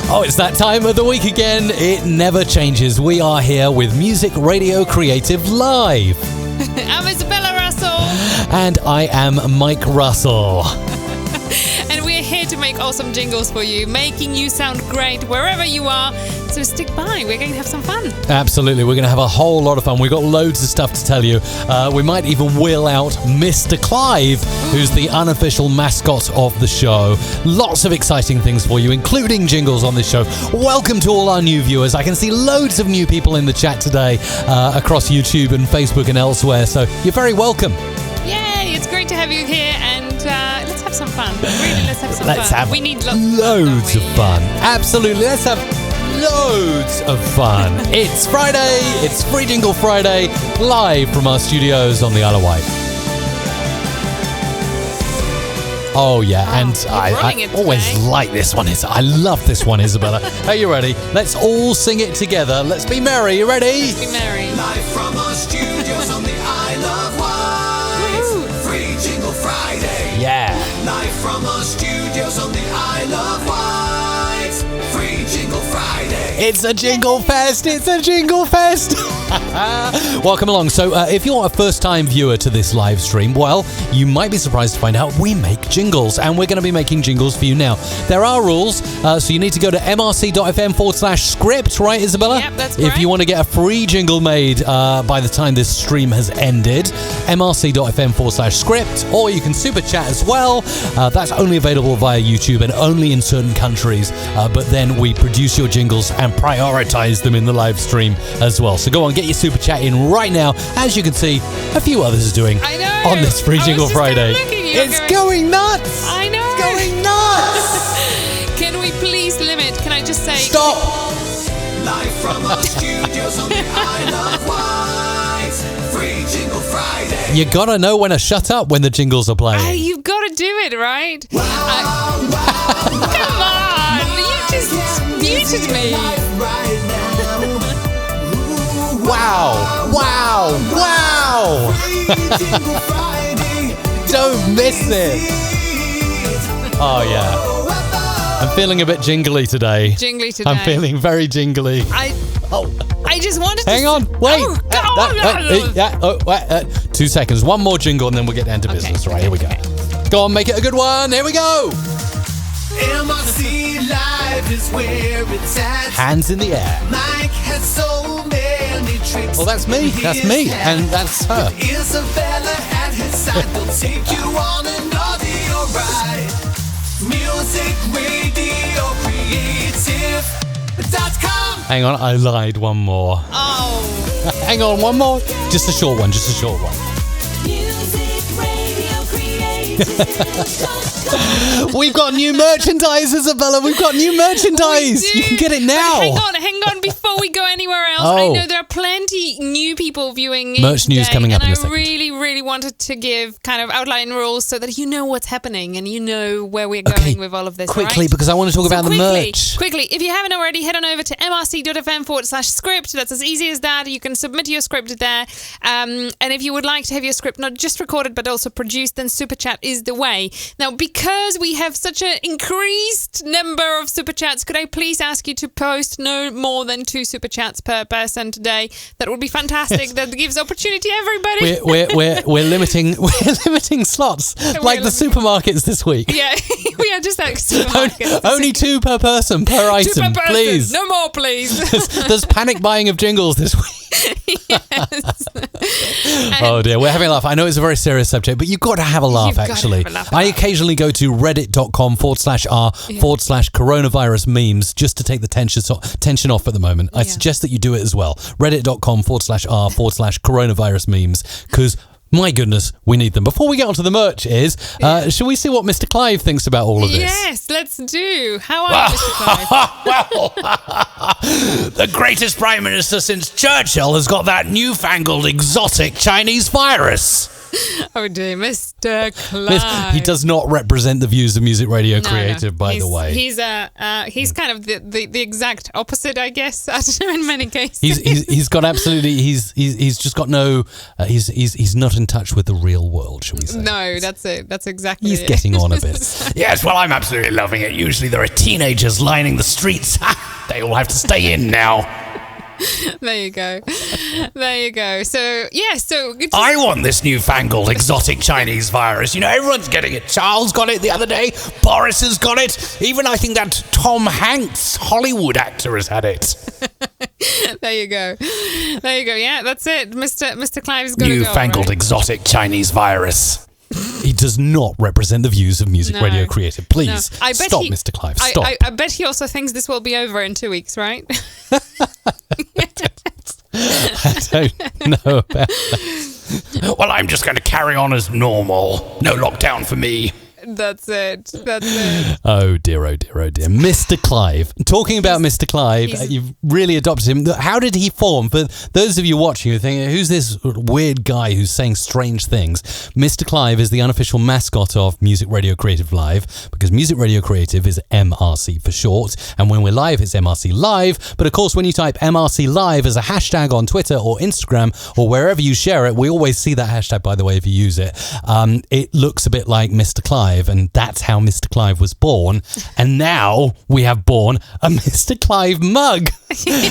Oh, it's that time of the week again. It never changes. We are here with Music Radio Creative Live. I'm Isabella Russell. And I am Mike Russell. And we're here to make awesome jingles for you, making you sound great wherever you are. So stick by. We're going to have some fun. Absolutely. We're going to have a whole lot of fun. We've got loads of stuff to tell you. We might even wheel out Mr. Clive, who's the unofficial mascot of the show. Lots of exciting things for you, including jingles on this show. Welcome to all our new viewers. I can see loads of new people in the chat today across YouTube and Facebook and elsewhere. So you're very welcome. Yay! It's great to have you here, and let's have some fun. Really, let's have some fun. We need loads of fun. Absolutely. Let's have loads of fun. It's Friday. It's Free Jingle Friday, live from our studios on the Isle of Wight. Oh, yeah, and I always like this one. I love this one, Isabella. Are you ready? Let's all sing it together. Let's be merry. You ready? Let's be merry. Live from our studios on the Isle of Wight. Free Jingle Friday. Yeah. Live from our studios on the Isle of Wight. Free Jingle Friday. It's a jingle fest. It's a jingle fest. Welcome along. So if you're a first-time viewer to this live stream, well, you might be surprised to find out we make jingles, and we're going to be making jingles for you now. There are rules, so you need to go to mrc.fm/script, right, Isabella? Yep, that's correct. If you want to get a free jingle made by the time this stream has ended, mrc.fm/script, or you can super chat as well. That's only available via YouTube and only in certain countries, but then we produce your jingles and prioritize them in the live stream as well. So go on, get your super chat in right now. As you can see, a few others are doing on this Free Jingle Friday. It's going nuts! I know! It's going nuts! Can we please limit? Can I just say... Stop! Live from our studios on the Isle of Wight. Free Jingle Friday. You gotta know when to shut up when the jingles are playing. You've got to do it, right? Wow, Come on! You just muted me. right now. Wow! Wow! Wow! Free Jingle Friday. Don't miss this! Oh, yeah. I'm feeling a bit jingly today. Jingly today. I'm feeling very jingly. I just wanted to... Hang on, wait. Oh, go on. 2 seconds. One more jingle and then we'll get down to business. Right, here we go. Go on, make it a good one. Here we go. MRC Live is where it's at. Hands in the air. Mike has so many tricks. Well, that's me. That's me. And that's her. Isabella at his side. They'll take you on an audio ride. Music Radio Creative.com. Hang on, I lied. One more. Oh. Hang on, one more. Just a short one. Just a short one. Music Radio Creative. We've got new merchandise, Isabella. We've got new merchandise. You can get it now. But hang on. Before we go anywhere else, I know there are plenty new people viewing merch news coming up in a second. And I really wanted to give kind of outline rules so that you know what's happening and you know where we're going with all of this. Quickly, right? because I want to talk about the merch. Quickly, if you haven't already, head on over to mrc.fm/script. That's as easy as that. You can submit your script there. And if you would like to have your script not just recorded but also produced, then Super Chat is the way. Now, because we have such an increased number of Super Chats, could I please ask you to post no more than 2 Super Chats per person today? That would be fantastic. Yes. That gives opportunity to everybody. We're limiting slots like the supermarkets this week. Yeah, we are just like supermarkets. Only 2 per person per item, 2 per person. Please. No more, please. There's panic buying of jingles this week. Yes. Oh dear, we're having a laugh. I know it's a very serious subject, but you've got to have a laugh, actually. I occasionally go to reddit.com/r/coronavirus memes just to take the tension off at the moment. I suggest that you do it as well. reddit.com/r/coronavirus memes, because my goodness, we need them. Before we get on to the merch shall we see what Mr. Clive thinks about all of this? Yes, let's do. How are you, Mr. Clive? Well, the greatest Prime Minister since Churchill has got that newfangled exotic Chinese virus. Oh dear, Mr. Clive. He does not represent the views of Music Radio Creative, by the way. He's kind of the exact opposite, I guess. I don't know, in many cases. He's got absolutely. He's just got no. He's not in touch with the real world, shall we say? No, that's it. That's exactly He's it. getting on a bit. Yes, well, I'm absolutely loving it. Usually there are teenagers lining the streets. They all have to stay in now. There you go. So, I want this newfangled exotic Chinese virus. You know, everyone's getting it. Charles got it the other day. Boris has got it. Even I think that Tom Hanks Hollywood actor has had it. There you go. Yeah, that's it. Mr. Clive's got to go. Newfangled Right? exotic Chinese virus. He does not represent the views of Music Radio Creative. Please stop, Mr. Clive. Stop. I bet he also thinks this will be over in 2 weeks, right? I don't know about that. Well, I'm just going to carry on as normal. No lockdown for me. That's it. Oh dear. Mr. Clive. Talking about Mr. Clive, you've really adopted him. How did he form? For those of you watching, you're thinking, who's this weird guy who's saying strange things? Mr. Clive is the unofficial mascot of Music Radio Creative Live, because Music Radio Creative is MRC for short. And when we're live, it's MRC Live. But of course, when you type MRC Live as a hashtag on Twitter or Instagram or wherever you share it, we always see that hashtag, by the way, if you use it. It looks a bit like Mr. Clive. And that's how Mr. Clive was born. And now we have born a Mr. Clive mug.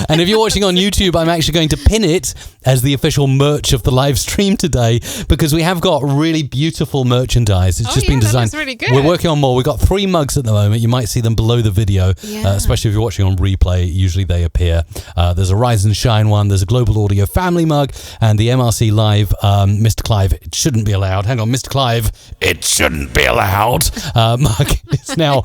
And if you're watching on YouTube, I'm actually going to pin it as the official merch of the live stream today, because we have got really beautiful merchandise. It's just been designed. That looks really good. We're working on more. We've got 3 mugs at the moment. You might see them below the video, especially if you're watching on replay. Usually they appear. There's a Rise and Shine one. There's a Global Audio Family mug, and the MRC Live Mr. Clive, it shouldn't be allowed. Hang on, Mr. Clive, it shouldn't be allowed. Mug is now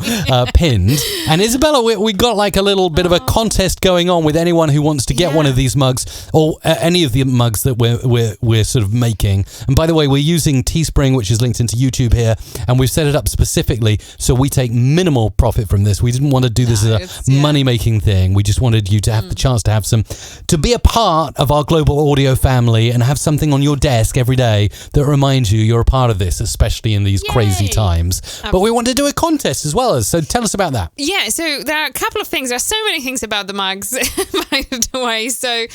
pinned. And Isabella, we got like a little bit of a contest going on with anyone who wants to get one of these mugs, or any of the mugs that we're sort of making. And by the way, we're using Teespring, which is linked into YouTube here, and we've set it up specifically so we take minimal profit from this. We didn't want to do this as a money-making thing. We just wanted you to have the chance to have to be a part of our global audio family and have something on your desk every day that reminds you're a part of this, especially in these crazy times. But we want to do a contest as well. So tell us about that. Yeah, so there are a couple of things. There are so many things about the mugs, by the way. So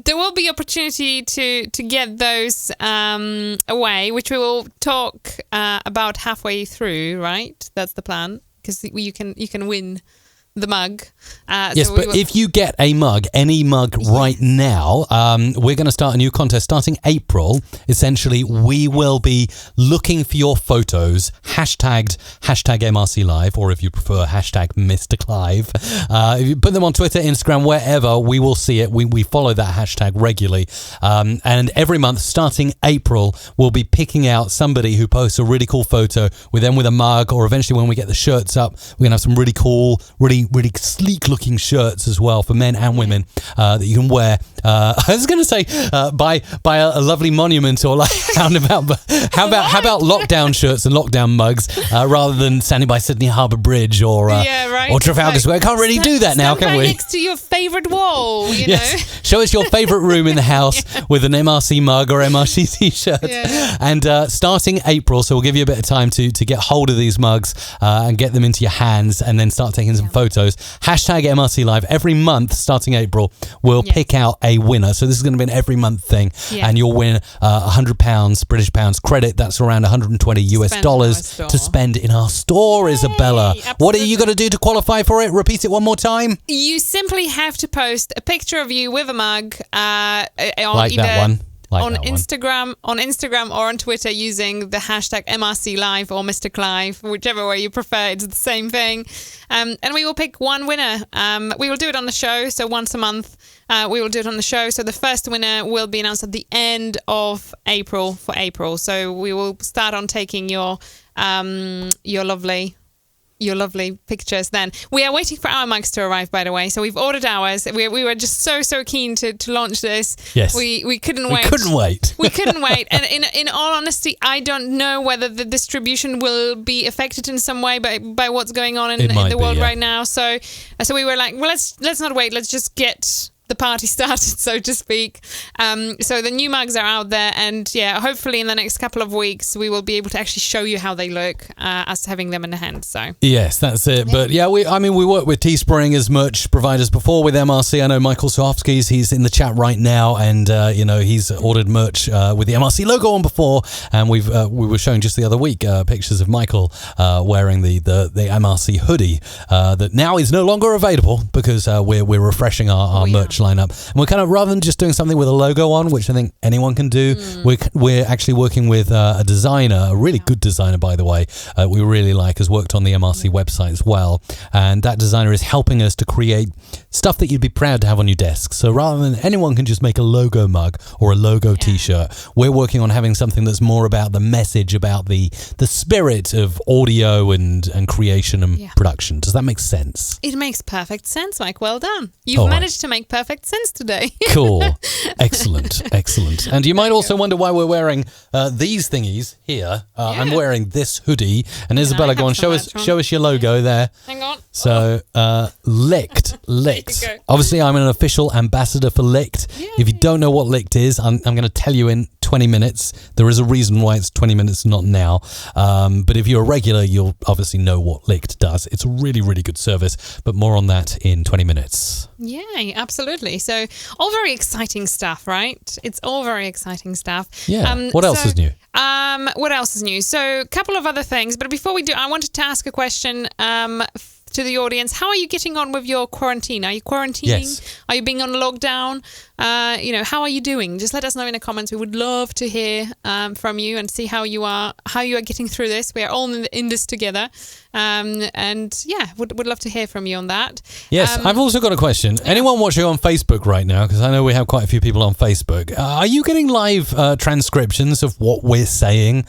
there will be opportunity to get those away, which we will talk about halfway through, right? That's the plan, because you can win the mug. Yes, but if you get a mug, any mug right now, we're going to start a new contest starting April. Essentially, we will be looking for your photos, hashtag MRC Live, or if you prefer, hashtag Mr. Clive. If you put them on Twitter, Instagram, wherever, we will see it. We follow that hashtag regularly. And every month, starting April, we'll be picking out somebody who posts a really cool photo with a mug, or eventually when we get the shirts up, we're going to have some really cool, really sleek looking shirts as well for men and women that you can wear. I was going to say by a lovely monument or like roundabout, but how about lockdown shirts and lockdown mugs rather than standing by Sydney Harbour Bridge or Trafalgar Square? Can't really do that now, can we? Next to your favourite wall, you know. Show us your favourite room in the house with an MRC mug or MRC t-shirt. And starting April, so we'll give you a bit of time to get hold of these mugs and get them into your hands, and then start taking some photos. Hashtag MRC Live. Every month starting April, we'll pick out a winner. So this is going to be an every month thing, and you'll win £100 British pounds credit. That's around 120 US dollars to spend in our store. Isabella, what are you going to do to qualify for it? Repeat it one more time. You simply have to post a picture of you with a mug on like either that one. on Instagram or on Twitter using the hashtag MRC Live or Mr. Clive, whichever way you prefer. It's the same thing. And we will pick one winner. We will do it on the show. So once a month, we will do it on the show. So the first winner will be announced at the end of April for April. So we will start on taking your lovely pictures then. We are waiting for our mugs to arrive, by the way. So we've ordered ours. We were just so keen to launch this. Yes. We couldn't wait. We couldn't wait. And in all honesty, I don't know whether the distribution will be affected in some way by what's going on in the world right now. So we were like, well, let's not wait. Let's just get the party started, so to speak. So the new mugs are out there, and hopefully in the next couple of weeks we will be able to actually show you how they look, us having them in the hand. So yes, that's it. But we worked with Teespring as merch providers before with MRC. I know Michael Sohovsky's, he's in the chat right now, and he's ordered merch with the MRC logo on before, and we were showing just the other week pictures of Michael wearing the MRC hoodie that now is no longer available because we're refreshing our merch lineup, and we're kind of, rather than just doing something with a logo on, which I think anyone can do, we're actually working with a designer, a really good designer, by the way, we really like, has worked on the MRC website as well, and that designer is helping us to create stuff that you'd be proud to have on your desk. So rather than anyone can just make a logo mug or a logo t-shirt, we're working on having something that's more about the message, about the spirit of audio and creation and production. Does that make sense? It makes perfect sense, Mike. Well done. You've managed to make perfect sense today. Cool. Excellent. And you might also wonder why we're wearing these thingies here. I'm wearing this hoodie, and Isabella, go on, show us your logo there. Hang on. So, Licked. Obviously, I'm an official ambassador for Licked. If you don't know what Licked is, I'm going to tell you in 20 minutes. There is a reason why it's 20 minutes, not now. But if you're a regular, you'll obviously know what Licked does. It's a really, really good service, but more on that in 20 minutes. Yeah, absolutely. So all very exciting stuff, right? It's all very exciting stuff. Yeah. What else is new? What else is new? So a couple of other things. But before we do, I wanted to ask a question to the audience. How are you getting on with your quarantine? Are you quarantining? Yes. Are you being on lockdown? How are you doing? Just let us know in the comments. We would love to hear from you and see how you are getting through this. We are all in this together. Would love to hear from you on that. Yes, I've also got a question. Anyone watching on Facebook right now, because I know we have quite a few people on Facebook, are you getting live transcriptions of what we're saying?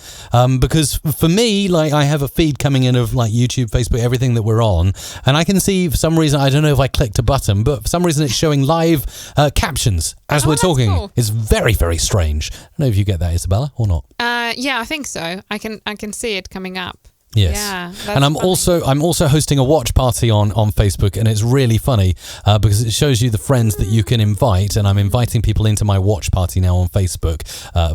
Because for me, I have a feed coming in of YouTube, Facebook, everything that we're on, and I can see, for some reason, I don't know if I clicked a button, but for some reason it's showing live captions as we're talking. Cool. It's very, very strange. I don't know if you get that, Isabella, or not. I think so. I can see it coming up. Yes. Yeah, and I'm also hosting a watch party on Facebook, and it's really funny because it shows you the friends that you can invite, and I'm inviting people into my watch party now on Facebook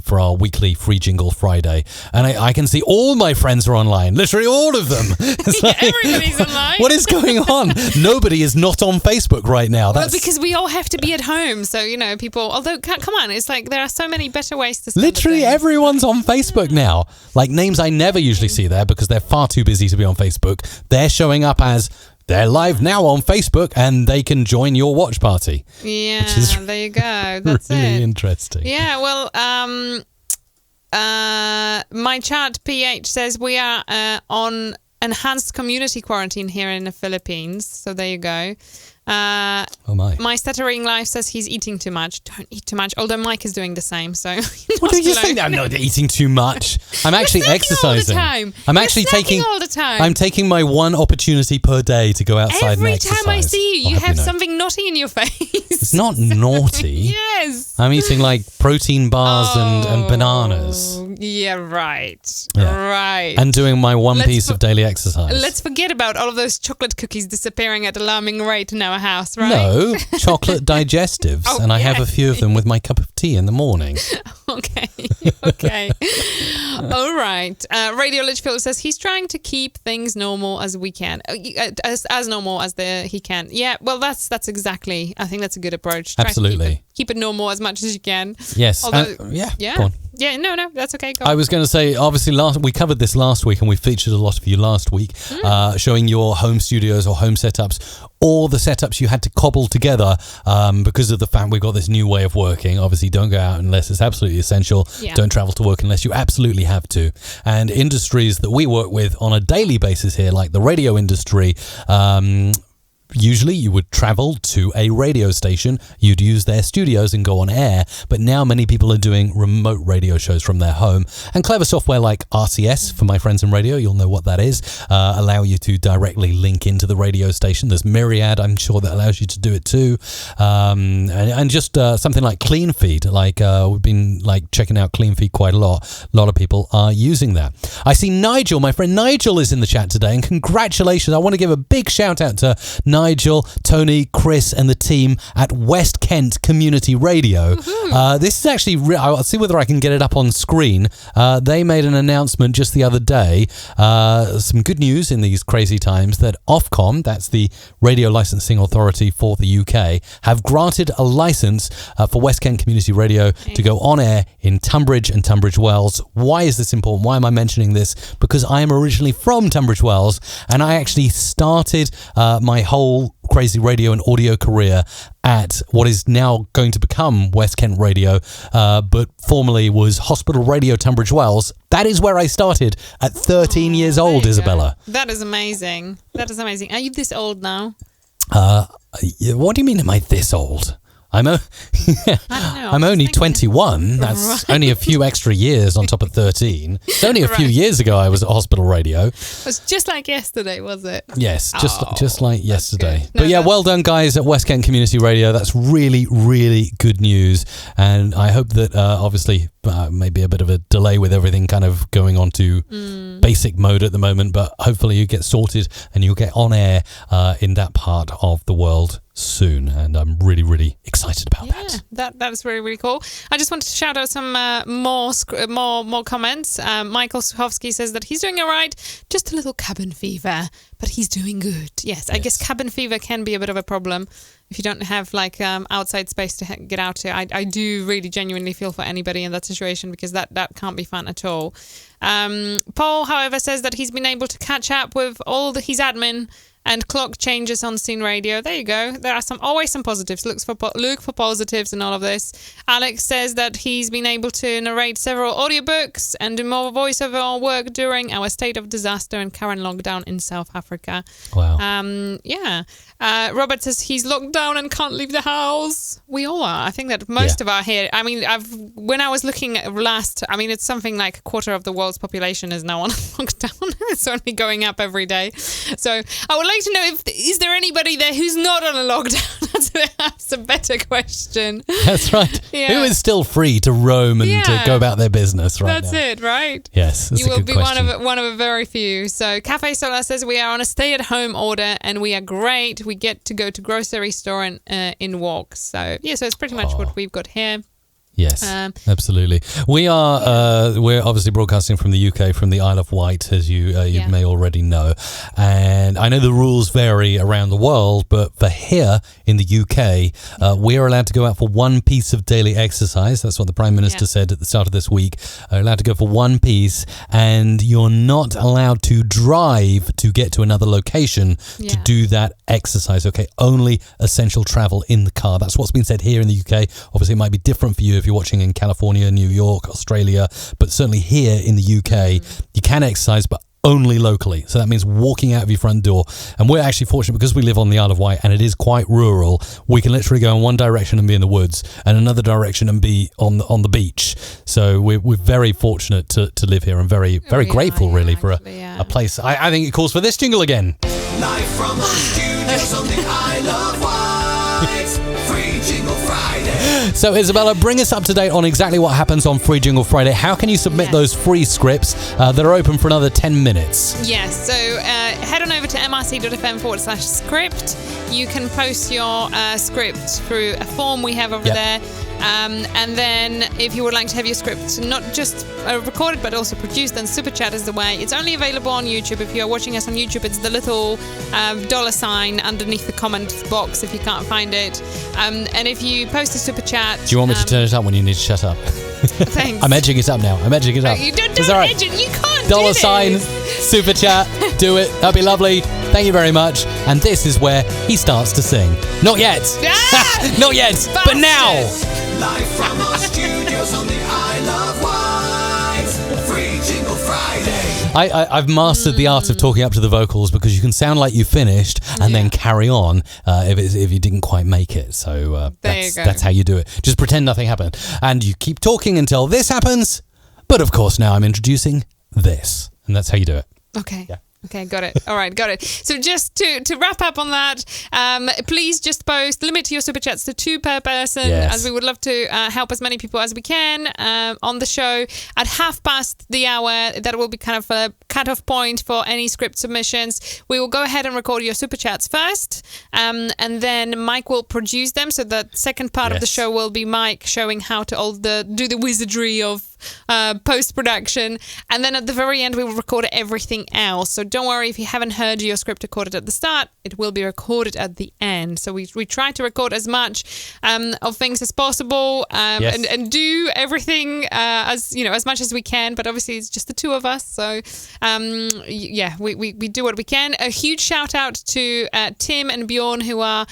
for our weekly Free Jingle Friday, and I can see all my friends are online, literally all of them. Everybody's online. What is going on? Nobody is not on Facebook right now. Well, because we all have to be at home, so people. Although, come on, it's there are so many better ways to. Literally everyone's on Facebook now. Names I never usually see there because they're far too busy to be on Facebook. They're showing up as they're live now on Facebook, and they can join your watch party. Yeah, which is there you go. That's really interesting. Yeah, well, my chat PH says we are on enhanced community quarantine here in the Philippines. So there you go. My stuttering life says he's eating too much. Don't eat too much. Although Mike is doing the same. So what do you think? I'm not eating too much. I'm actually exercising. I'm actually taking all the time. I'm taking my one opportunity per day to go outside and exercise. Every time I see you, you have something naughty in your face. It's not naughty. Yes. I'm eating protein bars and bananas. Yeah, right. Yeah. Right. And doing my one piece of daily exercise. Let's forget about all of those chocolate cookies disappearing at alarming rate in our house, right? No, chocolate digestives, and I have a few of them with my cup of tea in the morning. Okay. All right. Radio Litchfield says he's trying to keep things normal as we can, as normal as he can. Yeah, well, that's exactly. I think that's a good approach. Absolutely. Keep it normal as much as you can. Yes. Although, Go on. Yeah, no, that's okay. Go I on. was going to say, obviously, we covered this last week, and we featured a lot of you last week, showing your home studios or home setups, or the setups you had to cobble together because of the fact we've got this new way of working. Obviously, don't go out unless it's absolutely essential. Yeah. Don't travel to work unless you absolutely have to. And industries that we work with on a daily basis here, like the radio industry, usually you would travel to a radio station, you'd use their studios and go on air, but now many people are doing remote radio shows from their home, and clever software like RCS, for my friends in radio, you'll know what that is, allow you to directly link into the radio station. There's Myriad, I'm sure, that allows you to do it too, and just something like CleanFeed, we've been checking out CleanFeed quite a lot of people are using that. I see Nigel, my friend Nigel, is in the chat today, and congratulations, I want to give a big shout out to Nigel, Tony, Chris, and the team at West Kent Community Radio. This is actually, I'll see whether I can get it up on screen. They made an announcement just the other day. Some good news in these crazy times that Ofcom, that's the radio licensing authority for the UK, have granted a license for West Kent Community Radio to go on air in Tunbridge and Tunbridge Wells. Why is this important? Why am I mentioning this? Because I am originally from Tunbridge Wells, and I actually started my whole crazy radio and audio career at what is now going to become West Kent Radio, but formerly was Hospital Radio Tunbridge Wells. That is where I started at 13 years old, Isabella. That is amazing. That is amazing. Are you this old now? What do you mean, am I this old? I don't know. I'm only 21. That's only a few extra years on top of 13. It's only a few years ago I was at Hospital Radio. It was just like yesterday, was it? Yes, just like yesterday. Good. But yeah, well done, guys, at West Kent Community Radio. That's really, really good news. And I hope that, obviously, maybe a bit of a delay with everything kind of going on to basic mode at the moment, but hopefully you get sorted and you'll get on air in that part of the world soon, and I'm really, really excited about that. That is really, really cool. I just wanted to shout out some more comments. Michael Suchowski says that he's doing all right, just a little cabin fever, but he's doing good. Yes, I guess cabin fever can be a bit of a problem if you don't have like outside space to get out to. I do really genuinely feel for anybody in that situation, because that can't be fun at all. Paul, however, says that he's been able to catch up with all his admin and clock changes on Scene Radio. There you go. There are always some positives. Look for positives in all of this. Alex says that he's been able to narrate several audiobooks and do more voiceover work during our state of disaster and current lockdown in South Africa. Wow. Robert says he's locked down and can't leave the house. We all are. I think that most of our here. I mean, when I was looking at last, I mean, it's something like a quarter of the world's population is now on lockdown. It's only going up every day. So I would like to know, is there anybody there who's not on a lockdown? That's a better question. That's right. Yeah. Who is still free to roam and to go about their business right That's now? it, right? Yes, that's you a will good be question. one of a very few. So Cafe Solar says we are on a stay-at-home order and we are great. We get to go to grocery store and in walks. So so it's pretty much what we've got here. Yes, absolutely. We're obviously broadcasting from the UK, from the Isle of Wight, as you may already know. And I know the rules vary around the world, but for here in the UK, we're allowed to go out for one piece of daily exercise. That's what the Prime Minister said at the start of this week. Allowed to go for one piece, and you're not allowed to drive to get to another location to do that exercise. Okay, only essential travel in the car. That's what's been said here in the UK. Obviously, it might be different for you if you're watching in California, New York, Australia, but certainly here in the UK, you can exercise, but only locally. So that means walking out of your front door. And we're actually fortunate because we live on the Isle of Wight and it is quite rural. We can literally go in one direction and be in the woods, and another direction and be on the beach. So we're very fortunate to live here, and very grateful really for a place. I think it calls for this jingle again. Live from our studios on the Isle of Wight. Free Jingle Friday. So Isabella, bring us up to date on exactly what happens on Free Jingle Friday. How can you submit those free scripts that are open for another 10 minutes? Yes, so head on over to mrc.fm/script. You can post your script through a form we have over there. And then if you would like to have your script not just recorded but also produced, then Super Chat is the way. It's only available on YouTube. If you're watching us on YouTube, it's the little $sign underneath the comment box if you can't find it. And if you post a Super Chat... Do you want me to turn it up when you need to shut up? Thanks. I'm edging it up now. I'm edging it up. You don't right. edge it. You can't $sign, do this. Super Chat, do it. That'd be lovely. Thank you very much. And this is where he starts to sing. Not yet. Not yet. Bastard. But now. Live from our studios on the Isle of Wight. Free Jingle Friday. I've mastered the art of talking up to the vocals, because you can sound like you finished and then carry on if you didn't quite make it. So that's how you do it. Just pretend nothing happened. And you keep talking until this happens. But of course, now I'm introducing this. And that's how you do it. Okay. Yeah. Okay, got it. All right, got it. So just to wrap up on that, please just limit your super chats to 2 per person, Yes. as we would love to help as many people as we can on the show. At 1:30 the hour, that will be kind of a cut-off point for any script submissions. We will go ahead and record your super chats first, and then Mike will produce them. So the second part of the show will be Mike showing how to do the wizardry of post-production, and then at the very end we will record everything else. So don't worry if you haven't heard your script recorded at the start, it will be recorded at the end. So we try to record as much of things as possible, and do everything as much as we can, but obviously it's just the 2 of us, so we do what we can. A huge shout out to Tim and Bjorn, who are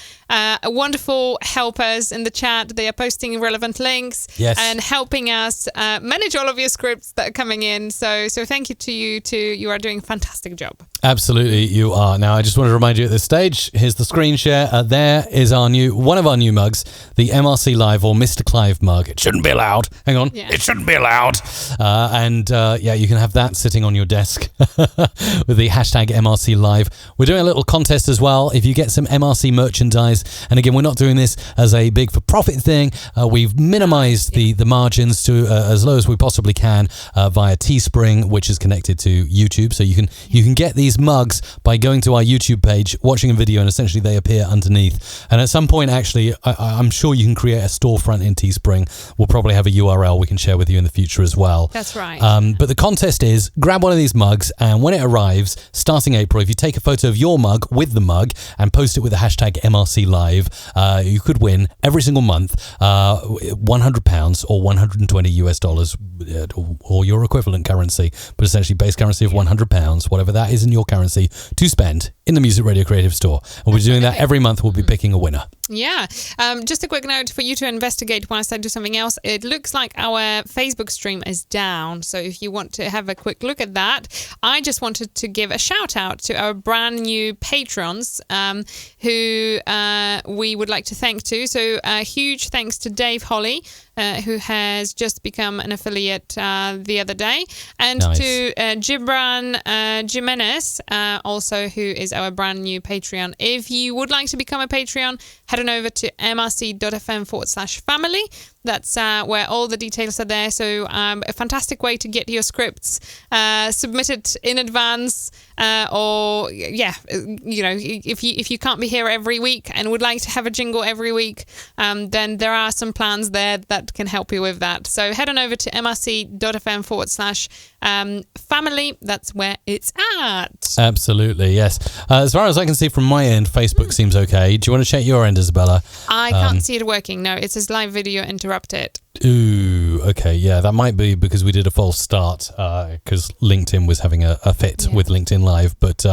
wonderful helpers in the chat. They are posting relevant links and helping us manage all of your scripts that are coming in. So thank you to you too. You are doing a fantastic job. Absolutely, you are. Now, I just want to remind you at this stage, here's the screen share. There is one of our new mugs, the MRC Live or Mr. Clive mug. It shouldn't be allowed. Hang on. Yeah. It shouldn't be allowed. You can have that sitting on your desk with the hashtag MRC Live. We're doing a little contest as well. If you get some MRC merchandise, and again, we're not doing this as a big for-profit thing. We've minimized the margins to as low as we possibly can via Teespring, which is connected to YouTube. So you can get these mugs by going to our YouTube page, watching a video, and essentially they appear underneath. And at some point, actually, I'm sure you can create a storefront in Teespring. We'll probably have a URL we can share with you in the future as well. That's right. But the contest is grab one of these mugs, and when it arrives, starting April, if you take a photo of your mug with the mug and post it with the hashtag MRC Live, you could win every single month £100 or $120 or your equivalent currency, but essentially base currency of £100, whatever that is in your currency, to spend in the Music Radio Creative Store. And we're doing that every month. We'll be picking a winner. Yeah. Just a quick note for you to investigate whilst I do something else. It looks like our Facebook stream is down. So if you want to have a quick look at that, I just wanted to give a shout out to our brand new patrons who we would like to thank to. So huge thanks to Dave Holly, who has just become an affiliate the other day, and to Gibran Jimenez, also, who is our brand new Patreon. If you would like to become a Patreon, head on over to mrc.fm/family. That's where all the details are there. So a fantastic way to get your scripts submitted in advance, or if you can't be here every week and would like to have a jingle every week, then there are some plans there that can help you with that. So head on over to mrc.fm/family. That's where it's at. Absolutely, yes. As far as I can see from my end, Facebook seems okay. Do you want to check your end, Isabella? I can't see it working. No, it says live video interrupted. Ooh, okay, yeah, that might be because we did a false start, because LinkedIn was having a fit with LinkedIn Live. But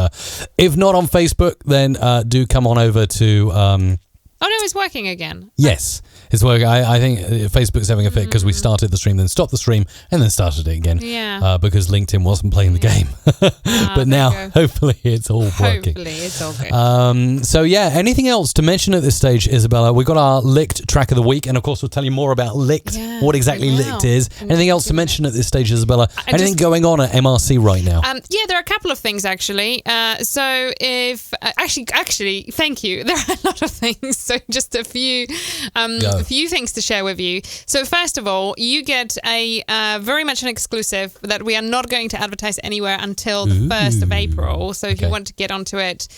if not on Facebook, then do come on over to... Oh no, it's working again. Yes, it's working. I think Facebook's having a fit because we started the stream, then stopped the stream, and then started it again. Yeah. Because LinkedIn wasn't playing the game. But now, hopefully, it's all working. Hopefully, it's all good. So yeah, anything else to mention at this stage, Isabella? We've got our Licked track of the week, and of course, we'll tell you more about Licked, what exactly Licked is. Anything else to mention at this stage, Isabella? Anything going on at MRC right now? There are a couple of things, actually. So if... actually, thank you. There are a lot of things. So just a few things to share with you. So first of all, you get a very much an exclusive that we are not going to advertise anywhere until the 1st of April. So if you want to get onto it,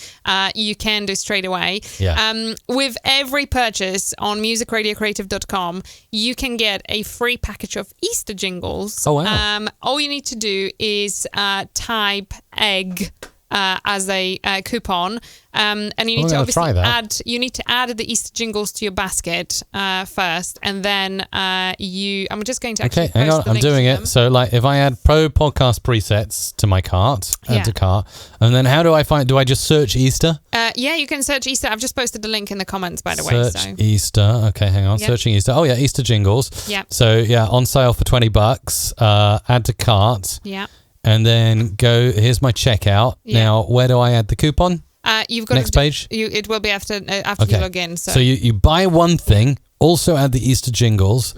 you can do straight away. Yeah. With every purchase on musicradiocreative.com, you can get a free package of Easter jingles. Oh, wow. All you need to do is type egg as a coupon, and you need to obviously add the Easter jingles to your basket first, and then I'm just going to actually hang on, I'm doing it. So like if I add pro podcast presets to my cart, add to cart, and then how do I do I just search Easter? Yeah, you can search Easter. I've just posted the link in the comments, by the way. Search Easter. Okay, hang on. Searching Easter. Oh yeah, Easter jingles. Yeah. So yeah, on sale for $20. Add to cart. Yeah. And then here's my checkout. Yeah. Now, where do I add the coupon? You've got next page? It will be after you log in. So you buy one thing, also add the Easter jingles,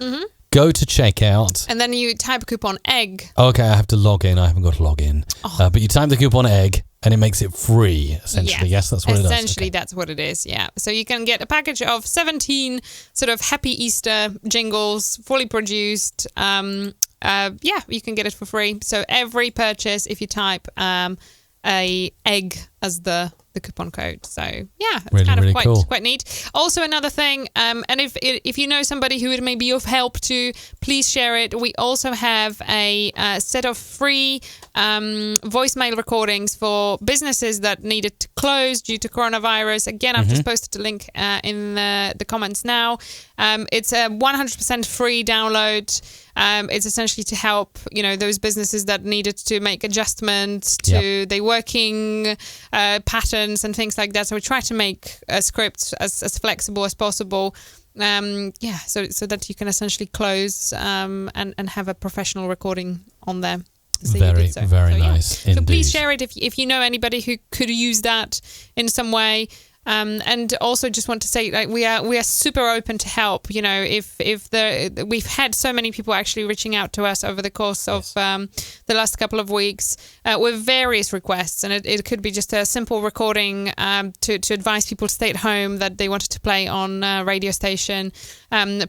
go to checkout. And then you type coupon egg. Okay, I have to log in. I haven't got to log in. But you type the coupon egg, And it makes it free, essentially. Yes, that's what it does. Essentially, Okay. that's what it is, yeah. So you can get a package of 17 sort of Happy Easter jingles, fully produced. You can get it for free. So every purchase, if you type a egg as the coupon code. So yeah, it's Really, kind of really quite cool. quite neat. Also another thing, and if you know somebody who it may be of help to, please share it. We also have a set of free voicemail recordings for businesses that needed to close due to coronavirus. Again, I've just posted a link in the comments now. It's a 100% free download. It's essentially to help, those businesses that needed to make adjustments to their working patterns and things like that. So we try to make a script as flexible as possible. So that you can essentially close and have a professional recording on there. So Very, very nice So indeed. please share it if you know anybody who could use that in some way. And also just want to say, like, we are super open to help. We've had so many people actually reaching out to us over the course of the last couple of weeks with various requests, and it could be just a simple recording to advise people to stay at home that they wanted to play on a radio station,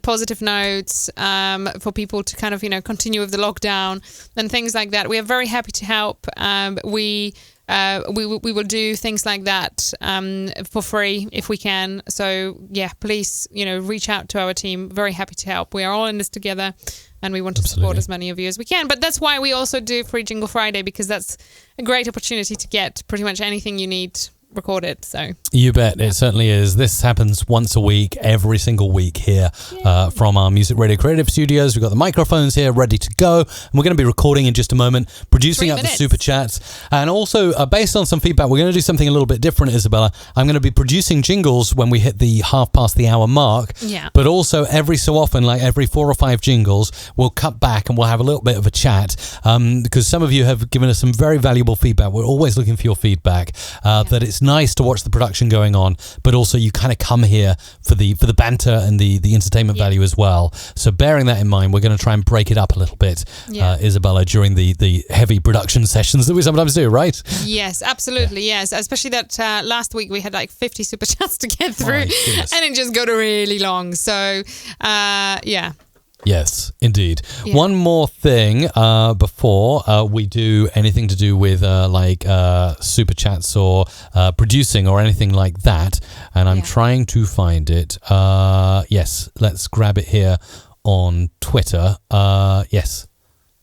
positive notes for people to kind of continue with the lockdown and things like that. We are very happy to help. We will do things like that for free if we can. So yeah, please, reach out to our team. Very happy to help. We are all in this together, and we want to support as many of you as we can. But that's why we also do Free Jingle Friday, because that's a great opportunity to get pretty much anything you need recorded. So You bet, it certainly is. This happens once a week, every single week here from our Music Radio Creative Studios. We've got the microphones here ready to go, and we're going to be recording in just a moment, producing 3 up the minutes. super chats, and also based on some feedback, we're going to do something a little bit different, Isabella. I'm going to be producing jingles when we hit the hour mark, but also every so often, like every 4 or 5 jingles, we'll cut back and we'll have a little bit of a chat, because some of you have given us some very valuable feedback. We're always looking for your feedback, that it's nice to watch the production going on, but also you kind of come here for the banter and the entertainment value as well. So bearing that in mind, we're going to try and break it up a little bit, Isabella, during the heavy production sessions that we sometimes do, right? Yes, absolutely, yes. Especially that last week we had like 50 super chats to get through, and it just got really long. So, Yes, indeed. One more thing before we do anything to do with super chats or producing or anything like that, and I'm trying to find it. Yes, let's grab it here on Twitter. Yes.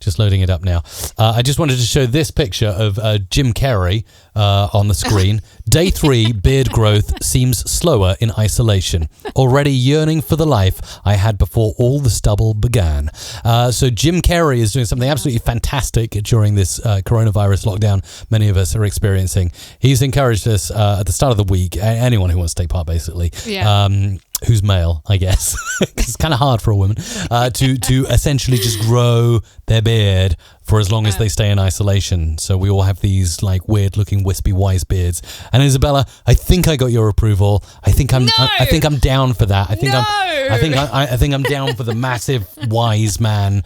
Just loading it up now. I just wanted to show this picture of Jim Carrey on the screen. Day 3, beard growth seems slower in isolation. Already yearning for the life I had before all the stubble began. So Jim Carrey is doing something absolutely fantastic during this coronavirus lockdown many of us are experiencing. He's encouraged us at the start of the week, anyone who wants to take part basically, who's male, I guess, 'cause it's kind of hard for a woman, to essentially just grow their beard for as long as they stay in isolation. So we all have these like weird looking wispy wise beards. And Isabella, I think I got your approval. I think I'm down for that. I think I'm down for the massive wise man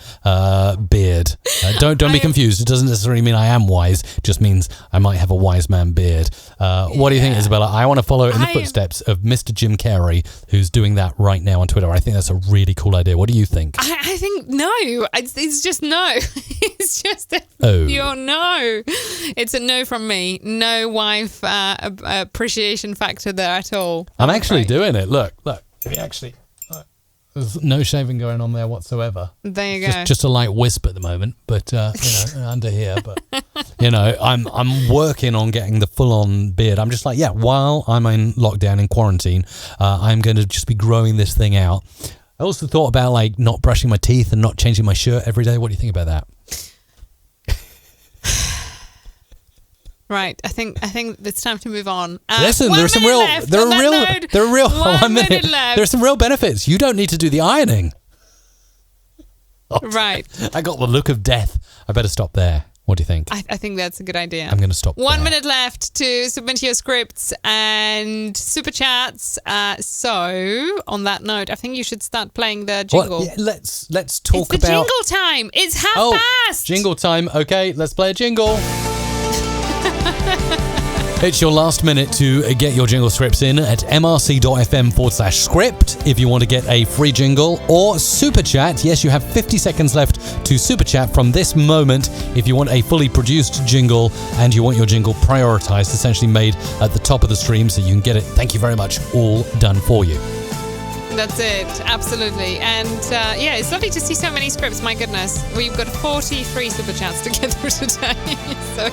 beard. Don't be confused. It doesn't necessarily mean I am wise. It just means I might have a wise man beard. What do you think, Isabella? I want to follow in the footsteps of Mr. Jim Carrey, who's doing that right now on Twitter. I think that's a really cool idea. What do you think? I think no. It's just no. It's just a pure no. It's a no from me. No wife appreciation factor there at all. I'm actually doing it. Look. If you actually, there's no shaving going on there whatsoever. There you go. Just a light wisp at the moment, but under here. But I'm working on getting the full-on beard. I'm just like, while I'm in lockdown in quarantine, I'm going to just be growing this thing out. I also thought about like not brushing my teeth and not changing my shirt every day. What do you think about that? Right, I think it's time to move on. Listen, there are some real benefits. You don't need to do the ironing. Right. I got the look of death. I better stop there. What do you think? I think that's a good idea. I'm going to stop 1 there. minute left to submit your scripts and super chats. So, on that note, I think you should start playing the jingle. Well, let's talk it's the about jingle time. It's half past. Jingle time. Okay, let's play a jingle. It's your last minute to get your jingle scripts in at mrc.fm/script if you want to get a free jingle or super chat. Yes, you have 50 seconds left to super chat from this moment if you want a fully produced jingle and you want your jingle prioritized, essentially made at the top of the stream so you can get it. Thank you very much. All done for you. That's it, absolutely. And yeah, it's lovely to see so many scripts. My goodness, we've got 43 super chats to get through today. So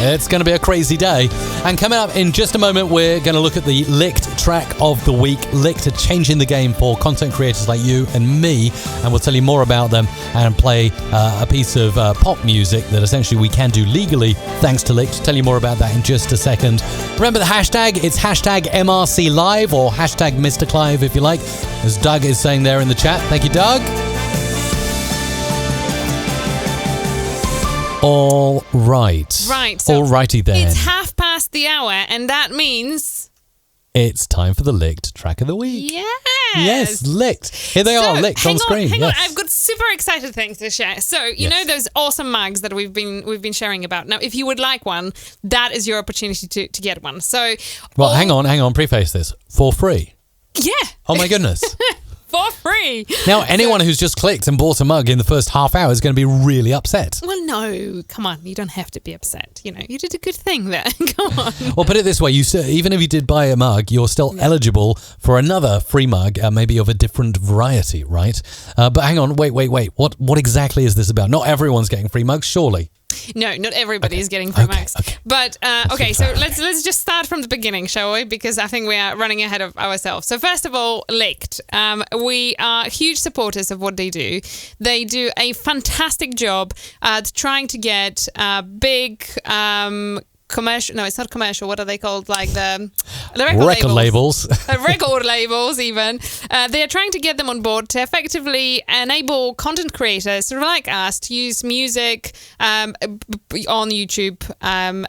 it's going to be a crazy day. And coming up in just a moment, we're going to look at the Licked track of the week. Licked are changing the game for content creators like you and me, and we'll tell you more about them and play a piece of pop music that essentially we can do legally thanks to Licked. Tell you more about that in just a second. Remember the hashtag? It's hashtag MRC Live or hashtag Mr. Clive if you like, as Doug is saying there in the chat. Thank you, Doug. All right. Right. So all righty then. It's 5:30, and that means it's time for the Licked track of the week. Yes, Licked. Here they are, Licked on screen. Hang on, yes. I've got super excited things to share. So you know those awesome mugs that we've been sharing about. Now, if you would like one, that is your opportunity to get one. So well, hang on. Preface this for free. Yeah. Oh my goodness. For free. Now, anyone who's just clicked and bought a mug in the first half hour is going to be really upset. Well, no, come on. You don't have to be upset. You know, you did a good thing there. Come on. Well, put it this way. Even if you did buy a mug, you're still eligible for another free mug, maybe of a different variety, right? But hang on. Wait. What exactly is this about? Not everyone's getting free mugs, surely. No, not everybody is getting free mugs. Okay. But okay, so let's just start from the beginning, shall we? Because I think we are running ahead of ourselves. So first of all, Licked. We are huge supporters of what they do. They do a fantastic job at trying to get big commercial. No, it's not commercial. What are they called? Like the record labels. Record labels, even. They are trying to get them on board to effectively enable content creators like us to use music on YouTube,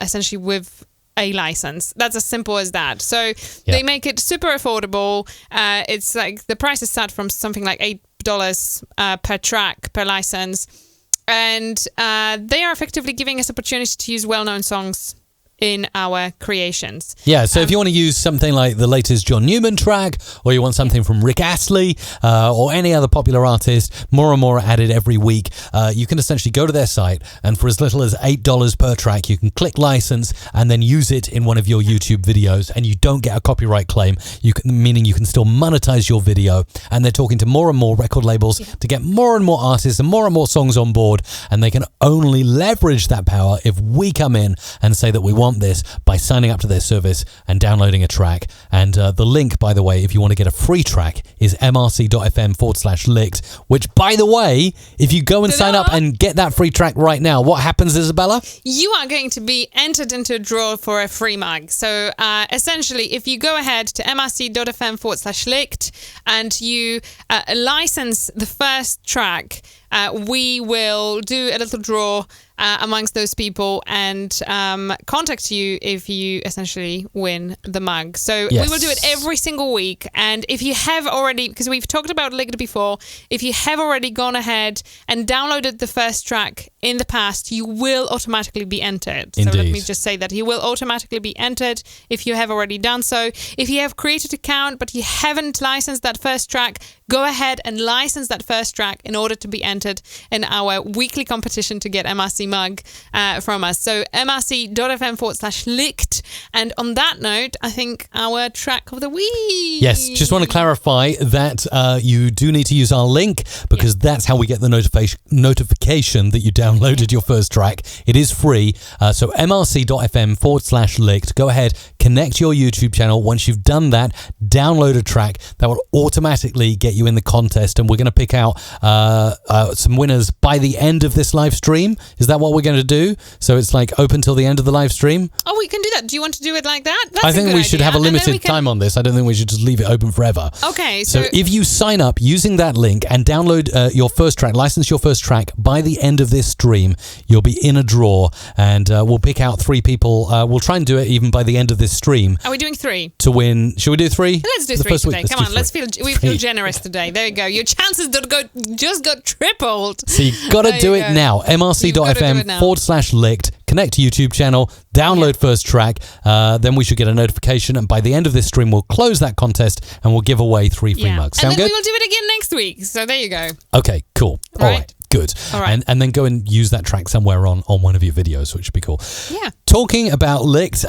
essentially with a license. That's as simple as that. So they make it super affordable. It's like the price is set from something like $8 per track per license, and they are effectively giving us opportunity to use well-known songs in our creations. Yeah, so if you want to use something like the latest John Newman track, or you want something from Rick Astley, or any other popular artist, more and more are added every week. You can essentially go to their site, and for as little as $8 per track, you can click license and then use it in one of your YouTube videos, and you don't get a copyright claim, meaning you can still monetize your video. And they're talking to more and more record labels to get more and more artists and more songs on board, and they can only leverage that power if we come in and say that we want this by signing up to their service and downloading a track. And the link, by the way, if you want to get a free track, is mrc.fm/licked, which, by the way, if you go and sign up and get that free track right now, what happens, Isabella? You are going to be entered into a draw for a free mug. So essentially, if you go ahead to mrc.fm/licked and you license the first track, we will do a little draw amongst those people and contact you if you essentially win the mug. So we will do it every single week. And if you have already, because we've talked about Licked before, if you have already gone ahead and downloaded the first track in the past, you will automatically be entered. Indeed. So let me just say that you will automatically be entered if you have already done so. If you have created an account but you haven't licensed that first track, go ahead and license that first track in order to be entered in our weekly competition to get MRC mug from us. So mrc.fm/licked. And on that note, I think our track of the week. Yes, just want to clarify that you do need to use our link, because that's how we get the notification that you downloaded your first track. It is free. So mrc.fm/licked. Go ahead, connect your YouTube channel. Once you've done that, download a track that will automatically get you in the contest, and we're going to pick out some winners by the end of this live stream. Is that what we're going to do? So it's like open till the end of the live stream? Oh, we can do that. Do you want to do it like that? That's I think a good we should idea. have a And then limited we can- time on this. I don't think we should just leave it open forever. Okay, So so if you sign up using that link and download your first track, license your first track by the end of this stream, you'll be in a draw, and we'll pick out 3 people. We'll try and do it even by the end of this stream Are we doing 3? to win. Should we do 3? Let's do The 3 first week? today. Come on, do let's 3. we feel generous today. There you go. Your chances just got tripled. So you've got to There do you it go. now. You've gotta do it now. mrc.fm/licked. Connect to YouTube channel, download first track, then we should get a notification, and by the end of this stream we'll close that contest and we'll give away 3 free mugs. And Sound then good? we will do it again next week. So there you go. Okay, cool. All right. Good. All right. And then go and use that track somewhere on one of your videos, which would be cool. Yeah. Talking about Licked,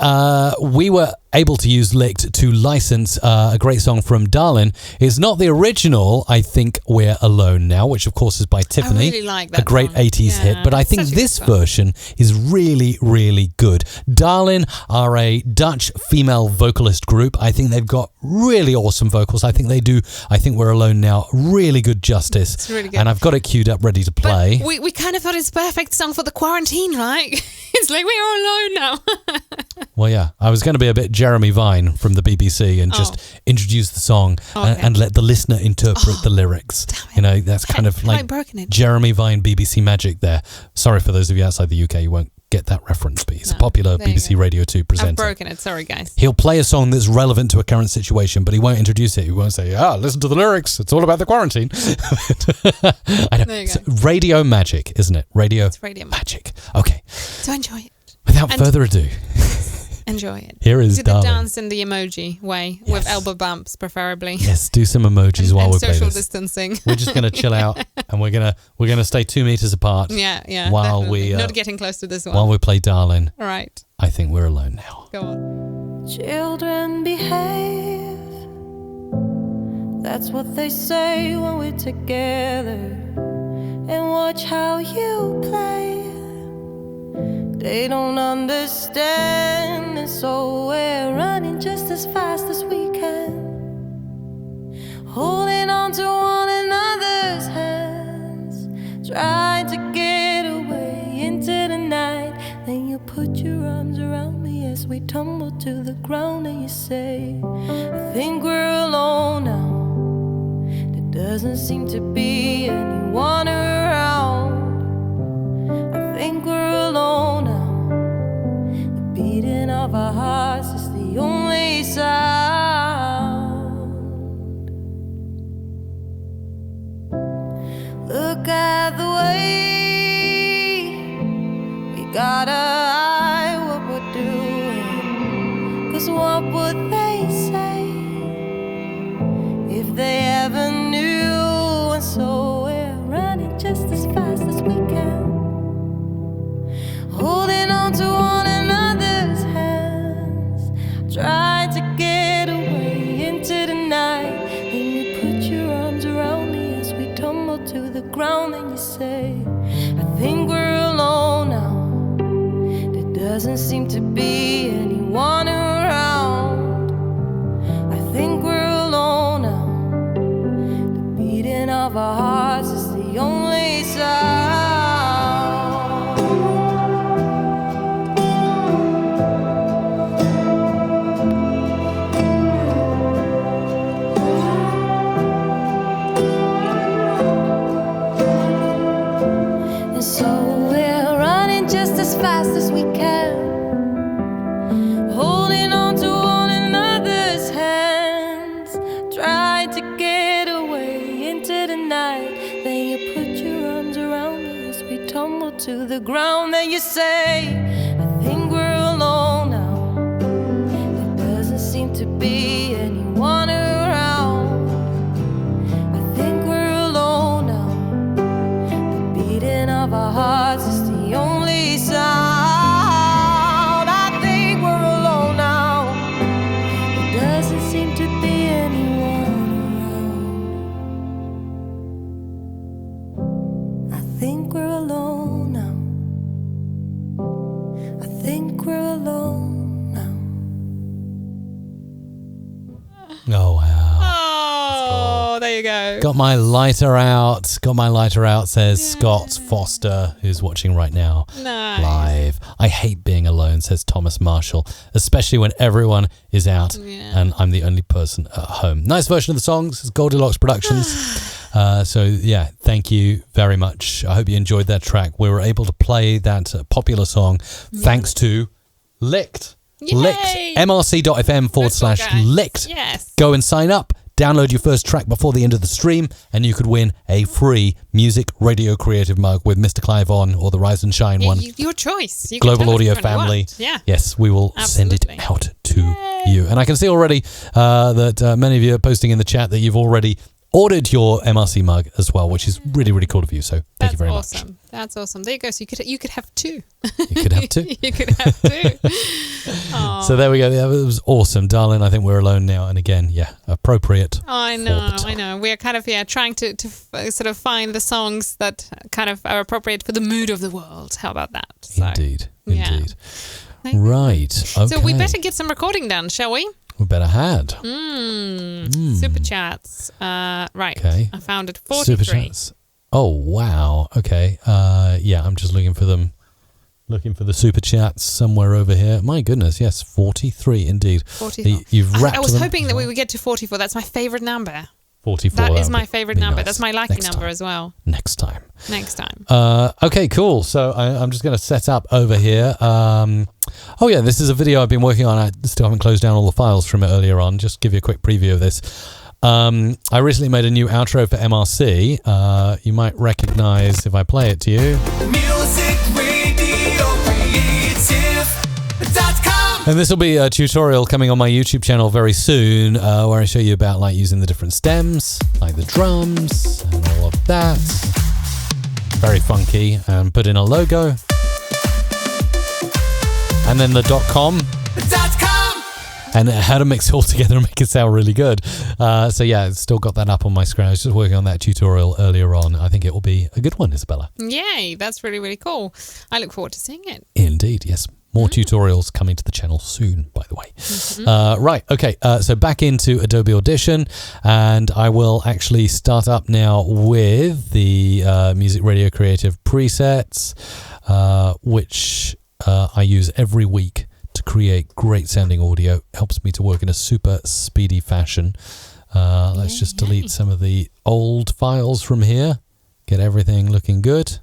we were able to use Licked to license a great song from Darlin. It's not the original, I Think We're Alone Now, which of course is by Tiffany. I really like that a great one. 80s hit, but I think such a this good song. version is really, really good. Darlin are a Dutch female vocalist group. I think they've got really awesome vocals. I think they do I Think We're Alone Now really good justice. It's really good. And I've got it queued up ready to play. But we kind of thought it's a perfect song for the quarantine, right? It's like we're all alone now. Well, yeah, I was going to be a bit Jeremy Vine from the BBC and just introduce the song and let the listener interpret the lyrics. You know, that's kind of like broken it. Jeremy Vine BBC magic there. Sorry for those of you outside the UK, you won't get that reference, but he's a popular there you BBC go. Radio 2 presenter. I've broken it. Sorry, guys. He'll play a song that's relevant to a current situation, but he won't introduce it. He won't say, listen to the lyrics. It's all about the quarantine. I know. There you It's go. radio magic, isn't it? Radio radio magic. Okay. So enjoy it. Without further ado, Enjoy it. here is Do the Darlin. dance in the emoji way with elbow bumps, preferably. Yes, do some emojis while and we play social this. distancing. We're just going to chill out, and we're gonna stay 2 meters apart. Yeah. While definitely. we not getting close to this one. while we play Darlin. All right, I Think We're Alone Now. go on. Children behave. That's what they say when we're together. And watch how you play. They don't understand, and so we're running just as fast as we can, holding on to one another's hands, trying to get away into the night. Then you put your arms around me as we tumble to the ground, and you say, I think we're alone now. There doesn't seem to be anyone around. I think we're alone now. The beating of our hearts is the only sound. Look at the way we gotta hide what we're doing. 'Cause what would they say if they ever knew? And so we're running just as fast as we can, holding on to one another's hands, trying to get away into the night. Then you put your arms around me as we tumble to the ground, and you say, I think we're alone now. There doesn't seem to be anyone around. I think we're alone now. The beating of our hearts is the only sound. So we're running just as fast as we can, holding on to one another's hands, trying to get away into the night. Then you put your arms around me as we tumble to the ground. Then you say, I think we're alone now. There doesn't seem to be anyone around. I think we're alone now. The beating of our hearts is the only sound. I think we're alone now. There doesn't seem to be anyone around. I think we're alone now. I think we're alone now. Oh, wow. Oh, there you go. Got my lighter out. Got my lighter out, says Scott Foster, who's watching right now. Nice. Live. I hate being alone, says Thomas Marshall, especially when everyone is out and I'm the only person at home. Nice version of the song. This is Goldilocks Productions. So, yeah, thank you very much. I hope you enjoyed that track. We were able to play that popular song thanks to Licked. Licked. mrc.fm/licked. Yes. Go and sign up. Download your first track before the end of the stream, and you could win a free Music Radio Creative mug with Mr. Clive on, or the Rise and Shine one. Your choice. You can Global tell us Audio which one you family. want. Yeah. Yes, we will send it Absolutely. out to you. And I can see already that many of you are posting in the chat that you've already ordered your MRC mug as well, which is really, really cool of you. So thank you very much. That's awesome. There you go. So you could have two. You could have two. You could have two. So there we go. Yeah, it was awesome, darling. I think we're alone now. And again, appropriate. I know. We're kind of trying to sort of find the songs that kind of are appropriate for the mood of the world. How about that? So, Indeed. yeah. Right. Okay. So we better get some recording done, shall we? We better had. Super chats. Right. Okay. I found it. 43. Super chats. Oh, wow. Okay. I'm just looking for them. Looking for the super chats somewhere over here. My goodness, yes, 43 indeed. 44. You've wrapped I was them. hoping that we would get to 44. That's my favorite number. 44. That is would my favorite be number. nice. That's my lucky Next number time. as well. Next time. Okay, cool. So I'm just going to set up over here. This is a video I've been working on. I still haven't closed down all the files from it earlier on. Just give you a quick preview of this. I recently made a new outro for MRC. You might recognize if I play it to you. MusicRadioCreative.com. And this will be a tutorial coming on my YouTube channel very soon, where I show you about like using the different stems, like the drums and all of that. Very funky. And put in a logo. And then the .com. And how to mix it all together and make it sound really good. It's still got that up on my screen. I was just working on that tutorial earlier on. I think it will be a good one, Isabella. Yay, that's really, really cool. I look forward to seeing it. Indeed, yes. More tutorials coming to the channel soon, by the way. So back into Adobe Audition, and I will actually start up now with the Music Radio Creative presets, which I use every week to create great sounding audio. Helps me to work in a super speedy fashion. Let's just delete some of the old files from here. Get everything looking good.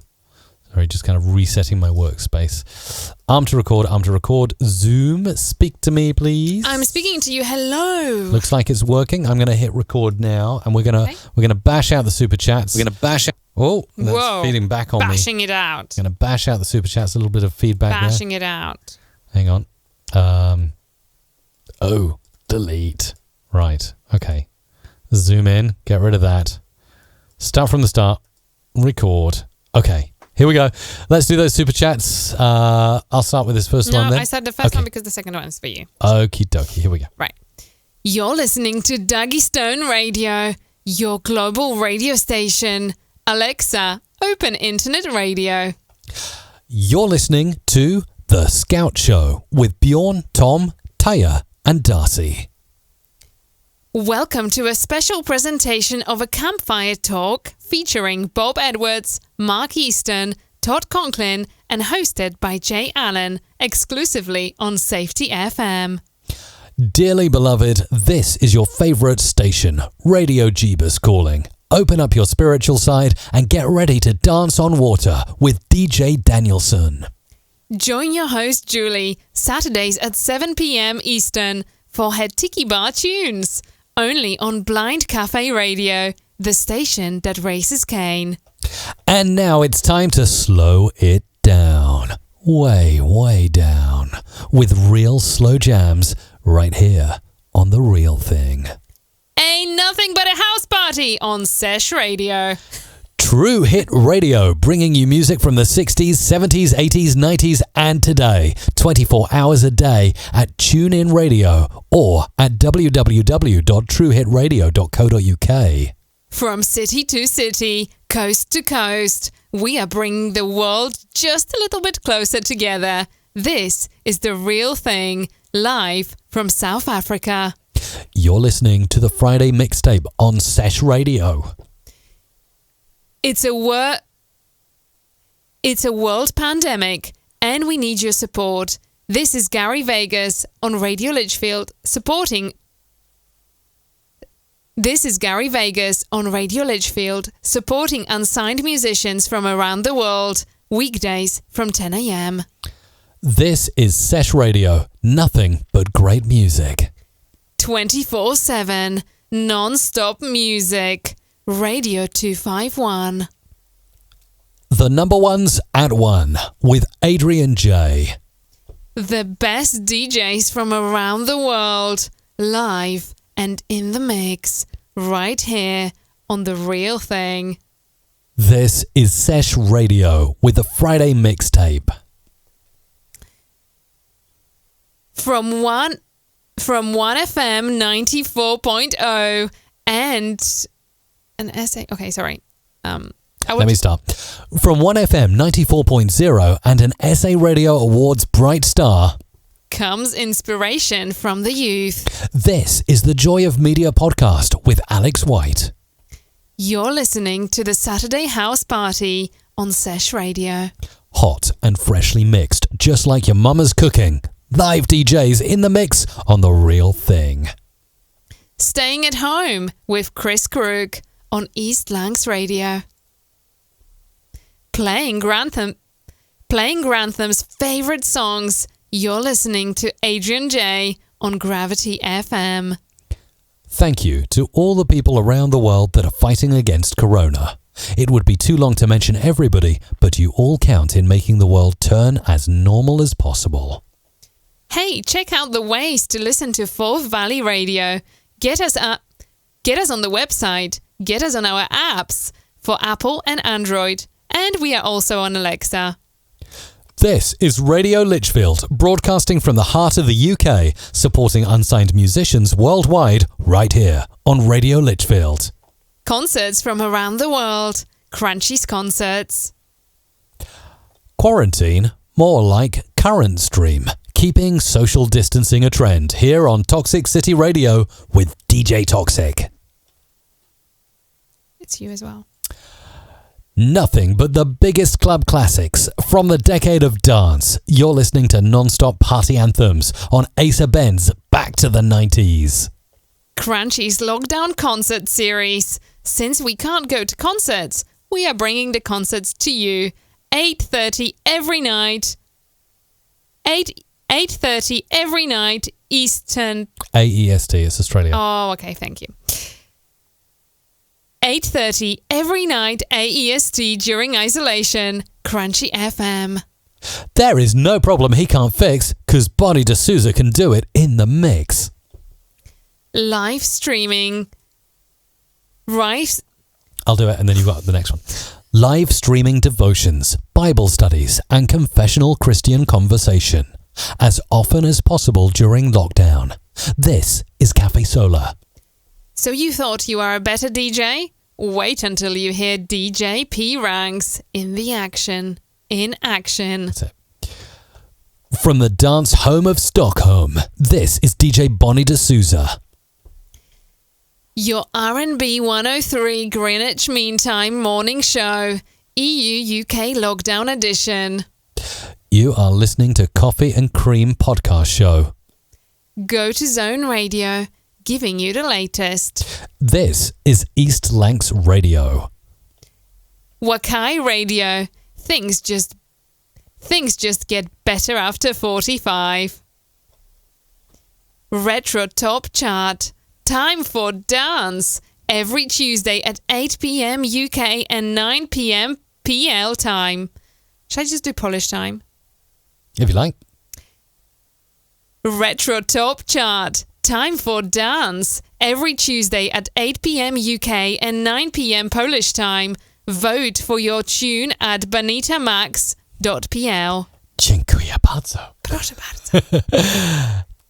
Sorry, just kind of resetting my workspace. Arm to record. Zoom, speak to me, please. I'm speaking to you. Hello. Looks like it's working. I'm going to hit record now, and we're going to bash out the super chats. We're going to bash out. Oh, that's feeding back on me. Bashing it out. I'm going to bash out the super chats. A little bit of feedback there. Bashing it out. Hang on. Delete. Right. Okay. Zoom in. Get rid of that. Start from the start. Record. Okay. Here we go. Let's do those super chats. I'll start with this first one then. I said the first one because the second one is for you. Okie dokie. Here we go. Right. You're listening to Dougie Stone Radio, your global radio station. Alexa, open internet radio. You're listening to The Scout Show with Bjorn, Tom, Taya, and Darcy. Welcome to a special presentation of a campfire talk featuring Bob Edwards, Mark Easton, Todd Conklin, and hosted by Jay Allen, exclusively on Safety FM. Dearly beloved, this is your favourite station, Radio Jeebus calling. Open up your spiritual side and get ready to dance on water with DJ Danielson. Join your host Julie, Saturdays at 7 p.m. Eastern for her Tiki Bar tunes. Only on Blind Cafe Radio, the station that races Cane. And now it's time to slow it down. Way, way down. With real slow jams right here on The Real Thing. Ain't nothing but a house party on Sesh Radio. True Hit Radio, bringing you music from the 60s, 70s, 80s, 90s, and today. 24 hours a day at TuneIn Radio or at www.truehitradio.co.uk. From city to city, coast to coast, we are bringing the world just a little bit closer together. This is The Real Thing, live from South Africa. You're listening to the Friday mixtape on Sesh Radio. It's a world pandemic, and we need your support. This is Gary Vegas on Radio Litchfield supporting. This is Gary Vegas on Radio Litchfield supporting unsigned musicians from around the world, weekdays from 10 a.m. This is Sesh Radio. Nothing but great music. 24/7, non-stop music. Radio 251. The number ones at 1 with Adrian J. The best DJs from around the world, live and in the mix, right here on The Real Thing. This is Sesh Radio with the Friday mixtape. From 1FM 94.0 and an essay. Okay, sorry. Let me start. From 1FM 94.0 and an SA Radio Awards Bright Star comes inspiration from the youth. This is the Joy of Media podcast with Alex White. You're listening to the Saturday House Party on Sesh Radio. Hot and freshly mixed, just like your mama's cooking. Live DJs in the mix on The Real Thing. Staying at home with Chris Krug on East Lancs Radio. Playing Grantham's favourite songs. You're listening to Adrian J on Gravity FM. Thank you to all the people around the world that are fighting against Corona. It would be too long to mention everybody, but you all count in making the world turn as normal as possible. Hey, check out the ways to listen to Forth Valley Radio. Get us on the website, get us on our apps for Apple and Android, and we are also on Alexa. This is Radio Lichfield, broadcasting from the heart of the UK, supporting unsigned musicians worldwide, right here on Radio Lichfield. Concerts from around the world. Crunchy's concerts. Quarantine, more like current stream. Keeping social distancing a trend here on Toxic City Radio with DJ Toxic. It's you as well. Nothing but the biggest club classics from the decade of dance. You're listening to non-stop party anthems on Asa Ben's Back to the 90s. Crunchy's lockdown concert series. Since we can't go to concerts, we are bringing the concerts to you. 8:30 every night. 8:30 every night Eastern. AEST, it's Australia. Oh, okay, thank you. 8:30 every night AEST during isolation. Crunchy FM. There is no problem he can't fix, because Bonnie D'Souza can do it in the mix. Live streaming. Right. I'll do it, and then you've got the next one. Live streaming devotions, Bible studies, and confessional Christian conversation, as often as possible during lockdown. This is Cafe Solar. So you thought you are a better DJ? Wait until you hear DJ P Ranks in the action. In action. That's it. From the dance home of Stockholm, this is DJ Bonnie D'Souza. Your R&B 103 Greenwich Mean Time morning show. EU-UK lockdown edition. You are listening to Coffee and Cream podcast show. Go to Zone Radio, giving you the latest. This is East Lancs Radio. Wakai Radio. Things just get better after 45. Retro Top Chart. Time for dance. Every Tuesday at 8 p.m. UK and 9 p.m. PL time. Should I just do Polish time? If you like. Retro Top Chart. Time for dance. Every Tuesday at 8 p.m. UK and 9 p.m. Polish time. Vote for your tune at banitamax.pl. Dziękuję bardzo. Proszę bardzo.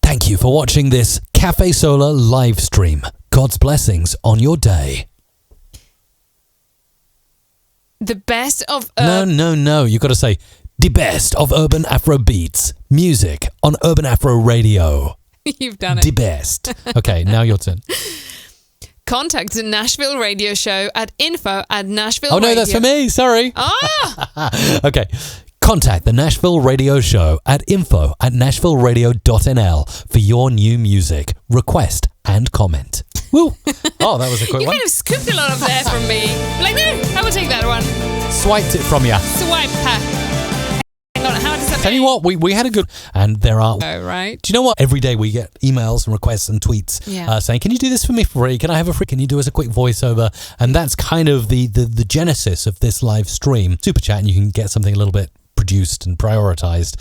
Thank you for watching this Cafe Solar live stream. God's blessings on your day. The best of... No. You've got to say, the best of urban Afro beats. Music on Urban Afro Radio. You've done it. The best. Okay, now your turn. Contact the Nashville Radio Show at info@nashville. Oh, no, that's for me. Sorry. Ah! Okay. Contact the Nashville Radio Show at info@nashvilleradio.nl for your new music, request, and comment. Woo! Oh, that was a quick You one. kind of scooped a lot of there from me. Like, no, I will take that one. Swiped it from you. Swipe. hang on. How does that? Tell you what, we had a good, and there are. Oh, right. Do you know what? Every day we get emails and requests and tweets saying, "Can you do this for me for free? Can I have a free? Can you do as a quick voiceover?" And that's kind of the genesis of this live stream. Super chat, and you can get something a little bit produced and prioritized,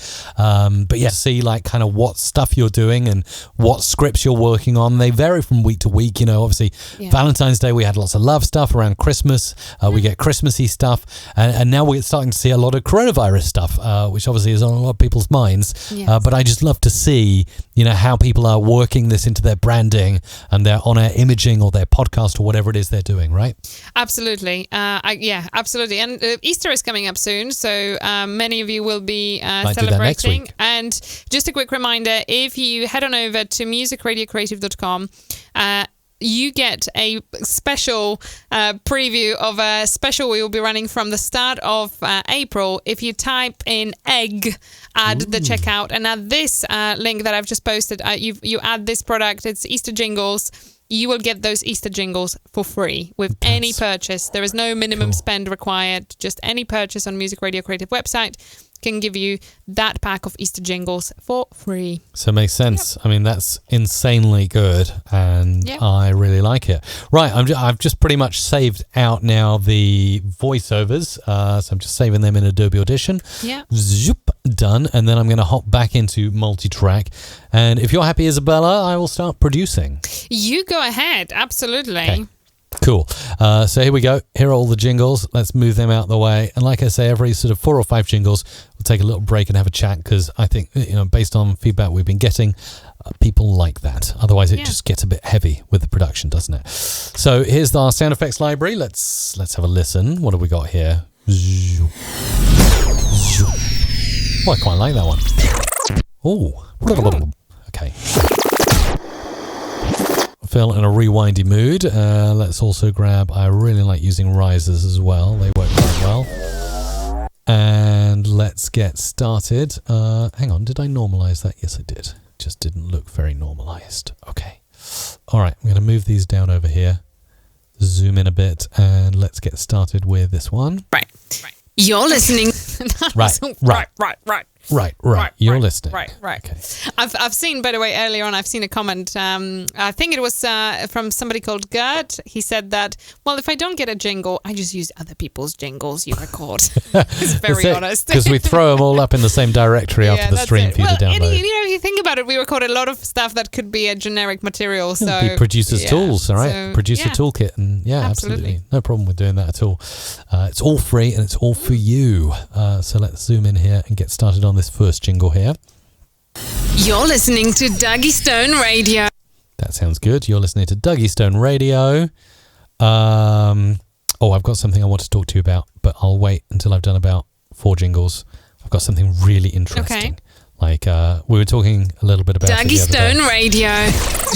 but yeah, see like kind of what stuff you're doing and what scripts you're working on. They vary from week to week, you know. Obviously Valentine's Day we had lots of love stuff. Around Christmas we get Christmassy stuff, and now we're starting to see a lot of coronavirus stuff, which obviously is on a lot of people's minds. But I just love to see, you know, how people are working this into their branding and their on-air imaging or their podcast or whatever it is they're doing, right? Absolutely. Absolutely. And Easter is coming up soon, so many of you will be celebrating. And just a quick reminder, if you head on over to musicradiocreative.com, you get a special preview of a special we will be running from the start of April. If you type in egg, add the checkout, and add this link that I've just posted, you add this product, it's Easter Jingles. You will get those Easter Jingles for free with any purchase. There is no minimum spend required. Just any purchase on Music Radio Creative website can give you that pack of Easter Jingles for free. So it makes sense. I mean, that's insanely good, and I really like it. Right, I've just pretty much saved out now the voiceovers, so I'm just saving them in Adobe Audition. Zoop, done, and then I'm going to hop back into multi-track. And if you're happy, Isabella, I will start producing. You go ahead, absolutely. Okay. Cool. So here we go. Here are all the jingles. Let's move them out the way. And like I say, every sort of 4 or 5 jingles, we'll take a little break and have a chat, because I think, you know, based on feedback we've been getting, people like that. Otherwise, it just gets a bit heavy with the production, doesn't it? So here's our sound effects library. Let's have a listen. What have we got here? Oh, I quite like that one. Oh, okay. Feel in a rewindy mood. Let's also grab, I really like using risers as well. They work quite well. And let's get started. Hang on, did I normalize that? Yes, I did. Just didn't look very normalized. Okay. All right, I'm going to move these down over here. Zoom in a bit, and let's get started with this one. Right. You're listening. Right. You're listening. Right. Okay. I've seen, by the way, earlier on, I've seen a comment. I think it was from somebody called Gert. He said that, well, if I don't get a jingle, I just use other people's jingles you record. He's very honest. Because we throw them all up in the same directory after the stream for you to download. You know, if you think about it, we record a lot of stuff that could be a generic material. So it'll be producer's tools, all right? So, producer toolkit. And absolutely. No problem with doing that at all. It's all free and it's all for you. So let's zoom in here and get started on this first jingle here. You're listening to Dougie Stone Radio. That sounds good. You're listening to Dougie Stone Radio. I've got something I want to talk to you about, but I'll wait until I've done about 4 jingles. I've got something really interesting. Like we were talking a little bit about Dougie Stone Radio,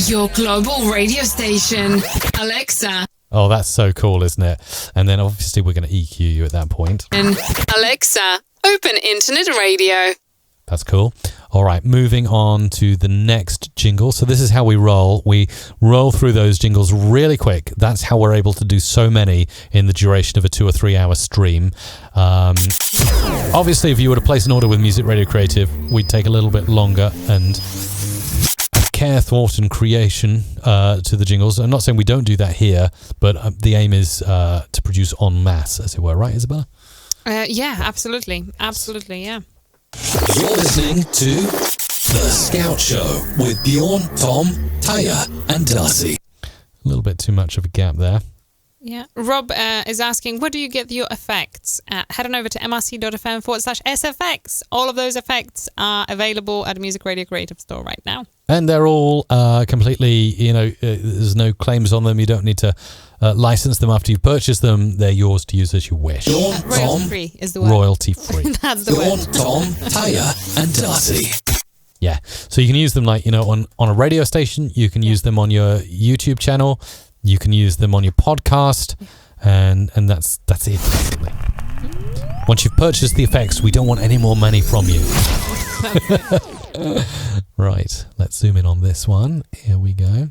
your global radio station. Alexa. Oh, that's so cool, isn't it? And then obviously we're going to EQ you at that point. And Alexa, open internet radio. That's cool. All right, moving on to the next jingle. So this is how we roll. We roll through those jingles really quick. That's how we're able to do so many in the duration of a 2 or 3 hour stream. Obviously, if you were to place an order with Music Radio Creative, we'd take a little bit longer and care, thought and creation to the jingles. I'm not saying we don't do that here, but the aim is to produce en masse, as it were. Right, Isabella? Yeah, absolutely. Absolutely, yeah. You're listening to The Scout Show with Bjorn, Tom, Taya and Darcy. A little bit too much of a gap there. Yeah. Rob is asking, where do you get your effects? Head on over to mrc.fm/SFX. All of those effects are available at Music Radio Creative Store right now. And they're all completely, there's no claims on them. You don't need to license them after you've purchased them. They're yours to use as you wish. Royalty-free is the word. Royalty-free. That's the word. Tom, Taya and Darcy. Yeah. So you can use them on a radio station. You can use them on your YouTube channel. You can use them on your podcast. And that's it, basically. Once you've purchased the effects, we don't want any more money from you. Right, let's zoom in on this one. Here we go.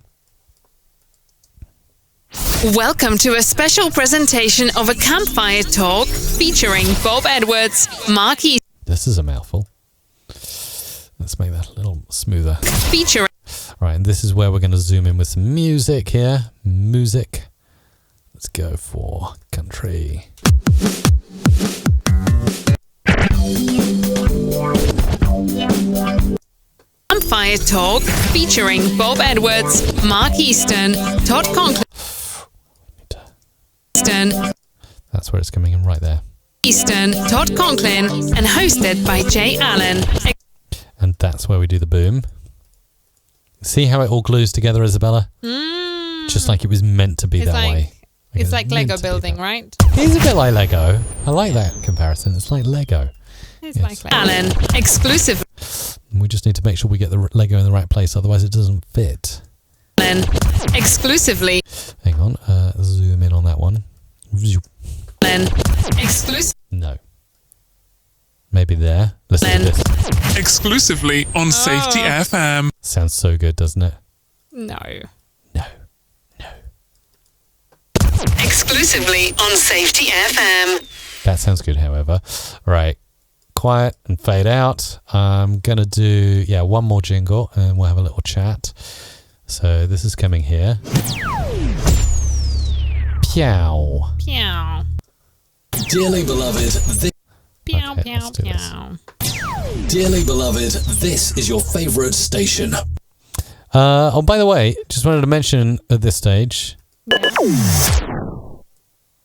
Welcome to a special presentation of a campfire talk featuring Bob Edwards, Mark East. this is a mouthful. Let's make that a little smoother. Featuring. Right, and this is where we're going to zoom in with some music here. Music. Let's go for country. Campfire Talk featuring Bob Edwards, Mark Easton, Todd Conklin. That's where it's coming in right there. Easton, Todd Conklin, and hosted by Jay Allen. And that's where we do the boom. See how it all glues together, Isabella? Just like it was meant to be It's that like- way. It's like Lego meant to be building, that. right? It's a bit like Lego. I like that comparison. It's like Lego. It's like Lego. Allen, exclusive. We just need to make sure we get the Lego in the right place, otherwise it doesn't fit. Allen, exclusively. Hang on, zoom in on that one. Allen, exclusive. No. Maybe there. Listen to this. Exclusively on Safety FM. Sounds so good, doesn't it? No. No. Exclusively on Safety FM. That sounds good, however. Right. Quiet and fade out. I'm going to do, one more jingle and we'll have a little chat. So this is coming here. Pew. Pew. Dearly beloved, Pew, Okay, pew, let's do this. pew. dearly beloved, this is your favourite station. Oh, by the way, just wanted to mention at this stage,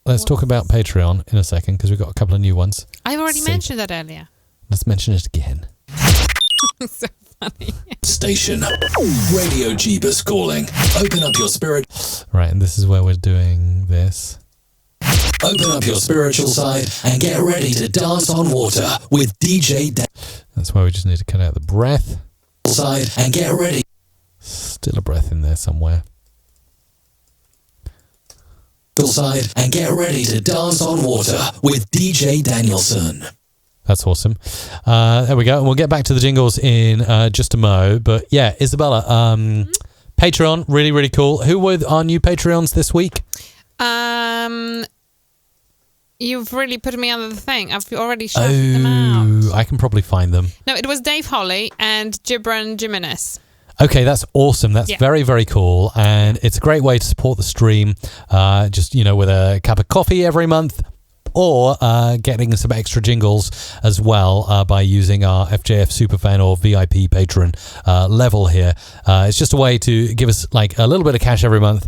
let's talk about Patreon in a second because we've got a couple of new ones. I've already See. mentioned that earlier. Let's mention it again. So funny. Station. Radio Jeebus calling. Open up your spirit. Right, and this is where we're doing this. Open up your spiritual side and get ready to dance on water with DJ That's where we just need to cut out the breath. Side and get ready. Still a breath in there somewhere. Side and get ready to dance on water with DJ Danielson. That's awesome. There we go. And we'll get back to the jingles in just a mo. But yeah, Isabella, Patreon, really, really cool. Who were our new Patreons this week? You've really put me under the thing. I've already shouted them out. I can probably find them. No, it was Dave Holly and Gibran Jimenez. Okay, that's awesome. That's very, very cool. And it's a great way to support the stream, just, with a cup of coffee every month. Or getting some extra jingles as well by using our FJF Superfan or VIP patron level here. It's just a way to give us like a little bit of cash every month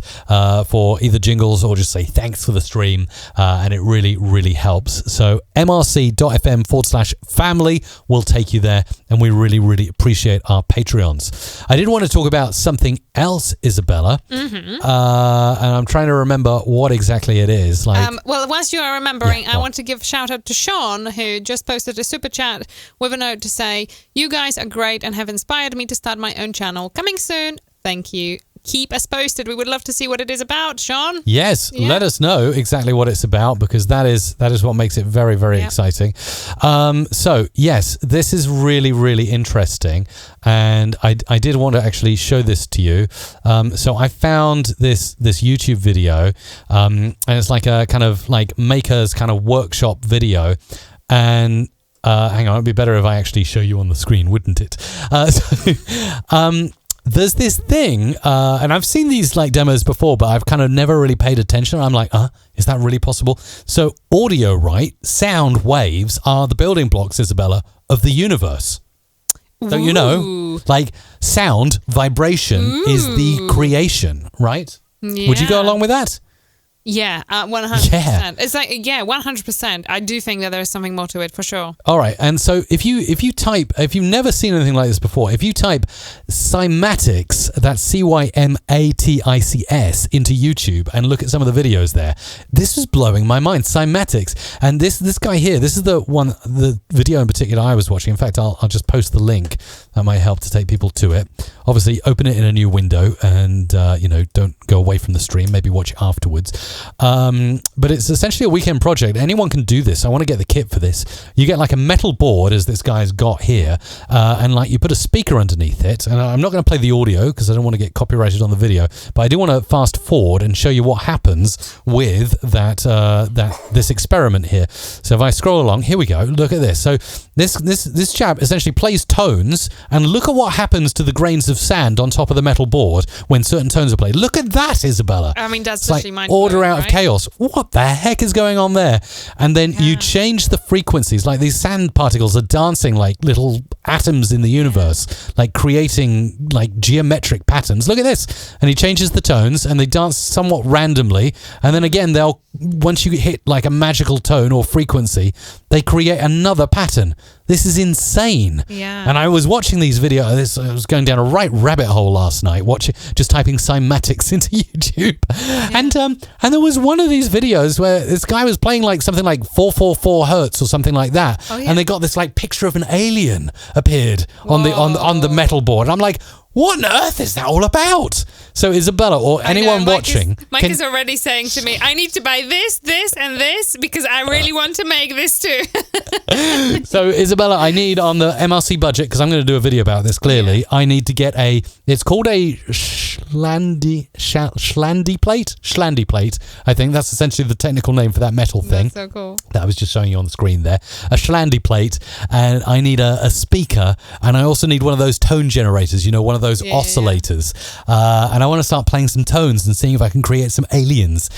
for either jingles or just say thanks for the stream. And it really, really helps. So mrc.fm/family will take you there. And we really, really appreciate our Patreons. I did want to talk about something else, Isabella. And I'm trying to remember what exactly it is. Well, once you are remembering, I want to give a shout out to Sean, who just posted a super chat with a note to say, "You guys are great and have inspired me to start my own channel. Coming soon. Thank you. Keep us posted. We would love to see what it is about, Sean." Yes, Yeah. let us know exactly what it's about because that is what makes it very, very exciting. So yes, this is really, really interesting, and I did want to actually show this to you. So I found this YouTube video, and it's like a kind of like maker's kind of workshop video, and hang on, it'd be better if I actually show you on the screen, wouldn't it? There's this thing, and I've seen these like demos before, but I've kind of never really paid attention. I'm like, is that really possible? So audio, right? Sound waves are the building blocks, Isabella, of the universe. Don't you know? Ooh. Like sound, vibration is the creation, right? Would you go Yeah. along with that? Yeah, 100%. Yeah. It's like 100%. I do think that there is something more to it for sure. All right, and so if you've never seen anything like this before, if you type Cymatics, that's Cymatics into YouTube and look at some of the videos there, this was blowing my mind. Cymatics, and this guy here, this is the video in particular I was watching. In fact, I'll just post the link. That might help to take people to it. obviously open it in a new window and, don't go away from the stream. Maybe watch it afterwards. But it's essentially a weekend project. Anyone can do this. I want to get the kit for this. You get like a metal board, as this guy's got here, and like you put a speaker underneath it. And I'm not going to play the audio because I don't want to get copyrighted on the video, but I do want to fast forward and show you what happens with this experiment here. So if I scroll along, here we go. Look at this. So this chap essentially plays tones, and look at what happens to the grains of sand on top of the metal board when certain tones are played. Look at that, Isabella. I mean, that's it's actually like order out right? of chaos. What the heck is going on there? And then you change the frequencies. Like these sand particles are dancing like little atoms in the universe, like creating like geometric patterns. Look at this. And he changes the tones and they dance somewhat randomly. And then again, once you hit like a magical tone or frequency, they create another pattern. This is insane. Yeah. And I was watching these videos. I was going down a right rabbit hole last night, just typing Cymatics into YouTube. Yeah. And there was one of these videos where this guy was playing like something like 444 hertz or something like that. Oh, yeah. And they got this like picture of an alien appeared on the metal board. I'm like, what on earth is that all about? So Isabella or anyone watching, Mike is already saying to me, I need to buy this, this, and this because I really want to make this too. So Isabella, I need on the MRC budget, because I'm going to do a video about this clearly, I need to get it's called a Schlandy plate. I think that's essentially the technical name for that metal thing. That's so cool. That I was just showing you on the screen there. A Schlandy plate, and I need a speaker, and I also need one of those tone generators, one of those oscillators. And I want to start playing some tones and seeing if I can create some aliens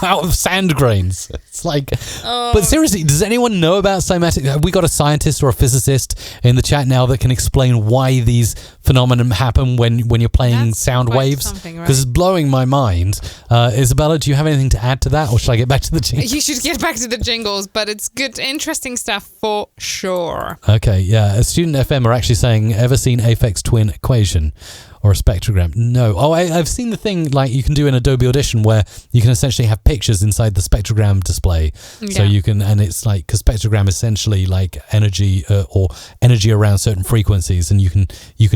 out of sand grains. It's like, but seriously, does anyone know about Cymatics? Have we got a scientist or a physicist in the chat now that can explain why these phenomena happen when you're playing sound waves? Because it's blowing my mind. Isabella, do you have anything to add to that, or should I get back to the jingles? You should get back to the jingles, but it's good, interesting stuff for sure. Okay, yeah. A Student FM are actually saying, ever seen Aphex Twin equation? Or a spectrogram? No. Oh, I've seen the thing like you can do in Adobe Audition where you can essentially have pictures inside the spectrogram display. Yeah. So you can, and it's like, because spectrogram is essentially like energy or energy around certain frequencies, and you can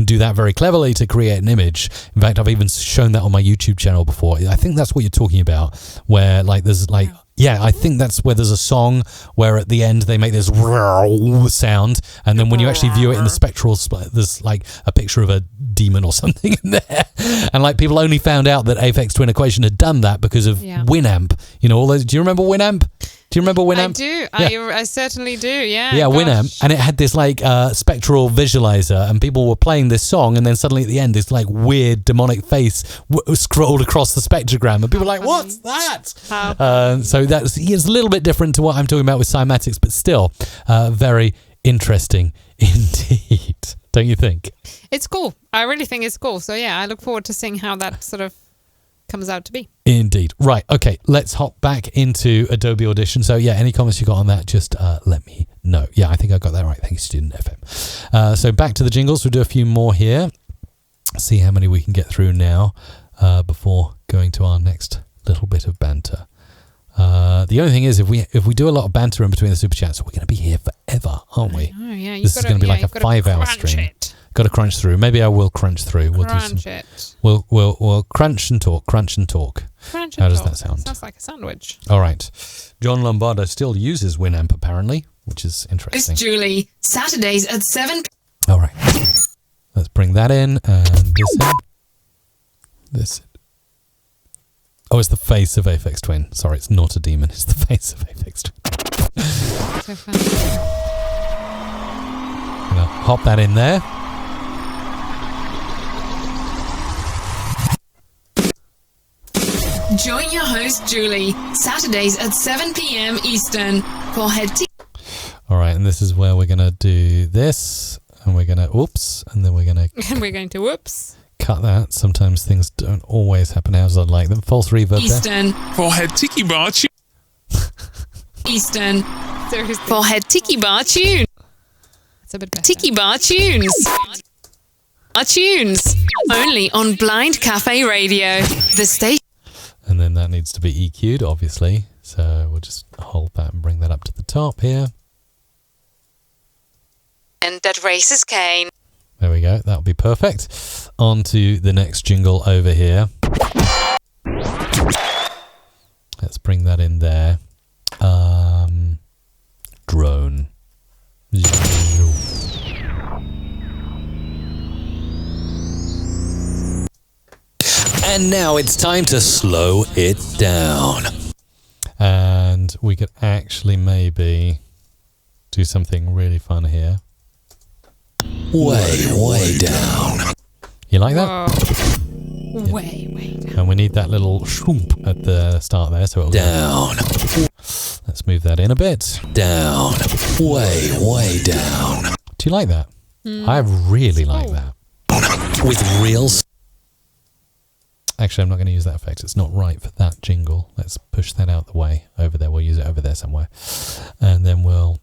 do that very cleverly to create an image. In fact, I've even shown that on my YouTube channel before. I think that's what you're talking about, where like there's like, yeah, I think that's where there's a song where at the end they make this sound, and then when you actually view it in the spectral split, there's like a picture of a demon or something in there. And like people only found out that Aphex Twin Equation had done that because of Winamp. All those. Do you remember Winamp? Do you remember Winamp? I do. Yeah. I certainly do. Yeah. Yeah, Winamp, and it had this like spectral visualizer, and people were playing this song, and then suddenly at the end, this like weird demonic face scrolled across the spectrogram, and people were like, "What's that?" So that's a little bit different to what I'm talking about with Cymatics, but still very interesting indeed. Don't you think? It's cool. I really think it's cool. So yeah, I look forward to seeing how that sort of comes out to be. Indeed. Right. Okay. Let's hop back into Adobe Audition. So yeah, any comments you got on that, just let me know. Yeah, I think I got that right. Thank you, Student FM. So back to the jingles. We'll do a few more here. See how many we can get through now before going to our next little bit of banter. The only thing is, if we do a lot of banter in between the super chats, we're going to be here forever, aren't we? Oh yeah, this is going to be like a 5-hour stream. Got to crunch through. Maybe I will crunch through. We'll We'll crunch and talk. Crunch and talk. How does that sound? Sounds like a sandwich. All right. John Lombardo still uses Winamp apparently, which is interesting. It's Julie. Saturdays at 7. All right. Let's bring that in and this in. This in. Oh, it's the face of Aphex Twin. Sorry, it's not a demon. It's the face of Aphex Twin. So funny. Gonna hop that in there. Join your host, Julie. Saturdays at 7 p.m. Eastern for head to... All right, and this is where we're going to do this. And we're going to... Oops. And then we're going to... And we're going to whoops. Cut that. Sometimes things don't always happen as I'd like them. False reverb Eastern. there. For head tiki bar tune. Eastern. Seriously. For head tiki bar tune. It's a bit better. Tiki bar tunes. Our tunes. Only on Blind Cafe Radio. The station. And then that needs to be EQ'd, obviously. So we'll just hold that and bring that up to the top here. And that races Kane. There we go. That'll be perfect. onto the next jingle over here. Let's bring that in there. Drone. And now it's time to slow it down. And we could actually maybe do something really fun here. Way down. You like that? Whoa. Way down. And we need that little shroomp at the start there, so it'll down. Let's move that in a bit. Down. Way down. Do you like that? I really like that. With real... Actually, I'm not going to use that effect. It's not right for that jingle. Let's push that out the way. Over there. We'll use it over there somewhere. And then we'll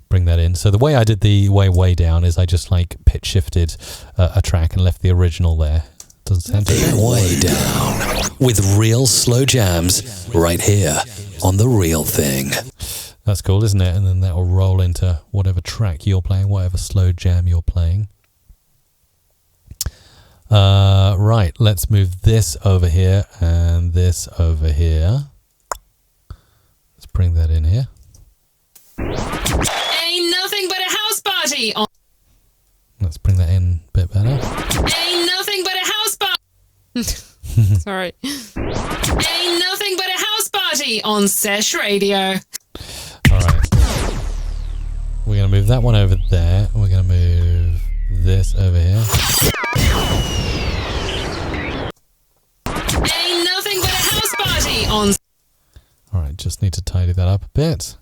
bring that in. So the way I did the way down is I just like pitch shifted a track and left the original there. Doesn't sound too bad. Way down. With real slow jams right here on The Real Thing. That's cool, isn't it? And then that will roll into whatever track you're playing, whatever slow jam you're playing. Right, let's move this over here and this over here. Let's bring that in here. Ain't nothing but a house party on. Let's bring that in a bit better. Ain't nothing but a house party. Sorry. Ain't nothing but a house party on Sesh Radio. Alright. We're going to move that one over there. We're going to move this over here. Ain't nothing but a house party on. Alright, just need to tidy that up a bit.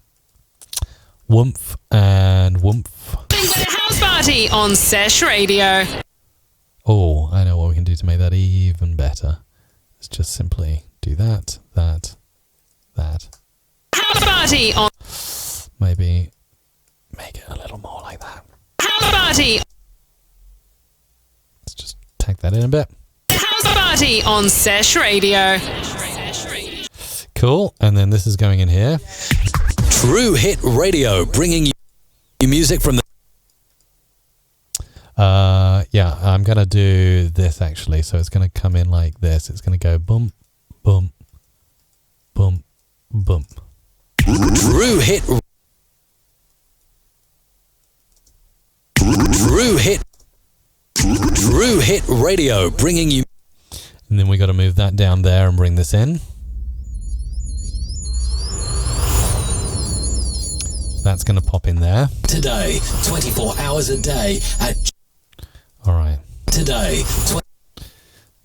Woomph and woomph. Nothing but a house party on Sesh Radio. Oh, I know what we can do to make that even better. Let's just simply do that. House party on. Maybe make it a little more like that. House party. Let's just tag that in a bit. House party on Sesh Radio. Cool. And then this is going in here. True Hit Radio, bringing you music from the... Yeah, I'm going to do this actually. So it's going to come in like this. It's going to go boom, boom, boom, boom. True Hit... True Hit Radio, bringing you... And then we got to move that down there and bring this in. That's going to pop in there. Today, 24 hours a day at... All right. Today,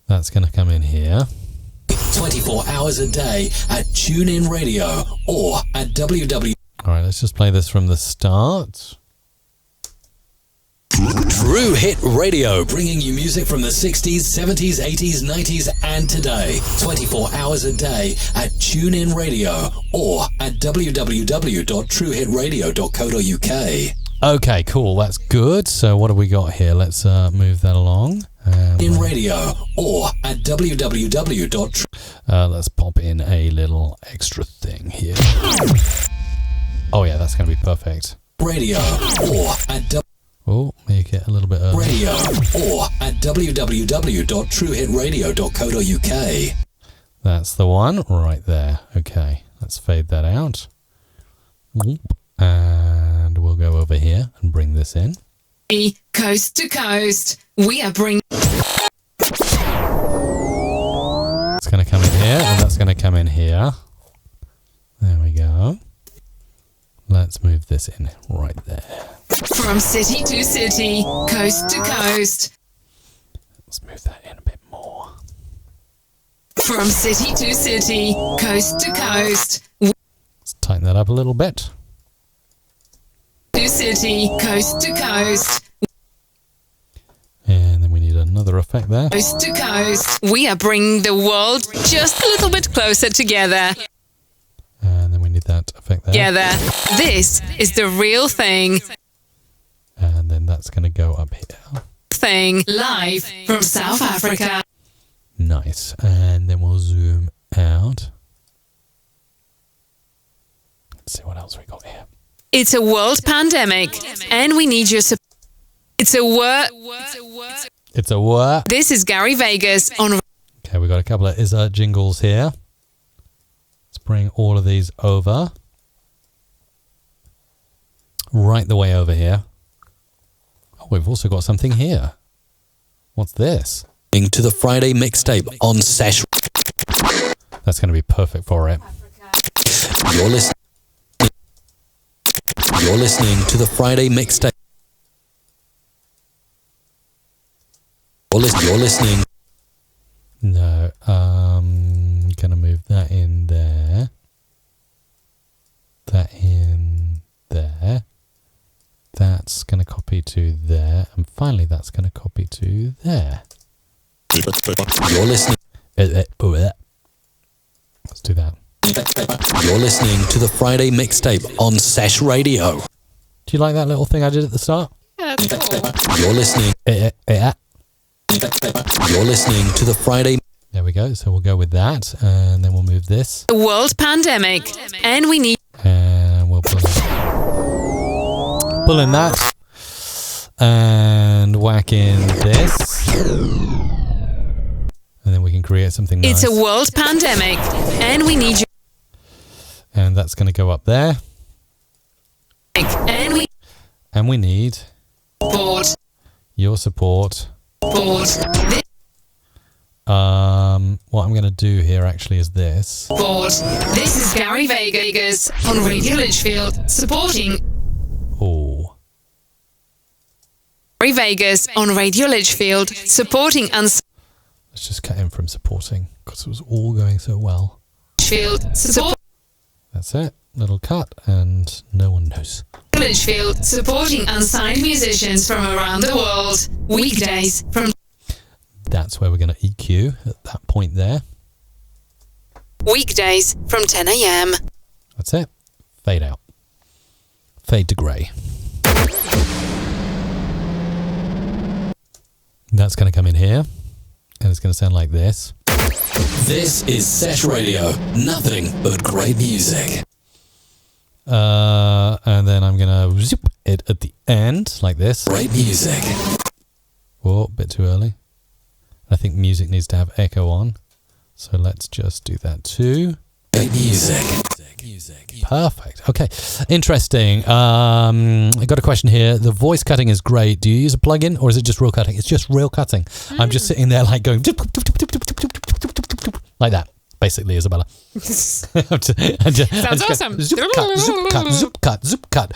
That's going to come in here. 24 hours a day at TuneIn Radio or at www... All right, let's just play this from the start. True Hit Radio, bringing you music from the 60s, 70s, 80s, 90s, and today. 24 hours a day at TuneIn Radio or at www.truehitradio.co.uk. Okay, cool. That's good. So what have we got here? Let's move that along. In radio or at www. Let's pop in a little extra thing here. Oh yeah, that's going to be perfect. Radio or at Oh, make it a little bit early. radio or at www.truehitradio.co.uk. That's the one right there. Okay, let's fade that out. And we'll go over here and bring this in. Coast to coast, we are bringing. It's going to come in here, and that's going to come in here. There we go. Let's move this in right there. From city to city, coast to coast. Let's move that in a bit more. From city to city, coast to coast. Let's tighten that up a little bit. To city, coast to coast. And then we need another effect there. Coast to coast. We are bringing the world just a little bit closer together. And then we need that effect there. Together. This is the real thing. And then that's going to go up here. Thing live from South Africa. Nice. And then we'll zoom out. Let's see what else we got here. It's a world pandemic, and we need your support. It's a It's a what? This is Gary Vegas on... Okay, we've got a couple of jingles here. Let's bring all of these over. Right the way over here. Oh, we've also got something here. What's this? To the Friday mixtape on Sesh. That's going to be perfect for it. You're listening to the Friday mixtape. You're listening. No, going to move that in there. That in there. That's going to copy to there. And finally, that's going to copy to there. You're listening. Let's do that. You're listening to the Friday mixtape on Sesh Radio. Do you like that little thing I did at the start? Yeah, that's cool. You're listening. You're listening to the Friday. There we go. So we'll go with that, and then we'll move this. The world pandemic. And we need... And we'll pull in that. And whack in this. And then we can create something nice. It's a world pandemic. And we need you... And that's going to go up there. And we need... Board. Your support. Board. What I'm going to do here actually is this. Board. This is Gary Vegas on Radio Litchfield, supporting... Oh. Gary Vegas on Radio Litchfield, supporting Let's just cut in from supporting, because it was all going so well. Litchfield, support... That's it. Little cut, and no one knows. Litchfield, supporting unsigned musicians from around the world. Weekdays from... That's where we're going to EQ at that point there. Weekdays from 10 a.m. That's it. Fade out. Fade to grey. That's going to come in here, and it's going to sound like this. This is Sesh Radio. Nothing but great music. And then I'm going to zip it at the end, like this. Great music. Oh, a bit too early. I think music needs to have echo on. So let's just do that too. Great music. Perfect. Okay. Interesting. I got a question here. The voice cutting is great. Do you use a plugin or is it just real cutting? It's just real cutting. I'm just sitting there like going like that. Basically, Isabella. Sounds Go, awesome. zoop cut.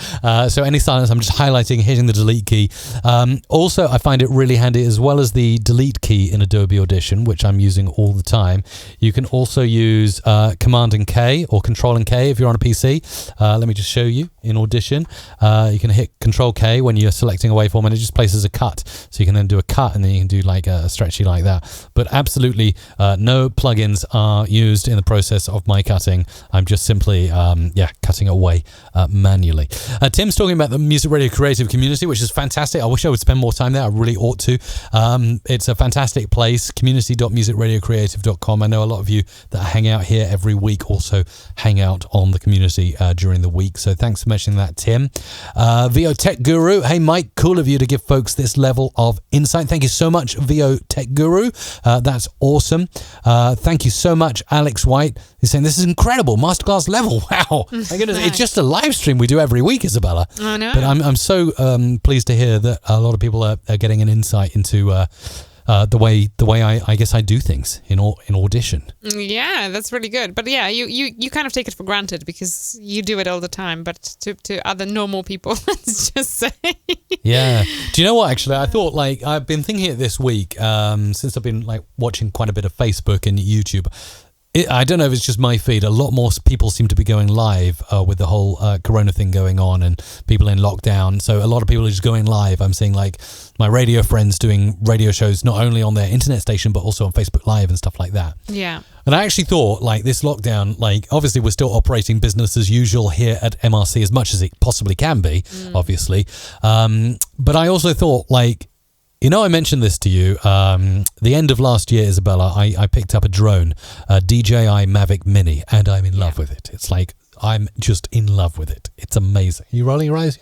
So any silence, I'm just highlighting, hitting the delete key. Also, I find it really handy, as well as the delete key in Adobe Audition, which I'm using all the time. You can also use Command and K or Control and K if you're on a PC. Let me just show you in Audition. You can hit Control K when you're selecting a waveform, and it just places a cut. So you can then do a cut, and then you can do like a stretchy like that. But absolutely no plugins are used in the process of my cutting. I'm just simply cutting away manually. Tim's talking about the Music Radio Creative community, which is fantastic. I wish I would spend more time there. I really ought to. It's a fantastic place, community.musicradiocreative.com. I know a lot of you that hang out here every week also hang out on the community during the week, so thanks for mentioning that, Tim. VO Tech Guru, hey Mike, cool of you to give folks this level of insight. Thank you so much, VO Tech Guru. That's awesome. Thank you so much, Alex White. He's saying this is incredible, masterclass level. Wow, my goodness, it's just a live stream we do every week, Isabella. I know. But I'm so pleased to hear that a lot of people are getting an insight into the way I guess I do things in Audition. Yeah, that's really good. But yeah, you kind of take it for granted because you do it all the time. But to other normal people, let's just say. Yeah. Do you know what? Actually, I thought I've been thinking it this week since I've been watching quite a bit of Facebook and YouTube. I don't know if it's just my feed. A lot more people seem to be going live with the whole Corona thing going on and people in lockdown. So a lot of people are just going live. I'm seeing my radio friends doing radio shows not only on their internet station but also on Facebook Live and stuff like that. Yeah. And I actually thought this lockdown, obviously we're still operating business as usual here at MRC as much as it possibly can be, obviously. But I also thought I mentioned this to you. The end of last year, Isabella, I picked up a drone, a DJI Mavic Mini, and I'm in love with it. It's I'm just in love with it. It's amazing. You rolling your eyes?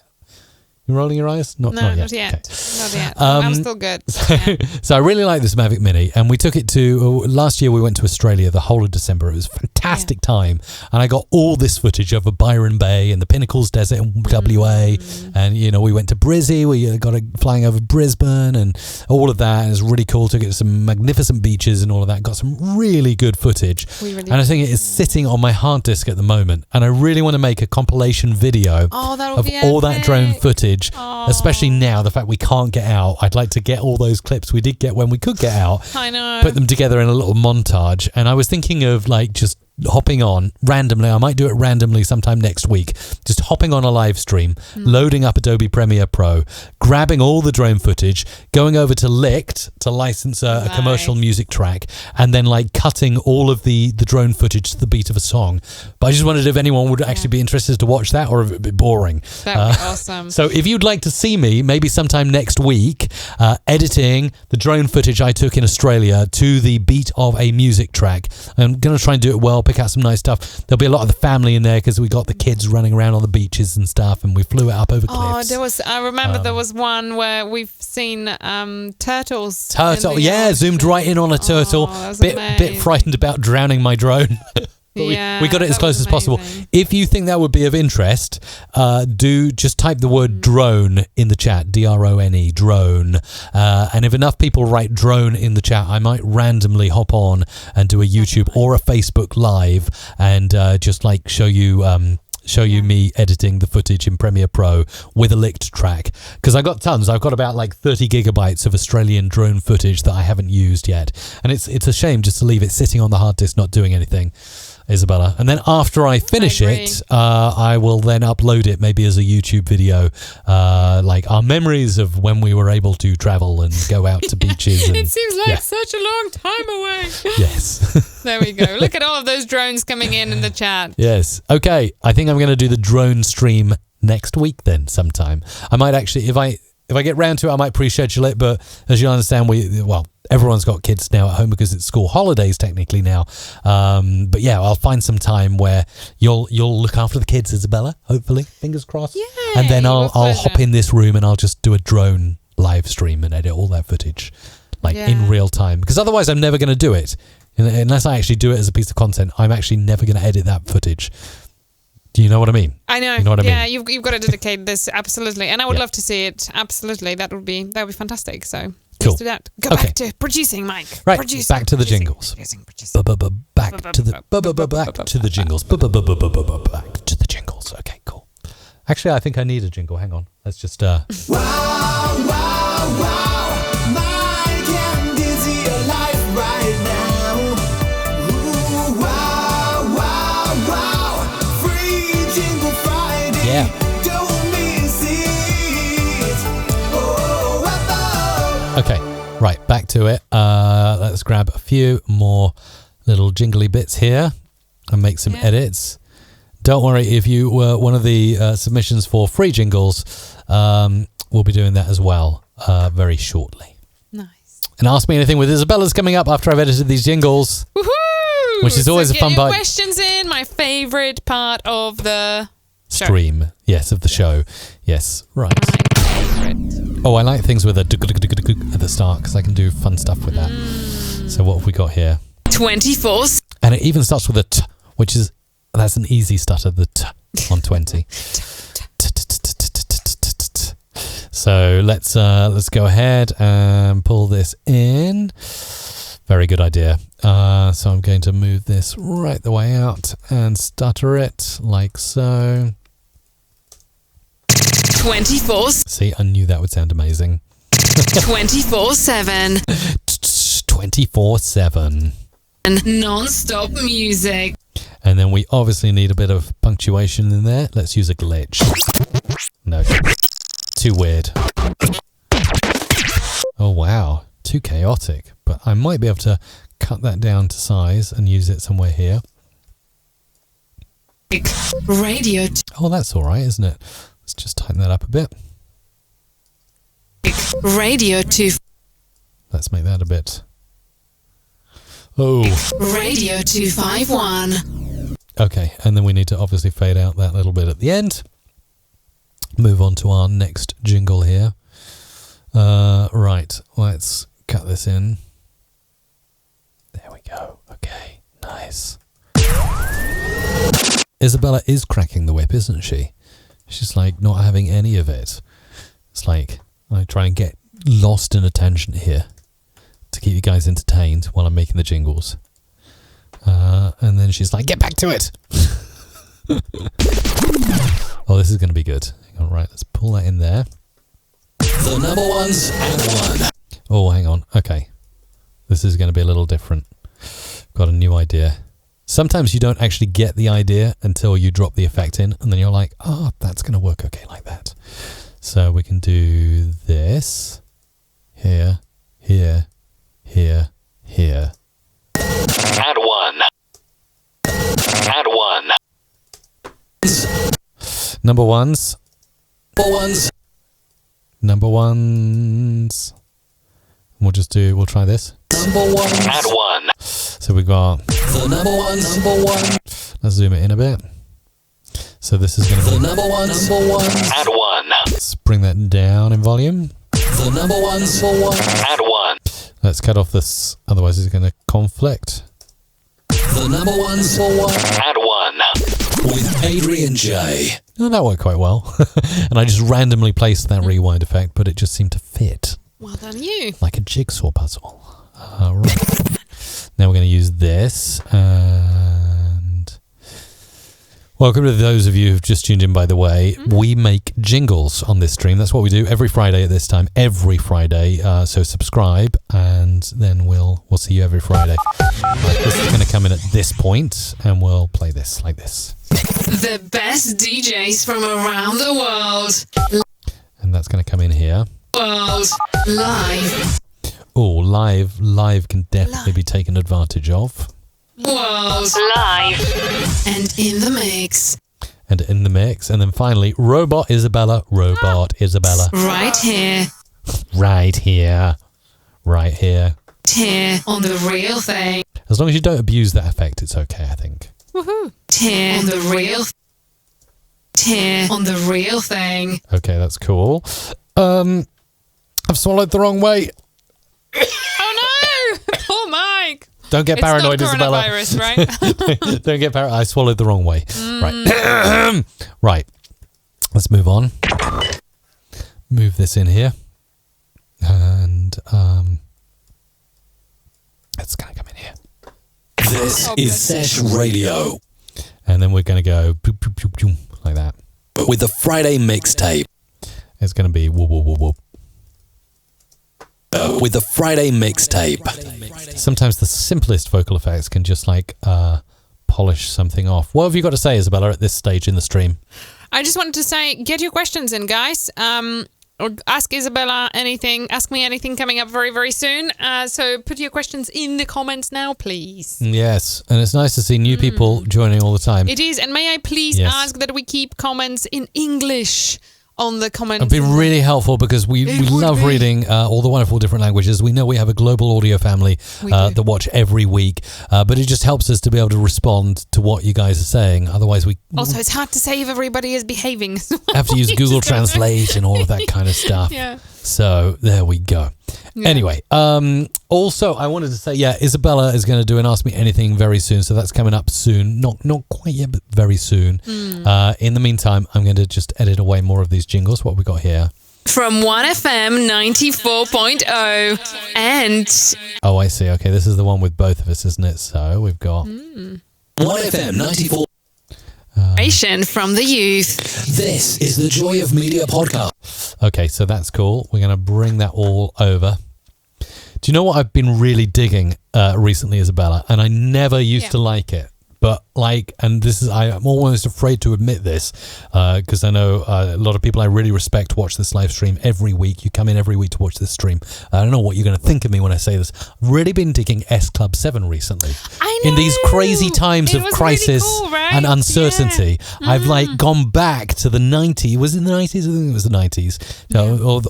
You rolling your eyes? No, not yet. Okay. Not yet. I'm still good. Yeah. So I really like this Mavic Mini, and we took it to last year. We went to Australia the whole of December. It was a fantastic time, and I got all this footage over Byron Bay and the Pinnacles Desert in WA, and we went to Brizzy. We got flying over Brisbane and all of that. It was really cool. Took it to some magnificent beaches and all of that. Got some really good footage, and I think it is sitting on my hard disk at the moment. And I really want to make a compilation video of all that drone footage. Especially now, the fact we can't get out. I'd like to get all those clips we did get when we could get out. I know. Put them together in a little montage. And I was thinking of just hopping on randomly. I might do it randomly sometime next week. Just hopping on a live stream, loading up Adobe Premiere Pro, grabbing all the drone footage, going over to Licked to license a commercial music track, and then cutting all of the drone footage to the beat of a song. But I just wondered if anyone would actually be interested to watch that, or if it'd be boring. That would be awesome. So if you'd like to see me, maybe sometime next week, editing the drone footage I took in Australia to the beat of a music track, I'm going to try and do it well, pick out some nice stuff. There'll be a lot of the family in there because we got the kids running around on the beaches and stuff, and we flew it up over cliffs. I remember there was one where we've seen turtles. Zoomed right in on a turtle. Bit frightened about drowning my drone. But we got it as close as possible. If you think that would be of interest, do just type the word drone in the chat, DRONE, drone. And if enough people write drone in the chat, I might randomly hop on and do a YouTube or a Facebook Live and just show you me editing the footage in Premiere Pro with a Licked track. Because I got tons. I've got about 30 gigabytes of Australian drone footage that I haven't used yet. And it's a shame just to leave it sitting on the hard disk not doing anything, Isabella. And then after I finish it, I will then upload it maybe as a YouTube video, our memories of when we were able to travel and go out to beaches. And, it seems like such a long time away. Yes. There we go. Look at all of those drones coming in the chat. Yes. Okay. I think I'm going to do the drone stream next week then sometime. I might actually, if I get round to it, I might pre-schedule it. But as you understand, everyone's got kids now at home because it's school holidays technically now. But yeah, I'll find some time where you'll look after the kids, Isabella, hopefully, fingers crossed. Yay, and then I'll hop in this room and I'll just do a drone live stream and edit all that footage in real time. Because otherwise I'm never going to do it. Unless I actually do it as a piece of content, I'm actually never going to edit that footage. Do you know what I mean? I know. You know what I mean? Yeah, you've got to dedicate this, absolutely. And I would love to see it, absolutely. That would be fantastic. So cool. Let's do that. Go back to producing, Mike. Right, producing, back to the jingles. Back to the jingles. Back to the jingles. Okay, cool. Actually, I think I need a jingle. Hang on. Let's just... Wow, wow, wow. Mike and Dizzy are live right now. Ooh, wow, wow, wow. Free Jingle Friday. Yeah. Don't miss it. Oh, wow. Okay, right, back to it. Let's grab a few more little jingly bits here and make some edits. Don't worry, if you were one of the submissions for free jingles, we'll be doing that as well very shortly. Nice. And Ask Me Anything with Isabella's coming up after I've edited these jingles. Woohoo! Which is always a fun part. Questions in, my favourite part of the stream. Yes, of the show. Yes, right. Oh, I like things with a at the start because I can do fun stuff with that. So what have we got here? 24. And it even starts with a t, which is, that's an easy stutter, the t on 20. So let's go ahead and pull this in. Very good idea. So I'm going to move this right the way out and stutter it like so. 24. See, I knew that would sound amazing. 24/7. 24/7. And non-stop music. And then we obviously need a bit of punctuation in there. Let's use a glitch. No. Too weird. Oh, wow. Too chaotic. But I might be able to cut that down to size and use it somewhere here. Radio. Oh, that's all right, isn't it? Let's just tighten that up a bit. Radio 2. Let's make that a bit. Oh. Radio 251. Okay, and then we need to obviously fade out that little bit at the end. Move on to our next jingle here. Right, let's cut this in. There we go. Okay, nice. Isabella is cracking the whip, isn't she? She's like not having any of it. It's like I try and get lost in attention here to keep you guys entertained while I'm making the jingles. And then she's like, get back to it. Oh, this is going to be good. Hang on, right, let's pull that in there. The number ones and one. Oh, hang on. Okay. This is going to be a little different. Got a new idea. Sometimes you don't actually get the idea until you drop the effect in, and then you're like, oh, that's going to work okay like that. So we can do this. Here, here, here, here. Add one. Add one. Number ones. Number ones. Number ones. We'll try this. Number one. Add one. So we got the number one. Number one. Let's zoom it in a bit. So this is going to be the number one. Number one. Add one. Let's bring that down in volume. The number one. Number one. Add one. Let's cut off this, otherwise it's going to conflict. The number one. Number one. Add one. With Adrian J. Oh, that worked quite well. And I just randomly placed that rewind effect, but it just seemed to fit. Well done, you. Like a jigsaw puzzle. Right. Now we're going to use this. And welcome to those of you who've just tuned in, by the way. We make jingles on this stream. That's what we do every Friday at this time. Every Friday. So subscribe, and then we'll see you every Friday. Right, this is going to come in at this point, and we'll play this like this. The best DJs from around the world. And that's going to come in here. World live. Oh, live can definitely be taken advantage of. World live. And in the mix. And in the mix. And then finally, Robot Isabella. Right here. Right here. Right here. Here on the real thing. As long as you don't abuse that effect, it's okay, I think. Woohoo. Here on the real. Here on the real thing. Okay, that's cool. I've swallowed the wrong way. Oh no! Poor Mike. Don't get paranoid, it's not Isabella. coronavirus, right? Don't get paranoid. I swallowed the wrong way. Right. Right. Let's move on. Move this in here. And it's going to come in here. This is Sesh Radio. And then we're going to go boop, boop, boop, boop, like that. With the Friday mixtape. It's going to be whoop, whoop, whoop, whoop. With the Friday mixtape. Sometimes the simplest vocal effects can just like polish something off. What have you got to say, Isabella, at this stage in the stream? I just wanted to say, get your questions in, guys. Or ask Isabella anything. Ask me anything coming up very, very soon. So put your questions in the comments now, please. Yes, and it's nice to see new people joining all the time. It is. And may I please ask that we keep comments in English on the comments. It'd be really helpful because we love reading all the wonderful different languages. We know we have a global audio family that watch every week, but it just helps us to be able to respond to what you guys are saying. Otherwise, Also, it's hard to say if everybody is behaving. have to use Google Translate and all of that kind of stuff. Yeah. So there we go. Yeah. Anyway, also I wanted to say, Isabella is going to do an Ask Me Anything very soon, so that's coming up soon. Not quite yet, but very soon. In the meantime, I'm going to just edit away more of these jingles. What have we got here? From 1FM 94.0 and... Oh, I see. Okay, this is the one with both of us, isn't it? So we've got... 1FM 94. From the youth. This is the Joy of Media podcast. Okay, so that's cool. We're going to bring that all over. Do you know what I've been really digging recently, Isabella? And I never used to like it. But and I'm almost afraid to admit this because I know a lot of people I really respect watch this live stream every week. You come in every week to watch this stream. I don't know what you're going to think of me when I say this. I've really been digging S Club 7 recently. I know. In these crazy times of crisis really cool, right? and uncertainty, I've gone back to the 90s. Was it the 90s? I think it was the 90s.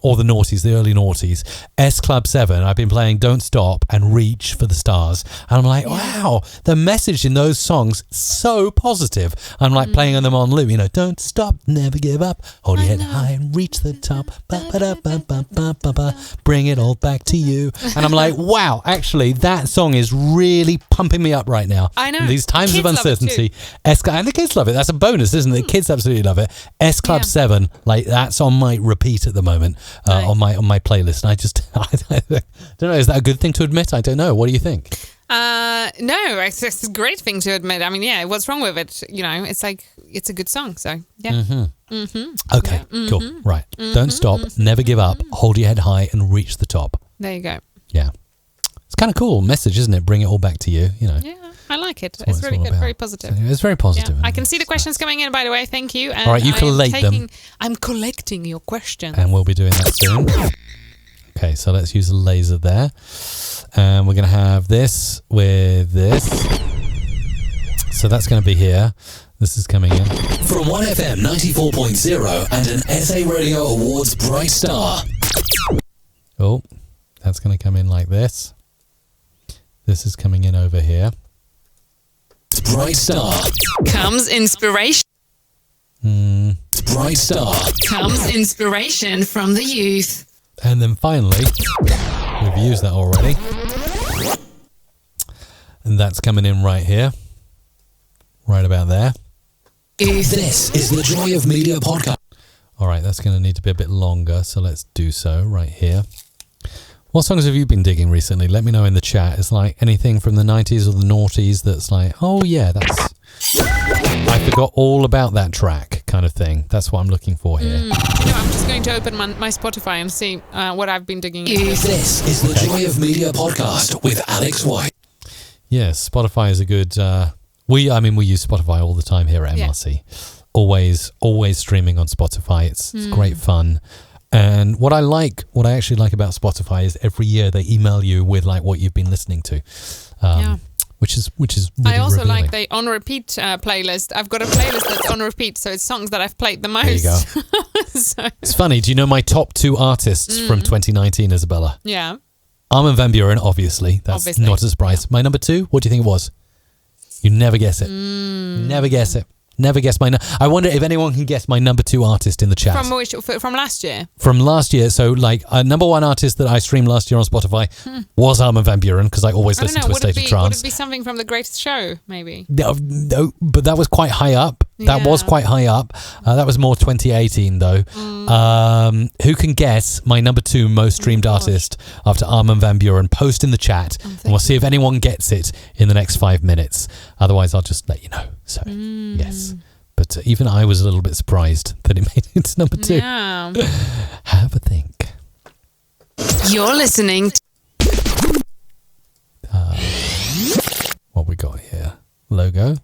Or the noughties, the early noughties. S Club 7. I've been playing Don't Stop and Reach for the Stars. And I'm like, wow, the message in those songs songs so positive. I'm like playing them on loop. Don't stop, never give up. Hold your head high and reach the top. Ba-ba-da-ba-ba-ba-ba-ba. Bring it all back to you. And I'm like, wow, actually, that song is really pumping me up right now. I know. In these times Kids of uncertainty. And the kids love it. That's a bonus, isn't it? The kids absolutely love it. S Club 7, like that's on my repeat at the moment, on my playlist. And I just, I don't know, is that a good thing to admit? I don't know. What do you think? No, it's a great thing to admit. I mean, yeah, what's wrong with it? It's like, it's a good song. So, yeah. Okay, cool. Right. Don't stop, never give up, hold your head high and reach the top. There you go. Yeah. It's kind of cool message, isn't it? Bring it all back to you, Yeah, I like it. It's really good, very positive. So it's very positive. Yeah. I can see the questions coming in, by the way. Thank you. And all right, you collate them. I'm collecting your questions. And we'll be doing that soon. Okay, so let's use a laser there. And we're going to have this with this. So that's going to be here. This is coming in. From 1FM 94.0 and an SA Radio Awards Bright Star. Oh, that's going to come in like this. This is coming in over here. Bright Star. Comes inspiration. Bright Star. Comes inspiration from the youth. And then finally, we've used that already. And that's coming in right here. Right about there. This is the Joy of Media podcast. All right, that's going to need to be a bit longer, so let's do so right here. What songs have you been digging recently? Let me know in the chat. It's like anything from the 90s or the noughties that's like, oh yeah, that's... I forgot all about that track kind of thing. That's what I'm looking for here. I'm just going to open my Spotify and see what I've been digging in. This is the Joy of Media podcast with Alex White. Yes, Spotify is a good... we use Spotify all the time here at MRC. Always streaming on Spotify. It's great fun. And what I actually like about Spotify is every year they email you with like what you've been listening to. Which is really I also revealing. like the on repeat playlist. I've got a playlist that's on repeat, so it's songs that I've played the most. There you go. So, it's funny. Do you know my top 2 artists from 2019, Isabella? yeah. Armin van Buuren, obviously. That's not a surprise. My number 2, what do you think it was? You never guess it. Never guess it. Never guess my... I wonder if anyone can guess my number 2 artist in the chat. From last year? From last year. So, like, number 1 artist that I streamed last year on Spotify was Armin van Buuren, because I always listen to A State of Trance. Would it be something from The Greatest Show, maybe? No, but that was quite high up. That was quite high up. That was more 2018, though. Who can guess my number 2 most streamed artist after Armin van Buuren? Post in the chat, and we'll see if anyone gets it in the next 5 minutes. Otherwise, I'll just let you know. So, yes. But even I was a little bit surprised that it made it to number 2. Yeah. Have a think. You're listening to... What we got here? Logo.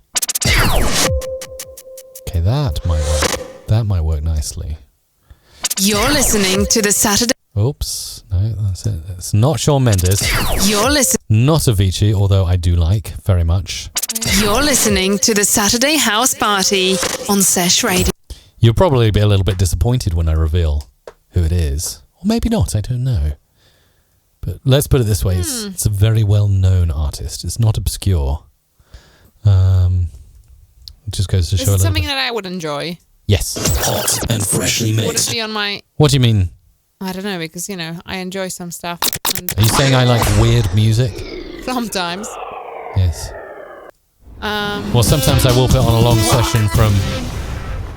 Okay, that might work. That might work nicely. You're listening to the Saturday... Oops. No, that's it. It's not Shawn Mendes. You're listening... Not Avicii, although I do like very much. You're listening to the Saturday House Party on Sesh Radio. You'll probably be a little bit disappointed when I reveal who it is. Or maybe not, I don't know. But let's put it this way. It's a very well-known artist. It's not obscure. It just goes to show a little something bit. that I would enjoy. Yes. Hot and freshly Would it mixed. be on my... What do you mean? I don't know, because, I enjoy some stuff. And Are you saying I like weird music? sometimes. Yes. Well, sometimes I will put on a long session from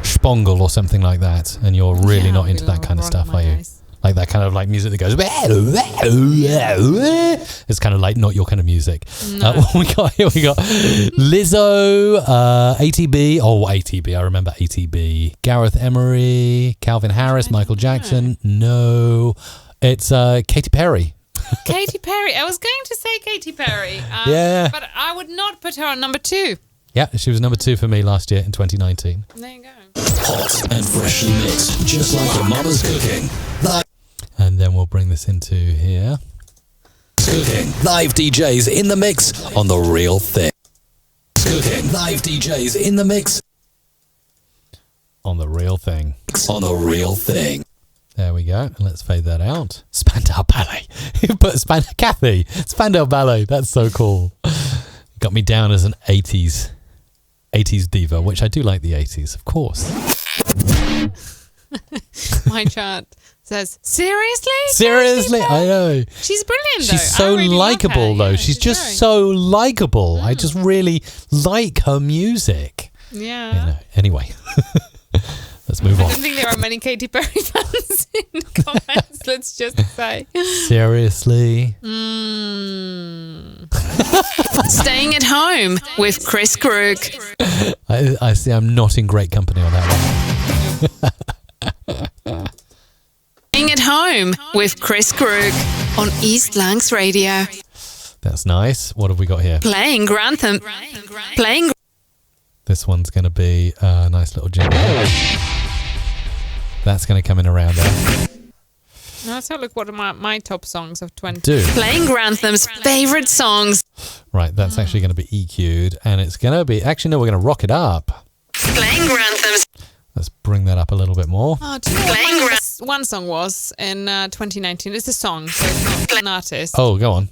Spongle or something like that, and you're really not into that kind of stuff, are you? Like that kind of like music that goes... It's kind of like not your kind of music. No. We got Lizzo, ATB. Oh, ATB. I remember ATB. Gareth Emery, Calvin Harris, Michael Jackson. No. It's Katy Perry. Katy Perry. I was going to say Katy Perry. Yeah. But I would not put her on number 2. Yeah, she was number 2 for me last year in 2019. There you go. Hot and freshly mixed, just like your mama's cooking. And then we'll bring this into here. Cooking. Live DJs in the mix on the real thing. Cooking. Live DJs in the mix On the real thing. on the real thing. There we go. And let's fade that out. Spandau Ballet. But Kathy, Spandau Ballet. That's so cool. Got me down as an 80s 80s diva, which I do like the 80s, of course. My chart says, seriously? Seriously, I know. She's brilliant, though. She's so I really love likable, her. though. Yeah, she's just very- so likable. I just really like her music. Yeah. You know. Anyway, let's move I on. don't think there are many Katy Perry fans in comments, let's just say. Seriously. Staying at home with Chris Crook. I see I'm not in great company on that one. Staying at home with Chris Crook on East Lancs Radio. That's nice. What have we got here? Playing Grantham. Playing. This one's going to be a nice little jingle. That's going to come in around there. Now let's have a look what are my top songs of 20. Do. Playing Grantham's favourite songs. Right, that's actually going to be EQ'd, and it's going to be... Actually, no, we're going to rock it up. Playing Grantham's. Let's bring that up a little bit more. Oh, do you know Playing what one song was in 2019? It's a song, so it's not an artist. Oh, go on.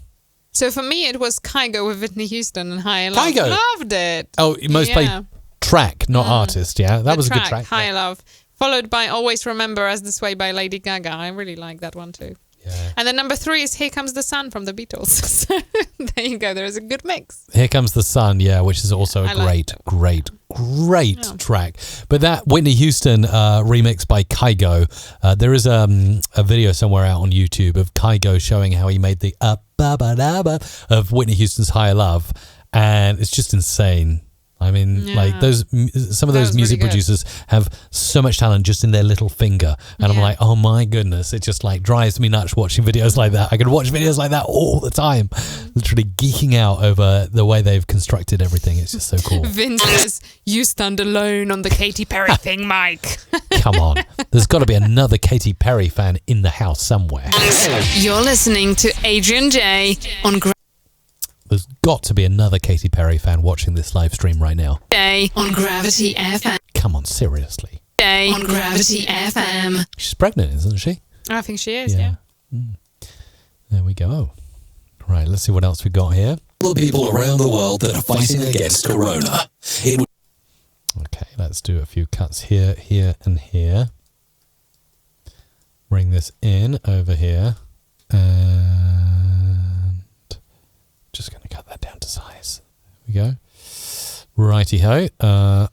So for me, it was Kygo with Whitney Houston and Higher Love. Kygo? Loved it. Oh, you most Yeah. play track, not artist, yeah? That The was a good track. Higher Love. Followed by Always Remember As This Way by Lady Gaga. I really like that one too. Yeah. And then number 3 is Here Comes the Sun from the Beatles. So there you go. There is a good mix. Here Comes the Sun, yeah, which is also a I like great Yeah. track. But that Whitney Houston remix by Kygo, there is a video somewhere out on YouTube of Kygo showing how he made the ba-ba-da-ba of Whitney Houston's Higher Love, and it's just insane. I mean, Yeah. like some of That those was music really good. producers have so much talent just in their little finger, and I'm Yeah. like, oh my goodness, it just like drives me nuts watching videos like that. I could watch videos like that all the time, literally geeking out over the way they've constructed everything. It's just so cool. Vince says, you stand alone on the Katy Perry thing, Mike. Come on, there's got to be another Katy Perry fan in the house somewhere. You're listening to Adrian J on There's got to be another Katy Perry fan watching this live stream right now. J on Gravity FM. Come on, seriously. J on Gravity FM. She's pregnant, isn't she? I think she is, yeah. There we go. Right, let's see what else we got here. All the people around the world that are fighting against Corona. It would Okay, let's do a few cuts here, here, and here. Bring this in over here. And just going to cut that down to size. There we go. Righty-ho.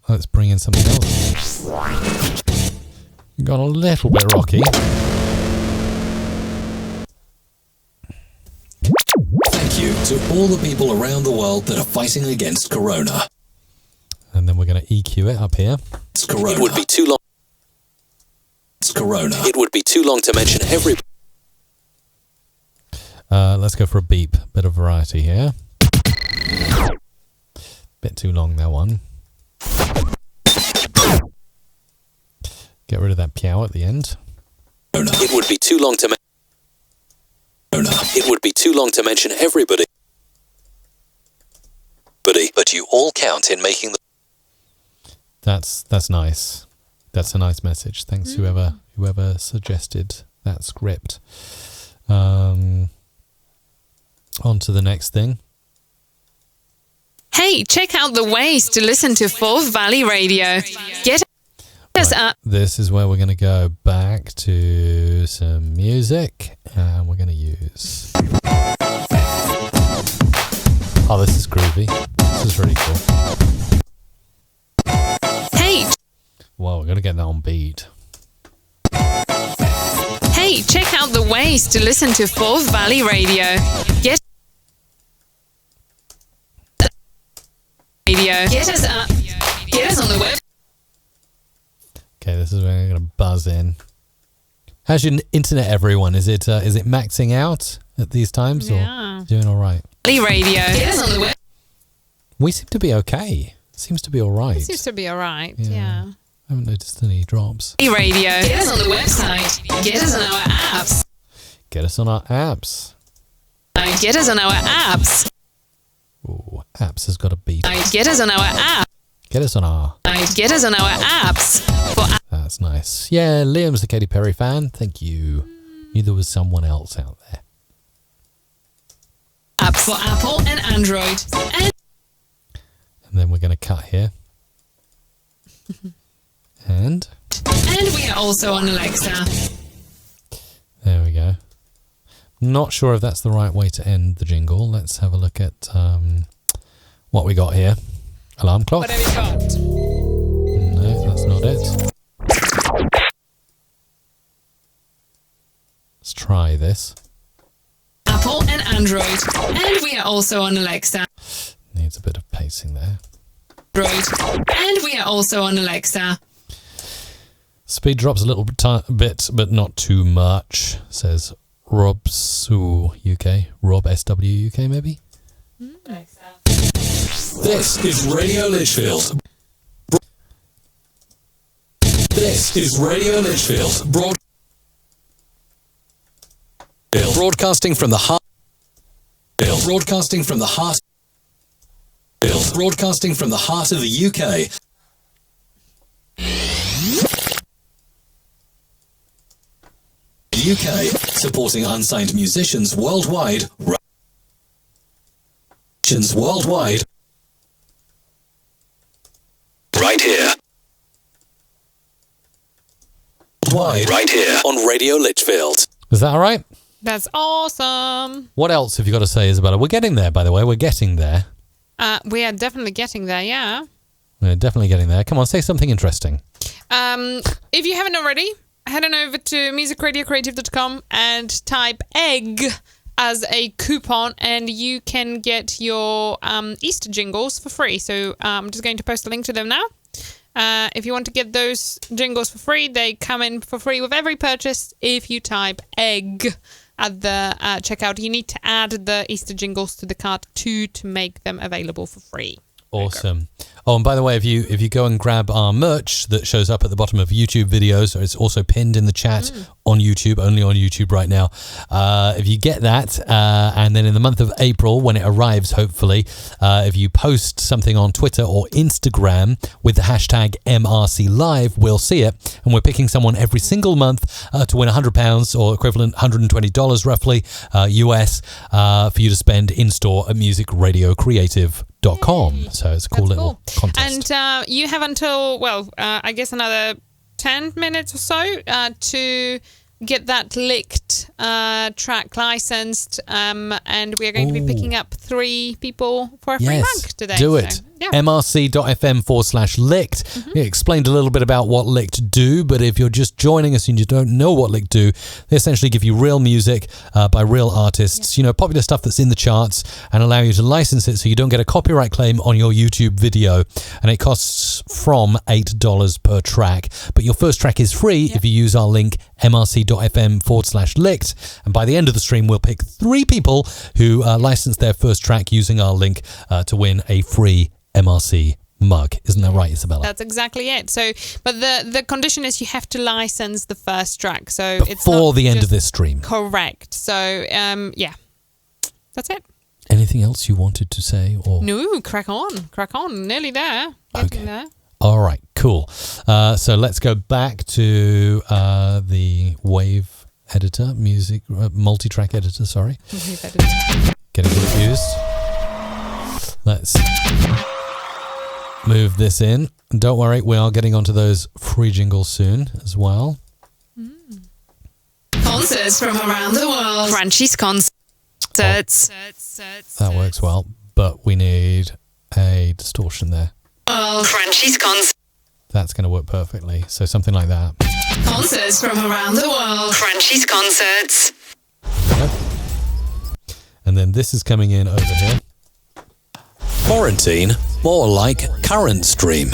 Let's bring in something else. Got a little bit rocky. thank you to all the people around the world that are fighting against Corona. And then we're going to EQ it up here. It's Corona. It would be too long. It's Corona. It would be too long to mention every. Let's go for a beep. Bit of variety here. Bit too long, that one. Get rid of that pew at the end. It would be too long to It would be too long to mention everybody. But you all count in making the. That's nice. That's a nice message. Thanks whoever suggested that script. On to the next thing. Hey, check out the ways to listen to Forth Valley Radio. Get us up. This is where we're going to go back to some music, and we're going to use... Oh, this is groovy. This is really cool. Hey, Well, we're going to get that on beat. hey, check out the ways to listen to Forth Valley Radio. Get us up. Get us on the web. Okay, this is where I'm going to buzz in. How's your internet, everyone? Is it maxing out at these times, Yeah. or doing all right? Valley Radio. Get us on the web. We seem to be okay. Seems to be all right. It seems to be all right, Yeah. yeah. I haven't noticed any drops. Valley Radio. Get us on the website. Get us on our apps. Get us on our apps. Get us on our apps. Ooh, apps has got a beat. Get us on our app. Get us on our... Get us on our apps. For That's nice. Yeah, Liam's the Katy Perry fan. Thank you. Knew there was someone else out there. apps for Apple and Android. And And then we're going to cut here. And we are also on Alexa. there we go. Not sure if that's the right way to end the jingle. Let's have a look at what we got here. Alarm clock. What have you got? No, that's not it. Let's try this. Apple and Android. And we are also on Alexa. Needs a bit of pacing there. Android. And we are also on Alexa. Speed drops a little bit, but not too much, says Rob Sue UK. Rob SW UK, maybe? This is Radio Litchfield. This is Radio Litchfield. Broadcasting from the heart. Broadcasting from the heart. Broadcasting from the heart of the UK. UK, supporting unsigned musicians worldwide. Worldwide. Right here. Right here on Radio Litchfield. Is that all right? That's awesome. What else have you got to say, Isabella? We're getting there, by the way. We're getting there. We are definitely getting there, yeah. We're definitely getting there. Come on, say something interesting. If you haven't already, head on over to musicradiocreative.com and type egg as a coupon and you can get your Easter jingles for free. So I'm just going to post a link to them now. If you want to get those jingles for free, they come in for free with every purchase. If you type egg at the checkout, you need to add the Easter jingles to the cart too to make them available for free. Awesome. Oh, and by the way, if you go and grab our merch that shows up at the bottom of YouTube videos, or it's also pinned in the chat on YouTube, only on YouTube right now. If you get that, and then in the month of April, when it arrives, hopefully, if you post something on Twitter or Instagram with the hashtag MRC Live, we'll see it. And we're picking someone every single month to win £100 or equivalent $120 roughly US for you to spend in store at musicradiocreative.com. So it's a cool little contest. And you have until, I guess another 10 minutes or so to get that licked track licensed. And we are going to be picking up 3 people for a free mug today. Do it. Yeah. mrc.fm/licked. We explained a little bit about what Licked do, but if you're just joining us and you don't know what Licked do, they essentially give you real music by real artists, popular stuff that's in the charts, and allow you to license it so you don't get a copyright claim on your YouTube video. And it costs from $8 per track. But your first track is free if you use our link mrc.fm/licked. And by the end of the stream, we'll pick 3 people who license their first track using our link to win a free MRC mug. Isn't that right, Isabella? That's exactly it. So, but the condition is you have to license the first track. So before it's not the end of this stream. Correct. So, that's it. Anything else you wanted to say? Or No, crack on. Nearly there. Getting there. All right, cool. So let's go back to the Wave editor, music multi-track editor. Sorry, getting confused. Let's move this in. Don't worry, we are getting onto those free jingles soon as well. Concerts from around the world. Franchi's concerts. That works well, but we need a distortion there. Franchi's concerts. That's going to work perfectly. So something like that. Concerts from around the world. Franchi's concerts. Yep. And then this is coming in over here. Quarantine, more like current stream.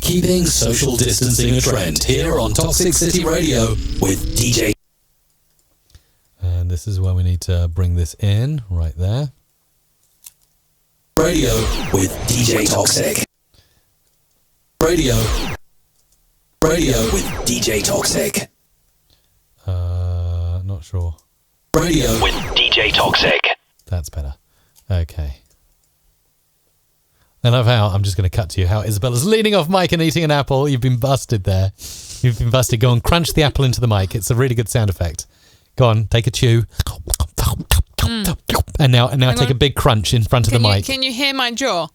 Keeping social distancing a trend here on Toxic City Radio with DJ. And this is where we need to bring this in, right there. Radio with DJ Toxic. Radio with DJ Toxic. Not sure. Radio with DJ Toxic. That's better. Okay. I love how, I'm just going to cut to you, how Isabella's leaning off mic and eating an apple. You've been busted there. You've been busted. Go and crunch the apple into the mic. It's a really good sound effect. Go on, take a chew. And now take a big crunch in front of the mic. Can you hear my jaw?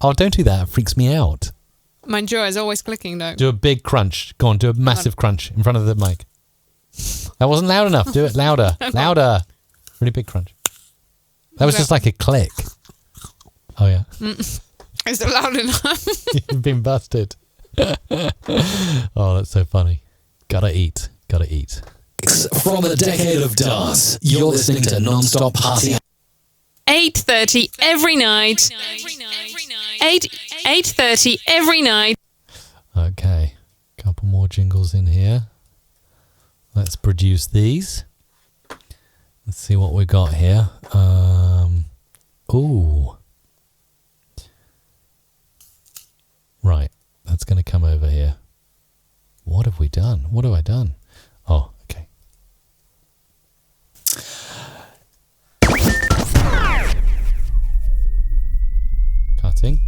Oh, don't do that. It freaks me out. My jaw is always clicking though. Do a big crunch. Go on, do a massive crunch in front of the mic. That wasn't loud enough. Do it louder. Louder. Really big crunch. That was just like a click. Oh, yeah. Is it loud enough? You've been busted. Oh, that's so funny. Gotta eat. From a decade of dance, you're listening to Non-Stop Party. 8:30 every night. 8:30 every night. Okay. Couple more jingles in here. Let's produce these. Let's see what we got here. Ooh. Right. That's going to come over here. What have we done? What have I done? Oh, okay. Cutting.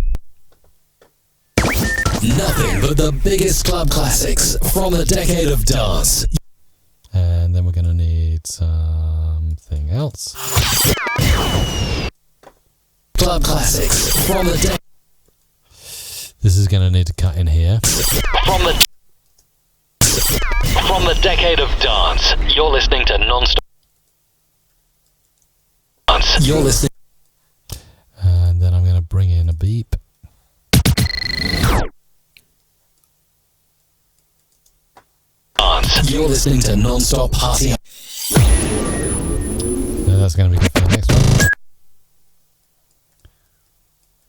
Nothing but the biggest club classics from a decade of dance. And then we're going to need something else. Club classics from a decade. This is going to need to cut in here. From the decade of dance, you're listening to Non-Stop Dance. You're listening. And then I'm going to bring in a beep. You're listening to Non-Stop Party. No, that's going to be good for the next one.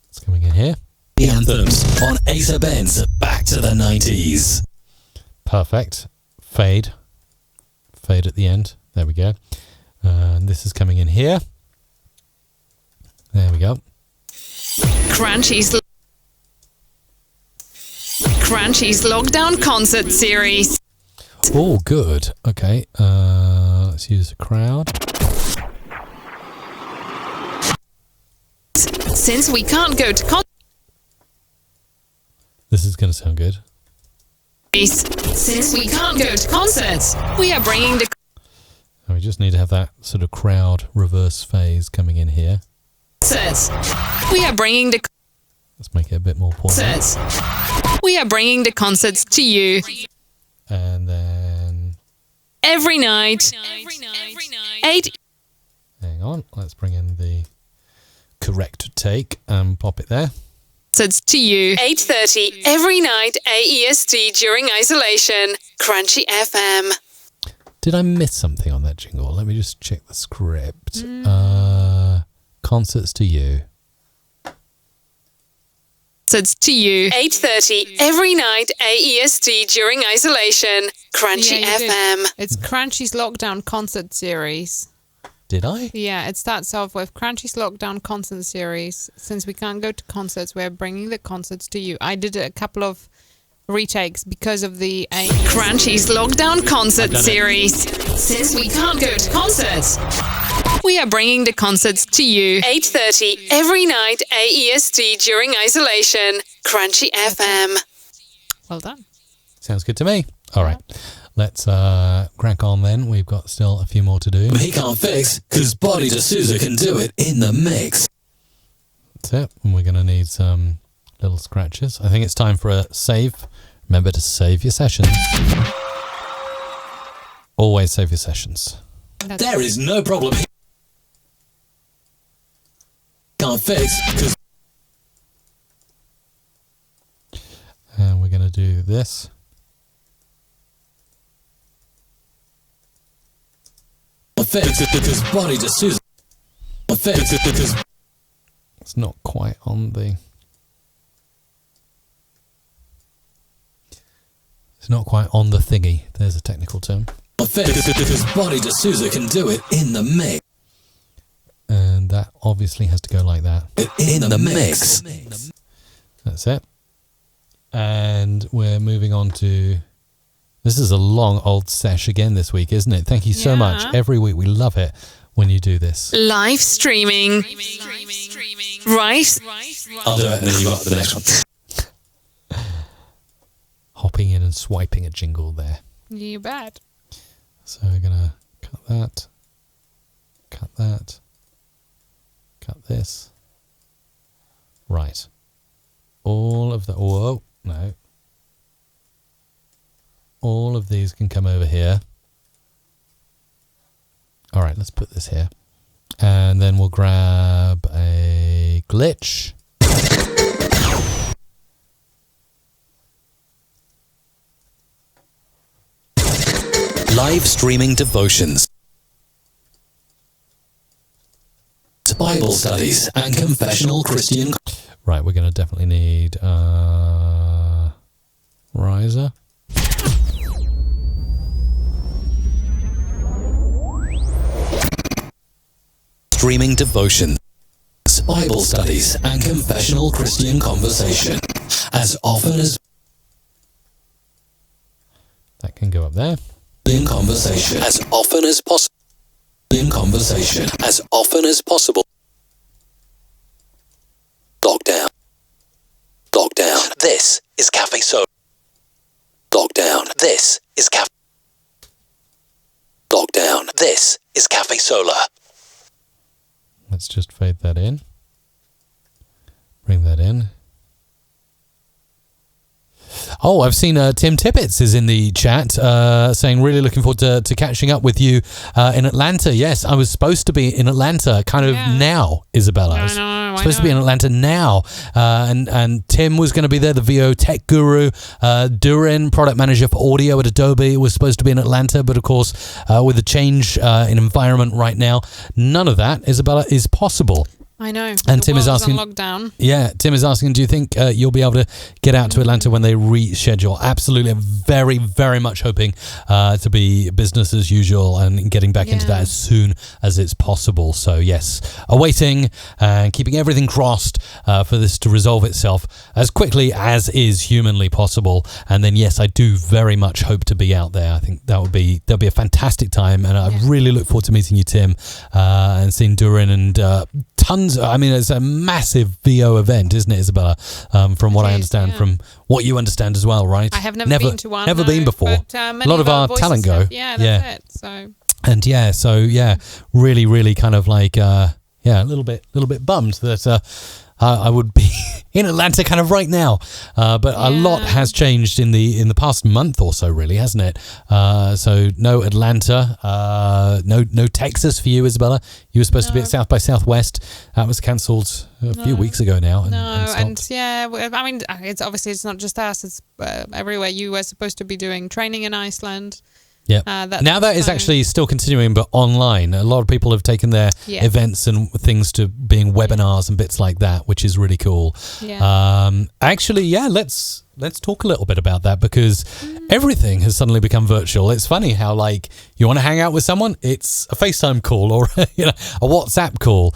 It's coming in here. The anthems on Acer Benz back to the 90s. Perfect. Fade at the end. There we go. And this is coming in here. There we go. Crunchy's Lockdown Concert Series. Oh, good. Okay. Let's use a crowd. Since we can't go to This is going to sound good. Since we can't go to concerts, we are bringing the And we just need to have that sort of crowd reverse phase coming in here. concerts. We are bringing the Let's make it a bit more poignant. concerts. We are bringing the concerts to you And then... every night. 8. Hang on. Let's bring in the correct take and pop it there. Concerts to you 8:30 every night AEST during isolation. Crunchy FM. Did I miss something on that jingle? Let me just check the script. Concerts to you. Concerts to you 8:30 every night AEST during isolation. Crunchy Yeah, you did. FM. It's Crunchy's Lockdown Concert Series. Did I? Yeah, it starts off with Crunchy's Lockdown Concert Series. Since we can't go to concerts, we're bringing the concerts to you. I did a couple of retakes because of the Crunchy's Lockdown Concert Series. Since we can't go to concerts, we are bringing the concerts to you 8:30 every night AEST during isolation. Crunchy FM. Well done. Sounds good to me. All right. Let's crack on then. We've got still a few more to do. He can't fix, because Body D'Souza can do it in the mix. That's it. And we're going to need some little scratches. I think it's time for a save. Remember to save your sessions. Always save your sessions. There is no problem. He can't fix, because And we're going to do this. because Body D'Souza. Because It's not quite on the... It's not quite on the thingy. There's a technical term. because Body D'Souza can do it in the mix. And that obviously has to go like that. In the mix. That's it. And we're moving on to... This is a long old sesh again this week, isn't it? Thank you so much. Every week we love it when you do this. Live streaming. Right. I'll do it and then you got the next one. Hopping in and swiping a jingle there. You bet. So we're going to cut that. Cut that. cut this. Right. All of the... Whoa, no. All of these can come over here. All right, let's put this here. And then we'll grab a glitch. Live streaming devotions, Bible studies, and confessional Christian. Right, we're going to definitely need riser. Streaming devotions, Bible studies, and confessional Christian conversation. As often as That can go up there. in conversation. As often as possible. In conversation. As often as possible. Lockdown. Lockdown. This is Cafe Solar. Lockdown. This is Cafe. Lockdown. This is Cafe Solar. Let's just fade that in. Bring that in. Oh, I've seen Tim Tippett is in the chat saying, really looking forward to catching up with you in Atlanta. Yes, I was supposed to be in Atlanta kind of now, Isabella. I was supposed to be in Atlanta now. And Tim was going to be there, the VO tech guru. Durin, product manager for audio at Adobe, was supposed to be in Atlanta. But of course, with the change in environment right now, none of that, Isabella, is possible. I know. And Tim is asking, on lockdown. Yeah, Tim is asking, do you think you'll be able to get out to Atlanta when they reschedule? Absolutely. I'm very, very much hoping to be business as usual and getting back into that as soon as it's possible. So yes, awaiting and keeping everything crossed for this to resolve itself as quickly as is humanly possible. And then yes, I do very much hope to be out there. I think that'll be a fantastic time, and I really look forward to meeting you, Tim, and seeing Durin and tons. I mean, it's a massive VO event, isn't it, Isabella? From what I understand, from what you understand as well, right? I have never been to one. Never been before. But, a lot of our talent go. That's it. So. And really, really kind of like, a little bit bummed that I would be in Atlanta kind of right now. But a lot has changed in the past month or so, really, hasn't it? So no Atlanta, no Texas for you, Isabella. You were supposed to be at South by Southwest. That was cancelled a few weeks ago now. And I mean, it's not just us. It's everywhere. You were supposed to be doing training in Iceland. Yeah. Now that is actually still continuing, but online. A lot of people have taken their events and things to being webinars and bits like that, which is really cool. Yeah. Let's talk a little bit about that, because everything has suddenly become virtual. It's funny how, like, you want to hang out with someone, it's a FaceTime call or a WhatsApp call.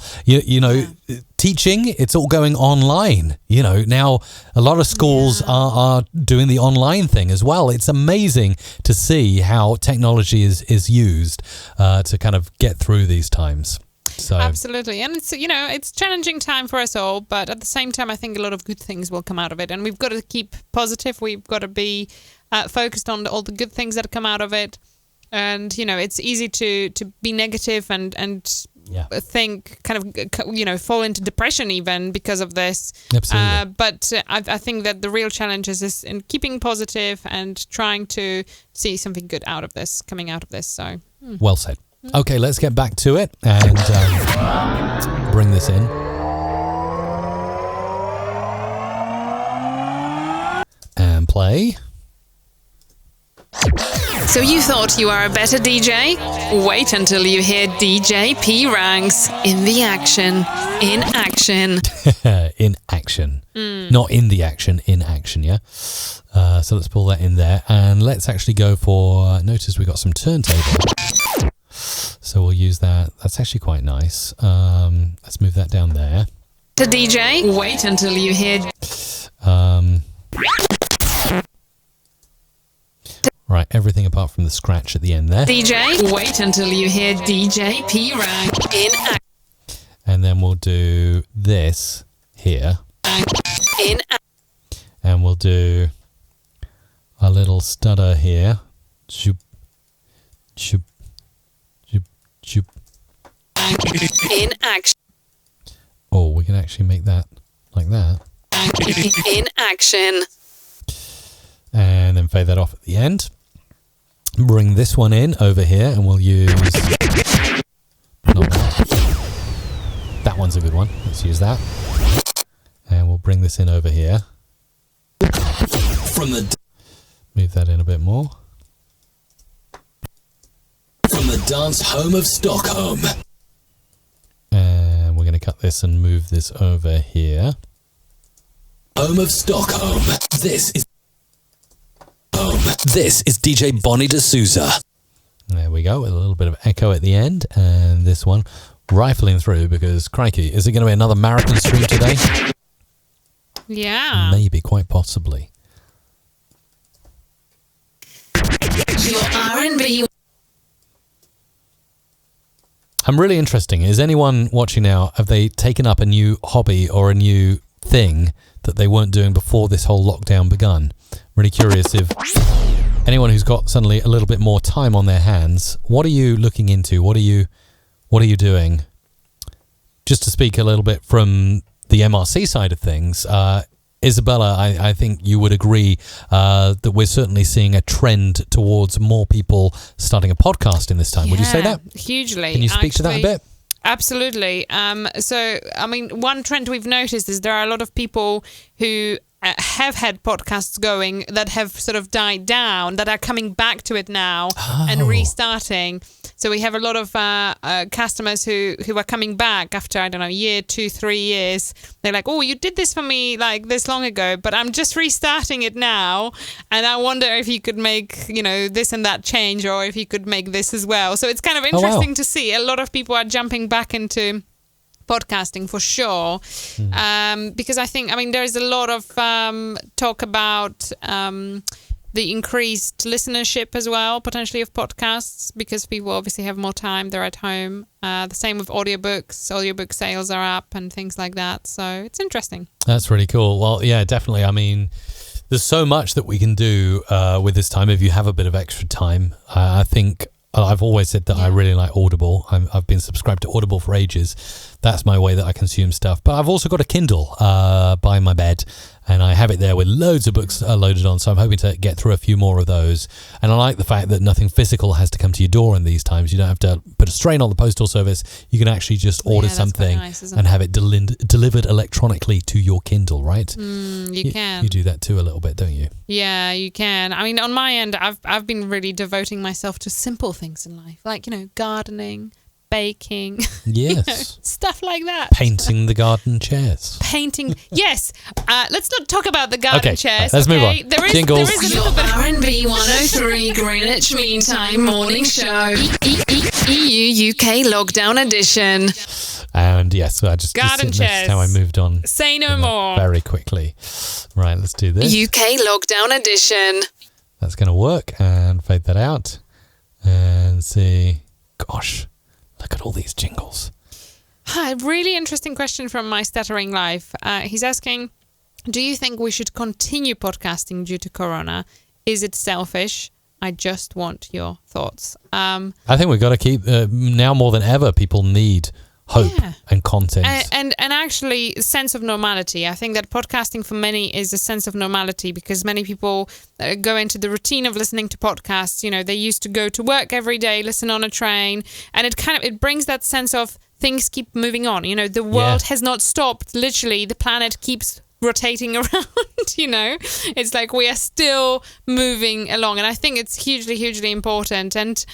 Teaching, it's all going online. Now a lot of schools are doing the online thing as well. It's amazing to see how technology is used to kind of get through these times. So. Absolutely. And it's it's a challenging time for us all, but at the same time I think a lot of good things will come out of it, and we've got to keep positive. We've got to be focused on all the good things that come out of it. And it's easy to be negative and think kind of fall into depression even because of this. Absolutely. But I think that the real challenge is in keeping positive and trying to see something good coming out of this. So well said. Okay, let's get back to it and bring this in. And play. So you thought you are a better DJ? Wait until you hear DJ P Ranks in the action. In action. In action. Not in the action, in action, yeah? So let's pull that in there. And let's actually go for... Notice we got some turntable. So we'll use that. That's actually quite nice. Let's move that down there. To DJ, wait until you hear... Right, everything apart from the scratch at the end there. DJ, wait until you hear DJ P Rank in action. And then we'll do this here. And we'll do a little stutter here. Shoop, shoop, shoop, shoop. In action. actually make that like that. In action. And then fade that off at the end. Bring this one in over here, and we'll use... Not that. That one's a good one. Let's use that. And we'll bring this in over here. Move that in a bit more. From the dance home of Stockholm. And we're going to cut this and move this over here. Home of Stockholm. This is DJ Bonnie D'Souza. There we go, with a little bit of echo at the end. And this one rifling through because, crikey, is it going to be another marathon stream today? Yeah. Maybe, quite possibly. Your R&B. I'm really interesting. Is anyone watching now, have they taken up a new hobby or a new thing that they weren't doing before this whole lockdown begun? Really curious if anyone who's got suddenly a little bit more time on their hands, what are you looking into? What are you doing? Just to speak a little bit from the MRC side of things, Isabella, I think you would agree that we're certainly seeing a trend towards more people starting a podcast in this time. Would you say that? Hugely. Can you speak to that a bit? Absolutely. So, I mean, one trend we've noticed is there are a lot of people who have had podcasts going that have sort of died down, that are coming back to it now and restarting. So we have a lot of customers who are coming back after, I don't know, a year, 2, 3 years. They're like, oh, you did this for me like this long ago, but I'm just restarting it now. And I wonder if you could make, this and that change, or if you could make this as well. So it's kind of interesting to see. A lot of people are jumping back into podcasting for sure, because I think, there's a lot of talk about the increased listenership as well, potentially, of podcasts, because people obviously have more time, they're at home. The same with audiobooks. Audiobook sales are up and things like that. So it's interesting. That's really cool. Well, yeah, definitely. There's so much that we can do with this time if you have a bit of extra time. I think I've always said that I really like Audible. I've been subscribed to Audible for ages. That's my way that I consume stuff. But I've also got a Kindle by my bed, and I have it there with loads of books loaded on. So I'm hoping to get through a few more of those. And I like the fact that nothing physical has to come to your door in these times. You don't have to put a strain on the postal service. You can actually just order something and have it delivered electronically to your Kindle, right? You can. You do that too a little bit, don't you? Yeah, you can. On my end, I've been really devoting myself to simple things in life, like, gardening, baking, yes, stuff like that. Painting the garden chairs. Painting, yes. Let's not talk about the garden chairs. Let's move on. Jingles. There is a little bit of R&B 103 Greenwich Mean Time Morning Show. EU UK Lockdown Edition. And yes, I just garden chairs. How I moved on. Say no more. Very quickly. Right, let's do this. UK Lockdown Edition. That's going to work. And fade that out. And see. Gosh, look at all these jingles. Hi, really interesting question from my stuttering life. He's asking, do you think we should continue podcasting due to Corona? Is it selfish? I just want your thoughts. I think we've got to keep, now more than ever, people need hope and content. And actually, sense of normality. I think that podcasting for many is a sense of normality, because many people go into the routine of listening to podcasts. They used to go to work every day, listen on a train, and it brings that sense of things keep moving on. The world has not stopped. Literally, the planet keeps rotating around, It's like we are still moving along. And I think it's hugely, hugely important. And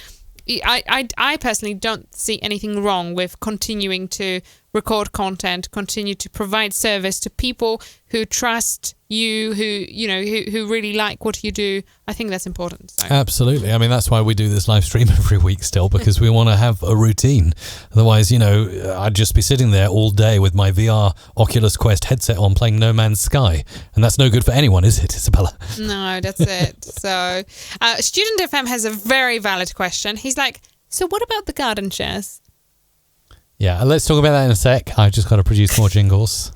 I personally don't see anything wrong with continuing to record content, continue to provide service to people who trust you, who really like what you do. I think that's important. So. Absolutely. That's why we do this live stream every week still, because we want to have a routine. Otherwise, I'd just be sitting there all day with my VR Oculus Quest headset on playing No Man's Sky. And that's no good for anyone, is it, Isabella? No, that's it. So, Student FM has a very valid question. He's like, so what about the garden chairs? Yeah, let's talk about that in a sec. I've just got to produce more jingles.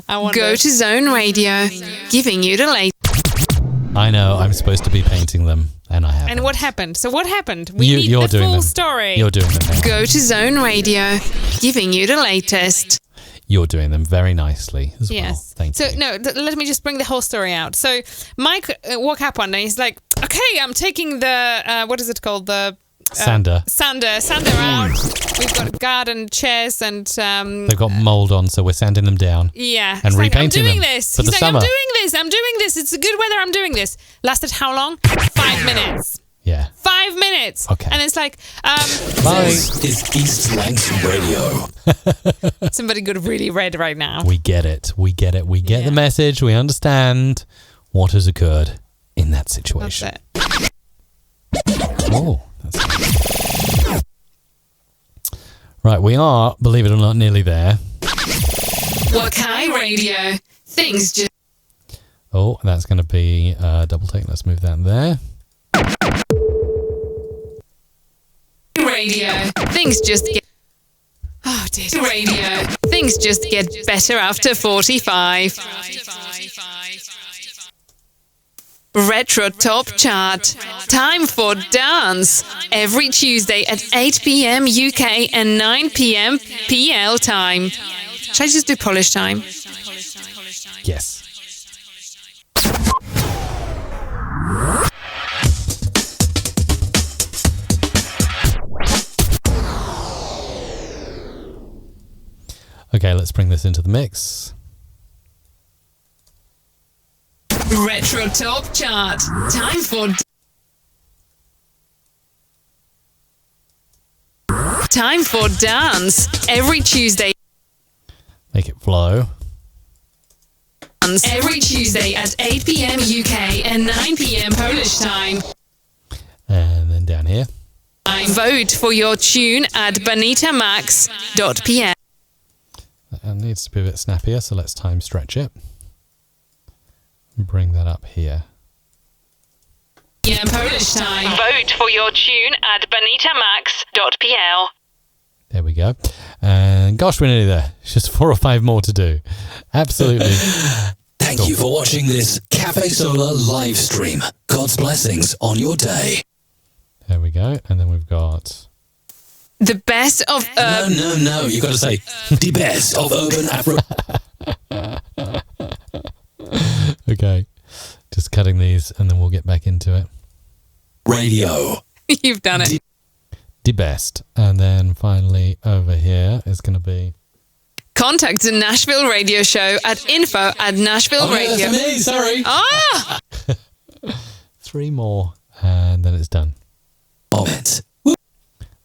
Go to Zone Radio, giving you the latest. I know, I'm supposed to be painting them, and I haven't. And what happened? So what happened? We need the full story. You're doing them now. Go to Zone Radio, giving you the latest. You're doing them very nicely as well. Yes. Thank you. So, no, let me just bring the whole story out. So, Mike woke up one day. He's like, okay, I'm taking the, what is it called? The Sander. Sander out. We've got garden chairs and... They've got mould on, so we're sanding them down. Yeah. And He's repainting like, I'm doing them this. for the He's like, summer. I'm doing this. It's a good weather. I'm doing this. Lasted how long? 5 minutes. Yeah. 5 minutes. Okay. And it's like, Bye. This is East Lancs Radio. somebody got really red right now. We get it. We get it. We get Yeah. the message. We understand what has occurred in that That's situation. it. Oh, that's it. Right, we are, believe it or not, nearly there. Wakai Radio. Things just Oh, that's going to be double take. Let's move that there. radio. Things just get Oh, dear. radio. Things just get better after 45. Retro Top Chart. Time for dance. Every Tuesday at 8 p.m. UK and 9 p.m. PL time. Should I just do Polish time? Yes. Okay, let's bring this into the mix. Retro Top Chart. Time for dance. Every Tuesday. Make it flow. Every Tuesday at 8 p.m. UK and 9 p.m. Polish time. And then down here. Vote for your tune at bonitamax.pl. It needs to be a bit snappier, so let's time stretch it. Bring that up here. Yeah, Polish time. Vote for your tune at bonitamax.pl. There we go. And gosh, we're nearly there. It's just 4 or 5 more to do. Absolutely. Thank you for watching this Cafe Solar live stream. God's blessings on your day. There we go. And then we've got... The best of No. You got to say the best of urban Afro. Okay. Just cutting these and then we'll get back into it. Radio. You've done it. The best. And then finally over here is going to be... Contact the Nashville Radio Show at info@Nashville Radio. That's me, sorry. Ah! 3 more and then it's done. Comment.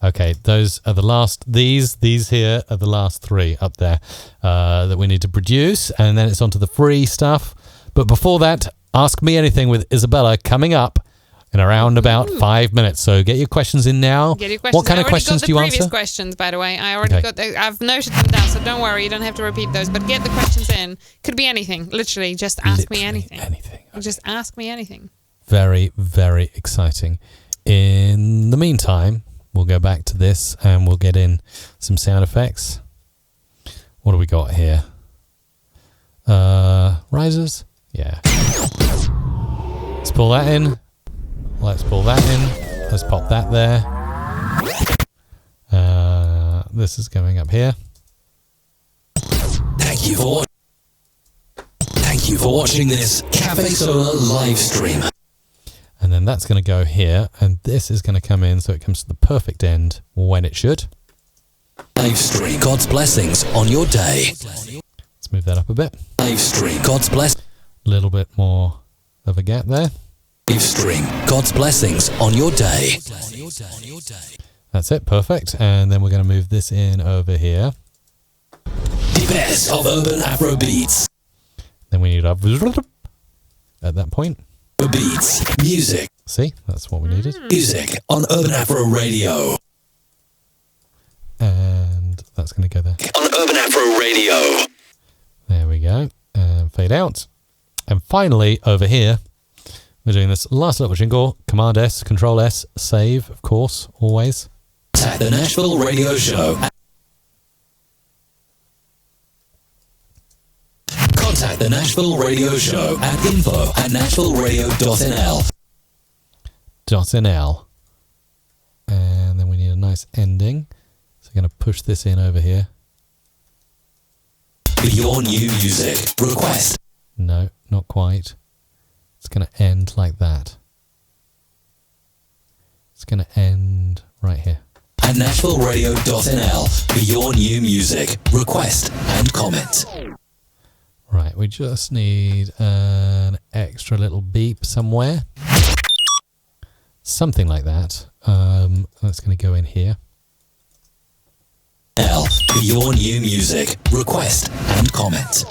Okay, those are the last, these here are the last 3 up there that we need to produce, and then it's on to the free stuff. But before that, Ask Me Anything with Isabella coming up in around about 5 minutes. So get your questions in now. Get your questions. What kind of questions do you I already got the answer? previous questions, by the way. I already got I've noted them down, so don't worry. You don't have to repeat those. But get the questions in. Could be anything. Literally, just ask me anything. Anything. Just ask me anything. Very, very exciting. In the meantime, we'll go back to this and we'll get in some sound effects. What do we got here? Risers? Yeah. Let's pull that in. Let's pull that in. Let's pop that there. This is going up here. Thank you for watching this Cafe Solar live stream. And then that's going to go here. And this is going to come in so it comes to the perfect end when it should. Live stream. God's blessings on your day. Let's move that up a bit. Live stream. God's bless. A little bit more of a gap there. Live stream. God's blessings on your day. That's it. Perfect. And then we're going to move this in over here. The best of urban Afro beats. Then we need our at that point. Beats. Music. See, that's what we needed. Music on Urban Afro Radio. And that's going to go there. On Urban Afro Radio. There we go. And fade out. And finally, over here, we're doing this last little jingle. Command S, Control S, save, of course, always. At the Nashville Radio Show. Contact the Nashville Radio Show at info@nashvilleradio.nl. .nl. And then we need a nice ending. So I'm going to push this in over here. your new music. Request. No, not quite. It's going to end like that. It's going to end right here. At NashvilleRadio.nl for your new music. Request and comment. Right, we just need an extra little beep somewhere. Something like that. That's going to go in here. For your new music. Request and comment.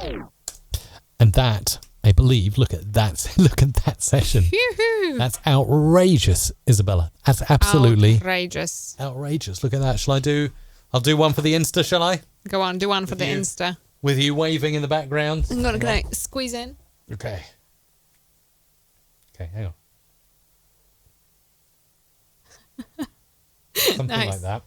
And that, I believe, look at that. Look at that session. Yoo-hoo. That's outrageous, Isabella. That's absolutely outrageous. outrageous. Look at that. I'll do one for the Insta, shall I? Go on, do one for the you. Insta. With you waving in the background. I'm going to squeeze in. Okay. Okay, hang on. Something Nice. like that.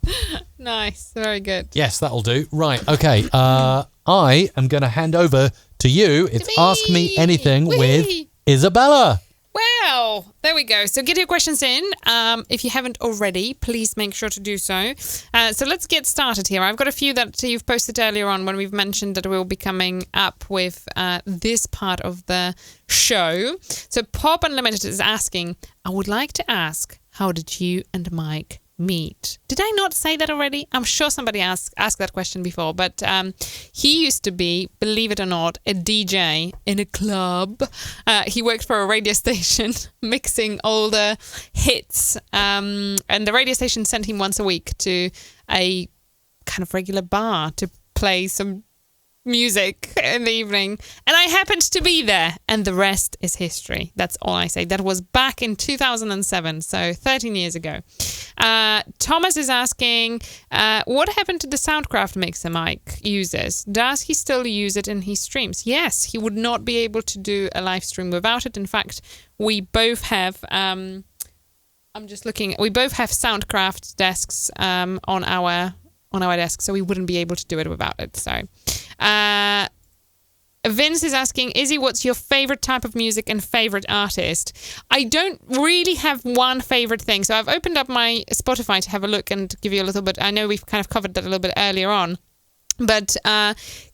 Nice, very good. Yes, that'll do. Right, okay. I am going to hand over to you. It's me. Ask Me Anything Whee! with Isabella. Well, there we go. So get your questions in. If you haven't already, please make sure to do so. So let's get started here. I've got a few that you've posted earlier on when we've mentioned that we'll be coming up with this part of the show. So Pop Unlimited is asking, I would like to ask, how did you and Mike meet? Did I not say that already? I'm sure somebody asked that question before, but he used to be, believe it or not, a DJ in a club. He worked for a radio station mixing all the hits, and the radio station sent him once a week to a kind of regular bar to play some music in the evening, and I happened to be there, and the rest is history. That's all I say. That was back in 2007, so 13 years ago. Thomas is asking, what happened to the Soundcraft mixer Mike uses? Does he still use it in his streams? Yes, he would not be able to do a live stream without it. In fact, we both have we both have Soundcraft desks on our desk, so we wouldn't be able to do it without it. So Vince is asking, Izzy, what's your favorite type of music and favorite artist? I don't really have one favorite thing. So I've opened up my Spotify to have a look and give you a little bit. I know we've kind of covered that a little bit earlier on. But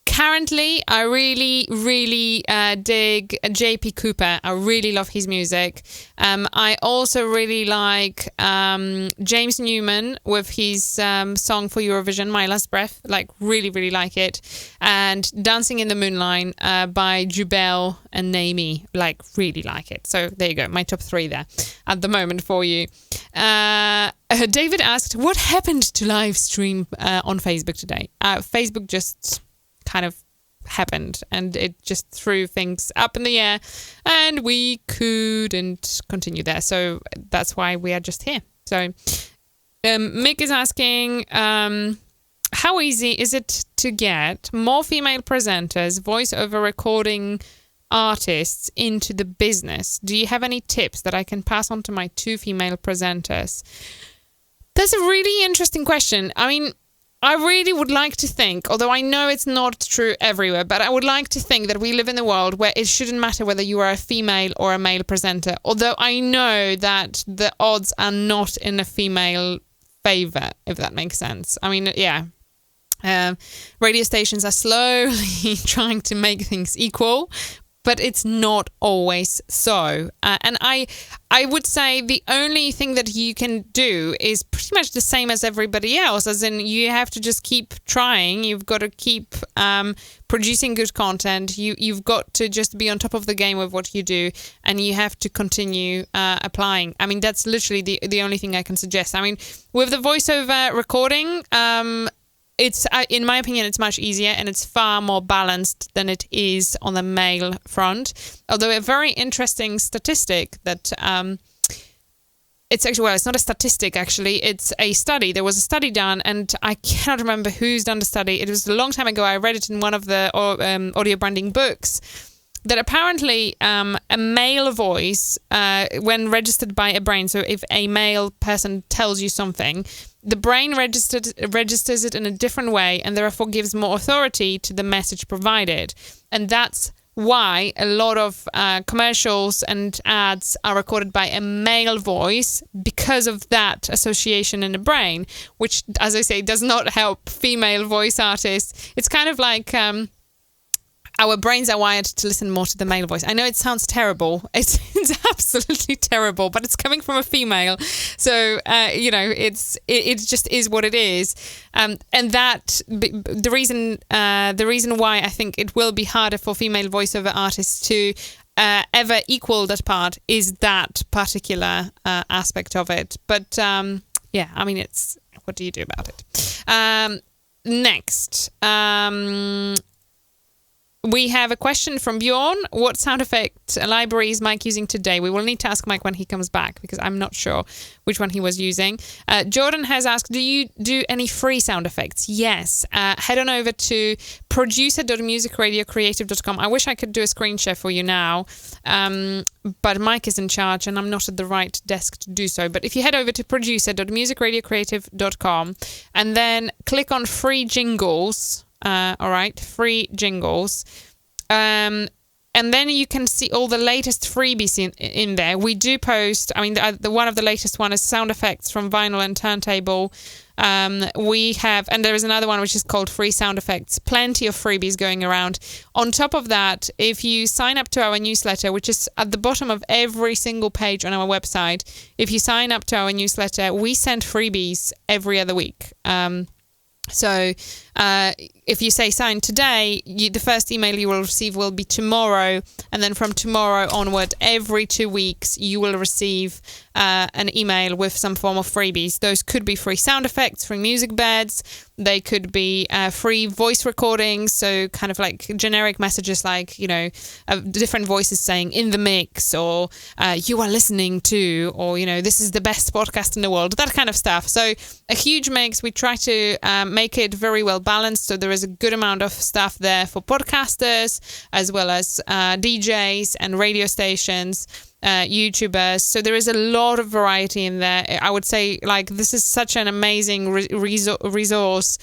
currently, I really, really dig JP Cooper. I really love his music. I also really like James Newman with his song for Eurovision, My Last Breath. Like, really, really like it. And Dancing in the Moonlight by Jubel and Naomi. Like, really like it. So there you go. My top 3 there at the moment for you. David asked, what happened to live stream on Facebook today? Facebook just kind of happened and it just threw things up in the air and we couldn't continue there. So that's why we are just here. So Mick is asking, how easy is it to get more female presenters, voiceover recording artists into the business? Do you have any tips that I can pass on to my 2 female presenters? That's a really interesting question. I mean, I really would like to think, although I know it's not true everywhere, but I would like to think that we live in a world where it shouldn't matter whether you are a female or a male presenter. Although I know that the odds are not in a female favor, if that makes sense. I mean, yeah. Radio stations are slowly trying to make things equal, but it's not always so. And I would say the only thing that you can do is pretty much the same as everybody else, as in you have to just keep trying. You've got to keep producing good content. You've got to just be on top of the game with what you do, and you have to continue applying. I mean, that's literally the only thing I can suggest. I mean, with the voiceover recording, it's, in my opinion, it's much easier and it's far more balanced than it is on the male front. Although a very interesting statistic that it's actually, well, it's not a statistic actually, it's a study. There was a study done and I cannot remember who's done the study. It was a long time ago. I read it in one of the audio branding books. That apparently a male voice, when registered by a brain, so if a male person tells you something, the brain registers it in a different way and therefore gives more authority to the message provided. And that's why a lot of commercials and ads are recorded by a male voice, because of that association in the brain, which, as I say, does not help female voice artists. It's kind of like... our brains are wired to listen more to the male voice. I know it sounds terrible. It's absolutely terrible, but it's coming from a female. So, it just is what it is. And that the reason why I think it will be harder for female voiceover artists to ever equal that part is that particular aspect of it. But it's what do you do about it? Next. We have a question from Bjorn. What sound effect library is Mike using today? We will need to ask Mike when he comes back because I'm not sure which one he was using. Jordan has asked, do you do any free sound effects? Yes. Head on over to producer.musicradiocreative.com. I wish I could do a screen share for you now, but Mike is in charge and I'm not at the right desk to do so. But if you head over to producer.musicradiocreative.com and then click on free jingles, free jingles. And then you can see all the latest freebies in there. We do post, the one of the latest one is sound effects from vinyl and turntable. We have, and there is another one which is called free sound effects. Plenty of freebies going around. On top of that, if you sign up to our newsletter, which is at the bottom of every single page on our website, if you sign up to our newsletter, we send freebies every other week. So if you say sign today, the first email you will receive will be tomorrow. And then from tomorrow onward, every 2 weeks, you will receive an email with some form of freebies. Those could be free sound effects, free music beds. They could be free voice recordings. So kind of like generic messages like, different voices saying in the mix or you are listening to, or, this is the best podcast in the world, that kind of stuff. So a huge mix. We try to make it very well balanced. So there is a good amount of stuff there for podcasters as well as DJs and radio stations, YouTubers. So there is a lot of variety in there. I would say this is such an amazing resource.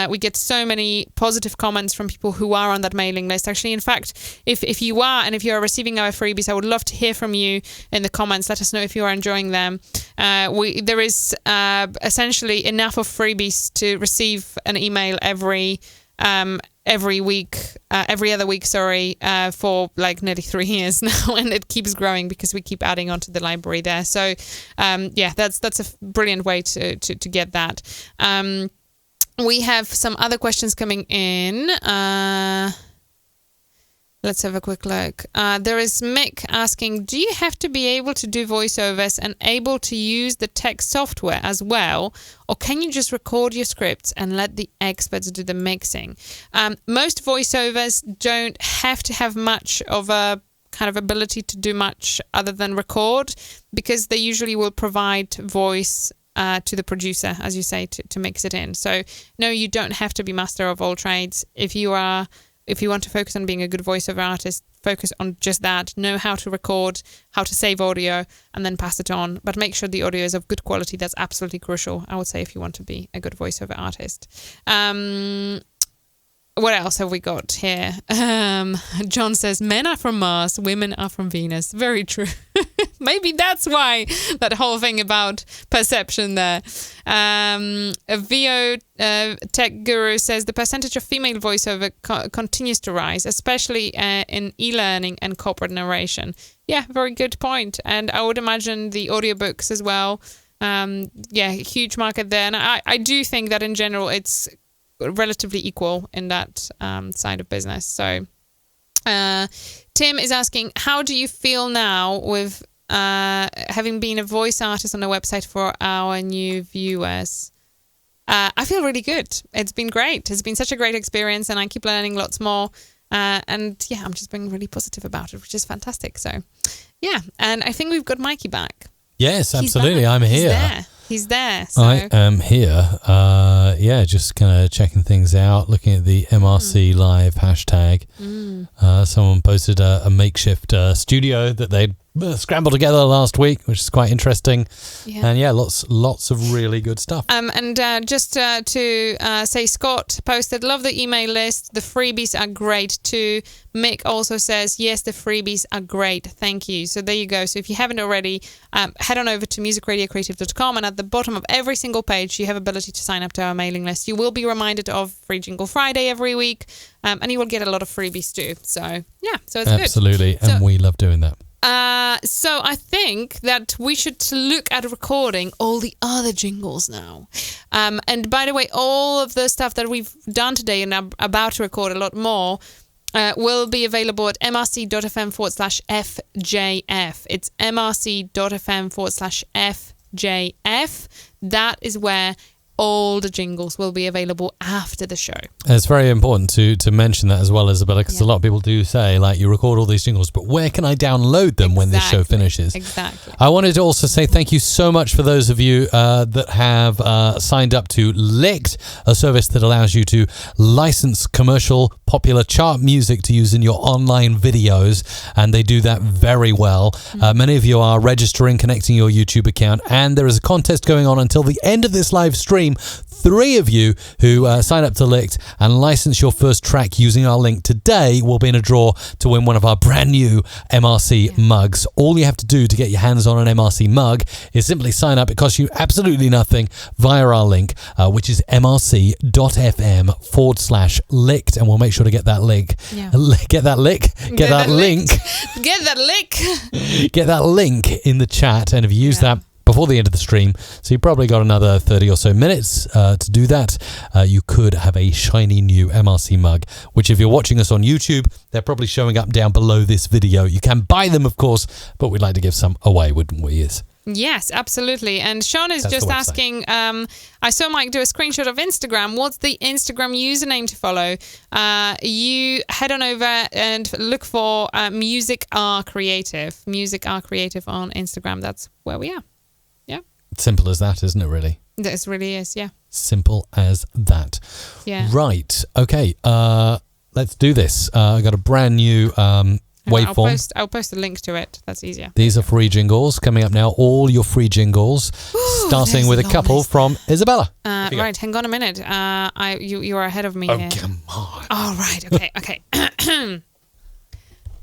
We get so many positive comments from people who are on that mailing list. Actually, in fact, if you are and if you are receiving our freebies, I would love to hear from you in the comments. Let us know if you are enjoying them. There is essentially enough of freebies to receive an email every week, every other week, for nearly 3 years now, and it keeps growing because we keep adding onto the library there. So, that's a brilliant way to get that. We have some other questions coming in. Let's have a quick look. There is Mick asking, do you have to be able to do voiceovers and able to use the text software as well? Or can you just record your scripts and let the experts do the mixing? Most voiceovers don't have to have much of a kind of ability to do much other than record, because they usually will provide voice to the producer, as you say, to mix it in. So no, you don't have to be master of all trades. If you want to focus on being a good voiceover artist, focus on just that. Know how to record, how to save audio, and then pass it on. But make sure the audio is of good quality. That's absolutely crucial, I would say, if you want to be a good voiceover artist. What else have we got here? John says, men are from Mars, women are from Venus. Very true. Maybe that's why that whole thing about perception there. A VO Tech Guru says the percentage of female voiceover continues to rise, especially in e-learning and corporate narration. Yeah, very good point. And I would imagine the audiobooks as well. Huge market there. And I do think that in general it's relatively equal in that side of business. So Tim is asking, how do you feel now with having been a voice artist on the website for our new viewers? I feel really good. It's been great. It's been such a great experience, and I keep learning lots more. I'm just being really positive about it, which is fantastic. So, yeah, and I think we've got Mikey back. Yes, absolutely. I'm here. He's there. So. I am here. Just kind of checking things out, looking at the MRC Live hashtag. Someone posted a makeshift studio that they'd scrambled together last week, which is quite interesting. Yeah. And yeah, lots of really good stuff. And just to say, Scott posted, love the email list. The freebies are great too. Mick also says, yes, the freebies are great. Thank you. So there you go. So if you haven't already, head on over to musicradiocreative.com, and at the bottom of every single page, you have ability to sign up to our mailing list. You will be reminded of Free Jingle Friday every week, and you will get a lot of freebies too. So yeah, so it's Absolutely. good. And we love doing that. So I think that we should look at recording all the other jingles now. And by the way, all of the stuff that we've done today and are about to record a lot more will be available at mrc.fm/FJF. It's mrc.fm/FJF. That is where all the jingles will be available after the show. It's very important to mention that as well, Isabella, because a lot of people do say, like, you record all these jingles, but where can I download them when this show finishes? Exactly. I wanted to also say thank you so much for those of you that have signed up to Licked, a service that allows you to license commercial popular chart music to use in your online videos, and they do that very well. Many of you are registering, connecting your YouTube account, and there is a contest going on until the end of this live stream. 3 of you who sign up to Licked and license your first track using our link today will be in a draw to win one of our brand new MRC mugs. All you have to do to get your hands on an MRC mug is simply sign up. It costs you absolutely nothing via our link, which is mrc.fm/licked, and we'll make sure to get that link. Yeah. Get that link. Get that link. Get that link. Get that link in the chat, and if you use that before the end of the stream, so you probably got another 30 or so minutes to do that, you could have a shiny new MRC mug, which if you're watching us on YouTube, they're probably showing up down below this video. You can buy them, of course, but we'd like to give some away, wouldn't we? Yes, absolutely. And Sean is just asking, I saw Mike do a screenshot of Instagram. What's the Instagram username to follow? You head on over and look for Music Are Creative. Music Are Creative on Instagram. That's where we are. Yeah. Simple as that, isn't it, really? This really is, yeah. Simple as that. Yeah. Right. Okay. Let's do this. I got a brand new waveform. I'll post a link to it. That's easier. These are free jingles coming up now. All your free jingles, starting with a couple from Isabella. Right. Hang on a minute. You are ahead of me here. Come on. Oh, right. Okay.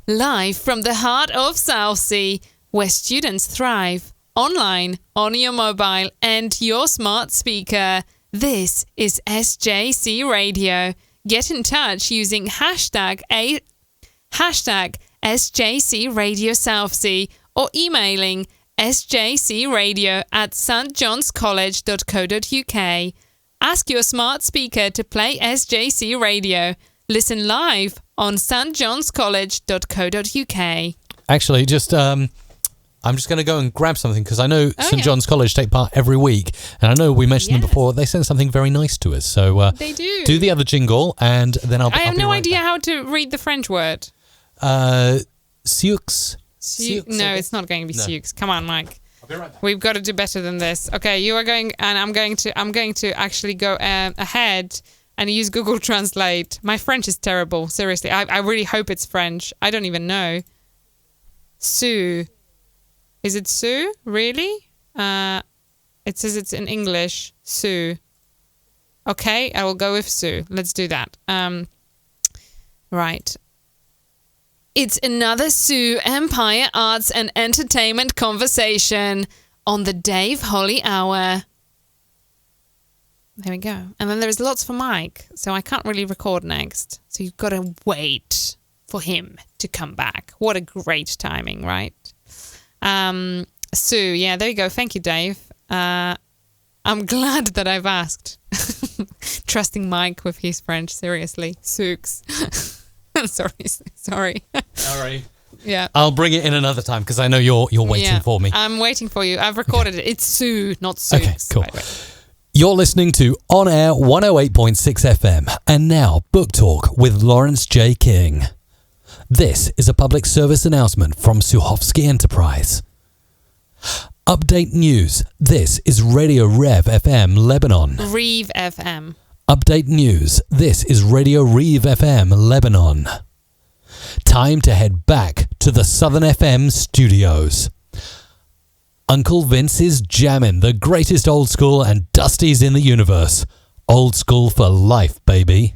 Live from the heart of Southsea, where students thrive. Online, on your mobile and your smart speaker. This is SJC Radio. Get in touch using hashtag SJC Radio Southsea or emailing sjcradio@stjohnscollege.co.uk. Ask your smart speaker to play SJC Radio. Listen live on stjohnscollege.co.uk. Actually, I'm just going to go and grab something because I know St. John's College take part every week, and I know we mentioned them before. They send something very nice to us. So they do. Do the other jingle, and then I'll. I have no idea how to read the French word. Sioux. No, it's not going to be Sioux. Come on, Mike. I'll be right back. We've got to do better than this. Okay, you are going, and I'm going to actually go ahead and use Google Translate. My French is terrible. Seriously, I really hope it's French. I don't even know. Sue. Is it Sue? Really? It says it's in English. Sue. Okay, I will go with Sue. Let's do that. Right. It's another Sue Empire Arts and Entertainment conversation on the Dave Holly Hour. There we go. And then there's lots for Mike, so I can't really record next. So you've got to wait for him to come back. What a great timing, right? Sue, yeah, there you go. Thank you, Dave. I'm glad that I've asked. Trusting Mike with his French, seriously. Sux. Sorry. All right. Yeah. I'll bring it in another time because I know you're waiting for me. I'm waiting for you. I've recorded it. It's Sue, not Sux. Okay, cool. You're listening to On Air 108.6 FM, and now Book Talk with Lawrence J. King. This is a public service announcement from Suhovsky Enterprise. Update news. This is Radio Rev FM Lebanon. Rev FM. Update news. This is Radio Rev FM Lebanon. Time to head back to the Southern FM studios. Uncle Vince is jammin', the greatest old school and dusties in the universe. Old school for life, baby.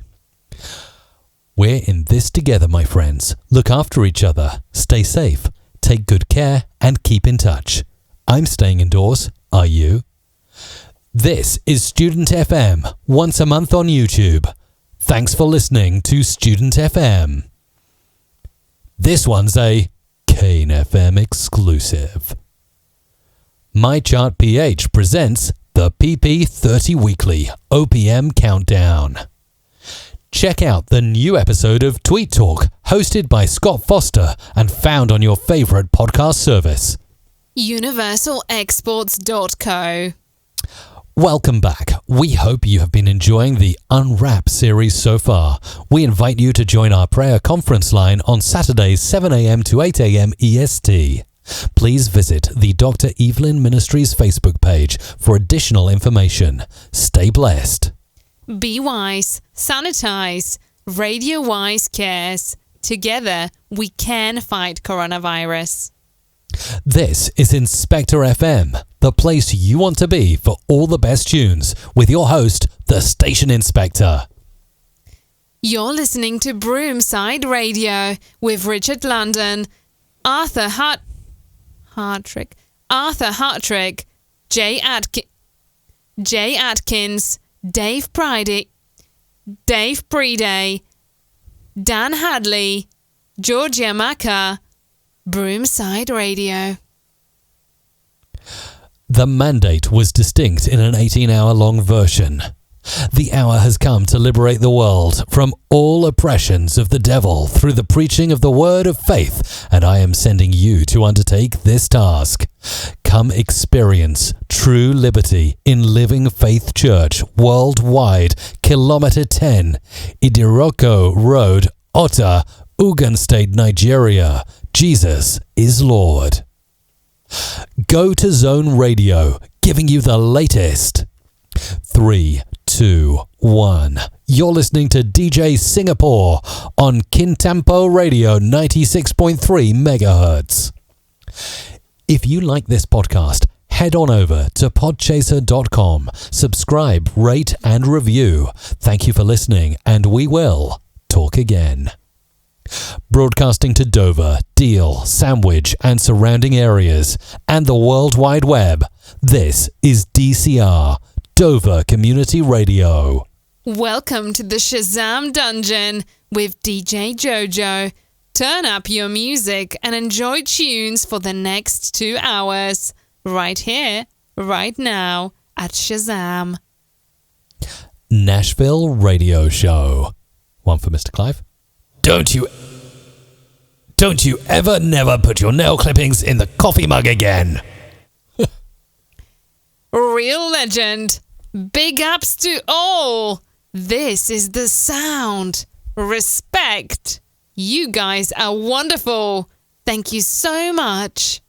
We're in this together, my friends. Look after each other, stay safe, take good care, and keep in touch. I'm staying indoors. Are you? This is Student FM, once a month on YouTube. Thanks for listening to Student FM. This one's a Kane FM exclusive. My Chart PH presents the PP30 Weekly OPM Countdown. Check out the new episode of Tweet Talk, hosted by Scott Foster and found on your favourite podcast service. UniversalExports.co. Welcome back. We hope you have been enjoying the Unwrap series so far. We invite you to join our prayer conference line on Saturdays 7 a.m. to 8 a.m. EST. Please visit the Dr. Evelyn Ministries Facebook page for additional information. Stay blessed. Be wise, sanitize, Radio Wise cares. Together, we can fight coronavirus. This is Inspector FM, the place you want to be for all the best tunes, with your host, the Station Inspector. You're listening to Broomside Radio with Richard London, Arthur Hartrick, Jay Atkins, Dave Priday, Dan Hadley, Georgia Macca, Broomside Radio. The mandate was distinct in an 18-hour-long version. The hour has come to liberate the world from all oppressions of the devil through the preaching of the word of faith, and I am sending you to undertake this task. Come experience true liberty in Living Faith Church worldwide, Kilometer 10, Idiroko Road, Ota, Ogun State, Nigeria. Jesus is Lord. Go to Zone Radio, giving you the latest. 3, 2, 1. You're listening to DJ Singapore on Kintampo Radio 96.3 megahertz. If you like this podcast, head on over to podchaser.com, subscribe, rate and review. Thank you for listening, and we will talk again. Broadcasting to Dover, Deal, Sandwich and surrounding areas, and the World Wide Web, this is DCR, Dover Community Radio. Welcome to the Shazam Dungeon with DJ Jojo. Turn up your music and enjoy tunes for the next 2 hours. Right here, right now, at Shazam. Nashville Radio Show. One for Mr. Clive. Don't you ever never put your nail clippings in the coffee mug again. Real legend. Big ups to all. This is the sound. Respect. You guys are wonderful. Thank you so much.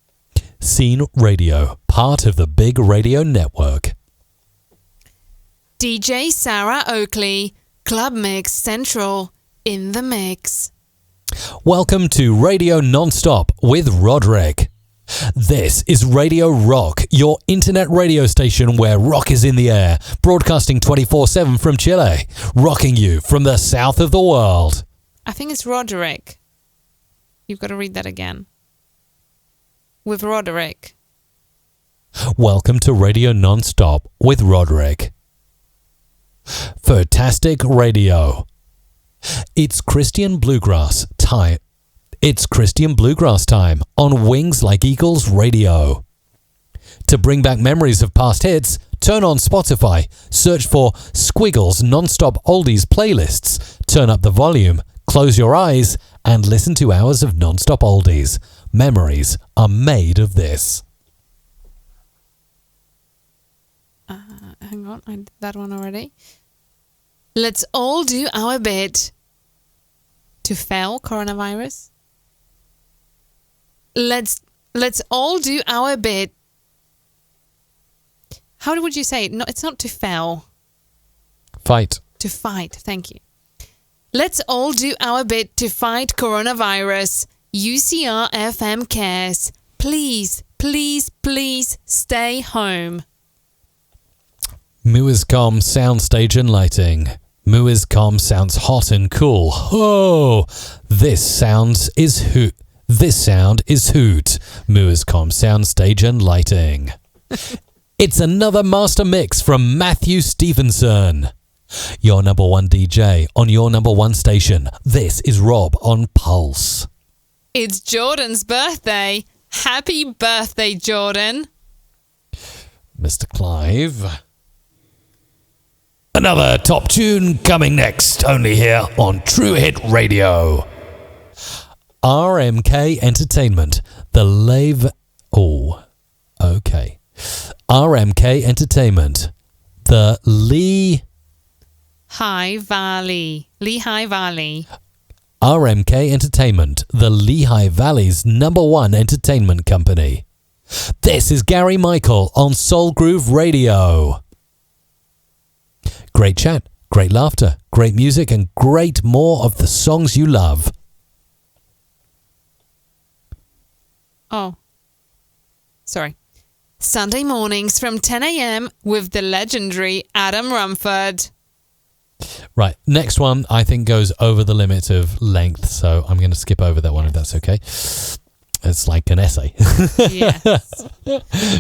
Scene Radio, part of the Big Radio Network. DJ Sarah Oakley, Club Mix Central, in the mix. Welcome to Radio Nonstop with Roderick. This is Radio Rock, your internet radio station where rock is in the air, broadcasting 24/7 from Chile, rocking you from the south of the world. I think it's Roderick. You've got to read that again. With Roderick. Welcome to Radio Nonstop with Roderick. Fantastic Radio. It's Christian Bluegrass time. It's Christian Bluegrass time on Wings Like Eagles Radio. To bring back memories of past hits, turn on Spotify, search for Squiggles Non-Stop Oldies playlists, turn up the volume, close your eyes, and listen to hours of non-stop oldies. Memories are made of this. Hang on, I did that one already. Let's all do our bit to fail coronavirus. Let's all do our bit. How would you say it? No, it's not to fail. Fight. To fight. Thank you. Let's all do our bit to fight coronavirus. UCR FM cares. Please, please, please stay home. Muiscom Soundstage and Lighting. Muiscom sounds hot and cool. Oh, this sound is hoot. Muiscom Soundstage and Lighting. It's another master mix from Matthew Stevenson. Your number one DJ on your number one station. This is Rob on Pulse. It's Jordan's birthday. Happy birthday, Jordan. Mr. Clive. Another top tune coming next, only here on True Hit Radio. RMK Entertainment, the Lave... Oh, okay. RMK Entertainment, the Lehigh Valley. RMK Entertainment, the Lehigh Valley's number one entertainment company. This is Gary Michael on Soul Groove Radio. Great chat, great laughter, great music, and great more of the songs you love. Oh, sorry. Sunday mornings from 10 a.m. with the legendary Adam Rumford. Right, next one I think goes over the limit of length, so I'm going to skip over that one if that's okay. It's like an essay. Yes.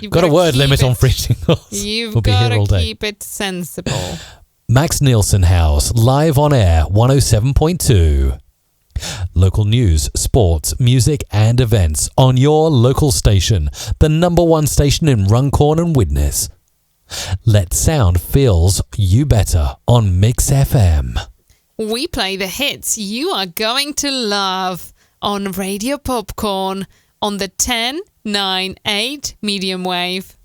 Got a word limit on free jingles. You've We'll be got here all to day. keep it sensible. Max Nielsen House, live on air, 107.2. Local news, sports, music and events on your local station, the number one station in Runcorn and Widnes. Let sound feels you better on Mix FM. We play the hits you are going to love on Radio Popcorn on the 1098 medium wave.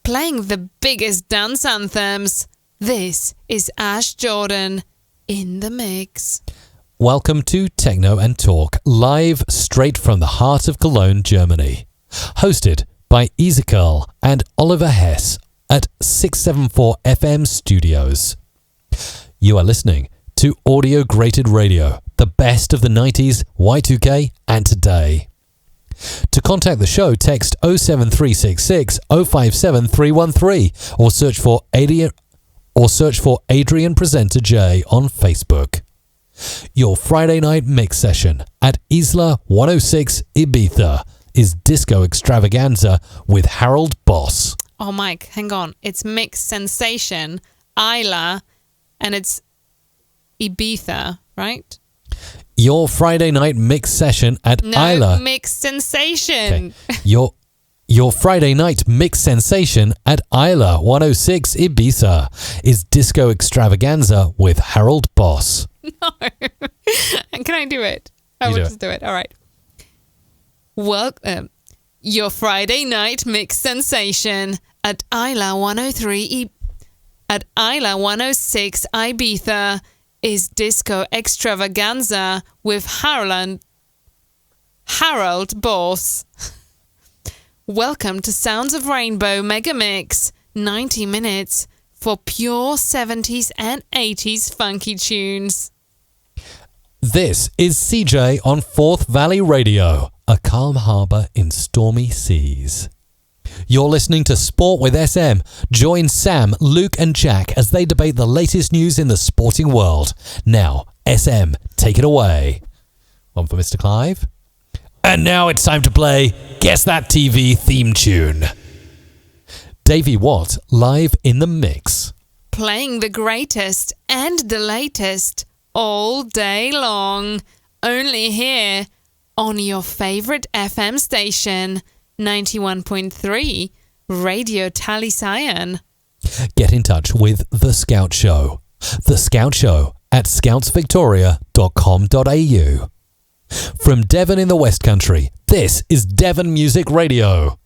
Playing the biggest dance anthems, this is Ash Jordan in the mix. Welcome to Techno and Talk, live straight from the heart of Cologne, Germany. Hosted by Ezekiel and Oliver Hess at 674 FM Studios. You are listening to Audio Grated Radio, the best of the 90s, Y2K and today. To contact the show, text 07366 057 313 or search for Adrian Presenter J on Facebook. Your Friday night mix session at Isla 106 Ibiza is Disco Extravaganza with Harold Boss. Oh, Mike, hang on. It's Mix Sensation, Isla, and it's Ibiza, right? Your Friday night mix session at Isla. No, Mix Sensation. Okay. Your Friday night mix sensation at Isla 106 Ibiza is Disco Extravaganza with Harold Boss. No. Can I do it? I You will do just do it. All right. Your Friday night mix sensation at Isla 106 Ibiza is Disco Extravaganza with Harold Boss. Welcome to Sounds of Rainbow Mega Mix, 90 minutes for pure 70s and 80s funky tunes. This is CJ on Forth Valley Radio, a calm harbour in stormy seas. You're listening to Sport with SM. Join Sam, Luke and Jack as they debate the latest news in the sporting world. Now, SM, take it away. One for Mr. Clive. And now it's time to play Guess That TV theme tune. Davey Watt, live in the mix. Playing the greatest and the latest all day long, only here on your favorite FM station, 91.3 Radio Talisayan. Get in touch with The Scout Show. The Scout Show at scoutsvictoria.com.au. From Devon in the West Country, this is Devon Music Radio.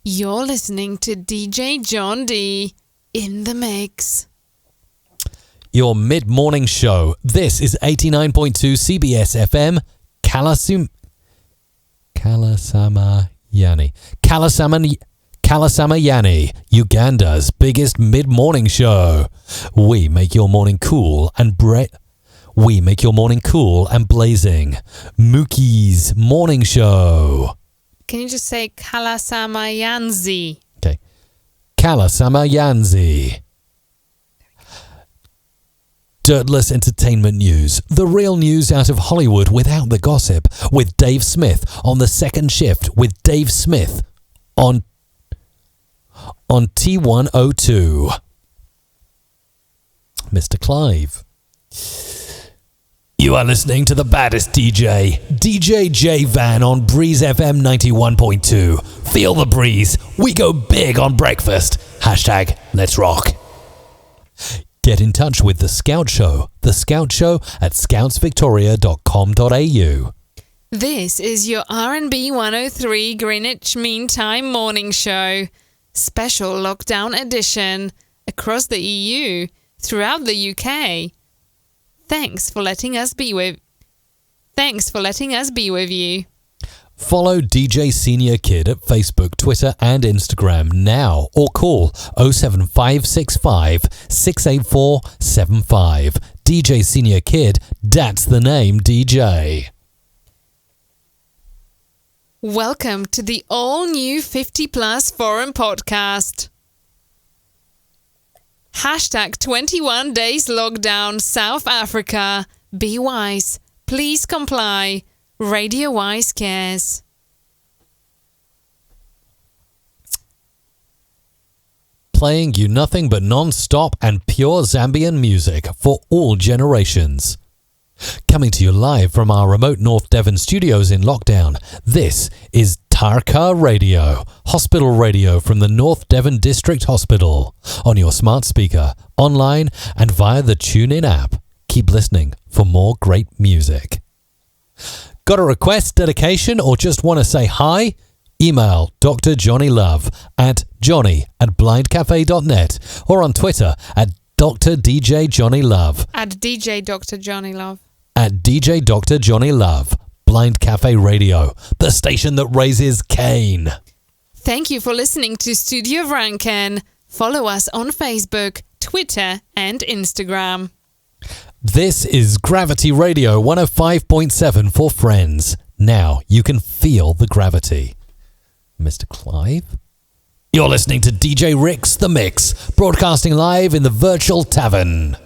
You're listening to DJ John D in the mix. Your mid-morning show. This is 89.2 CBS FM, Kalasamayani, Uganda's biggest mid-morning show. We make your morning cool and We make your morning cool and blazing. Mookie's Morning Show. Can you just say Kalasamayanzi? Okay. Kalasamayanzi. Dirtless entertainment news. The real news out of Hollywood without the gossip. With Dave Smith on the second shift. With Dave Smith on T102. Mr. Clive. You are listening to the baddest DJ, DJ J Van on Breeze FM 91.2. Feel the breeze. We go big on breakfast. Hashtag Let's Rock. Get in touch with The Scout Show. The Scout Show at scoutsvictoria.com.au. This is your R&B 103 Greenwich Mean Time morning show. Special lockdown edition. Across the EU. Throughout the UK. Thanks for letting us be with you. Follow DJ Senior Kid at Facebook, Twitter and Instagram now or call 07565 684 75. DJ Senior Kid, that's the name DJ. Welcome to the all-new 50 Plus Forum podcast. Hashtag 21 days lockdown South Africa. Be wise. Please comply. Radio Wise cares. Playing you nothing but non-stop and pure Zambian music for all generations. Coming to you live from our remote North Devon studios in lockdown, this is Tarka Radio, hospital radio from the North Devon District Hospital, on your smart speaker, online and via the TuneIn app. Keep listening for more great music. Got a request, dedication, or just want to say hi? Email Dr. Johnny Love at johnny@blindcafe.net or on Twitter at Dr. DJ Johnny Love. At DJ Dr. Johnny Love. At DJ Dr. Johnny Love. Blind Cafe Radio, the station that raises Cain. Thank you for listening to Studio Vranken. Follow us on Facebook, Twitter and Instagram. This is Gravity Radio 105.7 for friends. Now you can feel the gravity. Mr. Clive? You're listening to DJ Rick's The Mix, broadcasting live in the virtual tavern.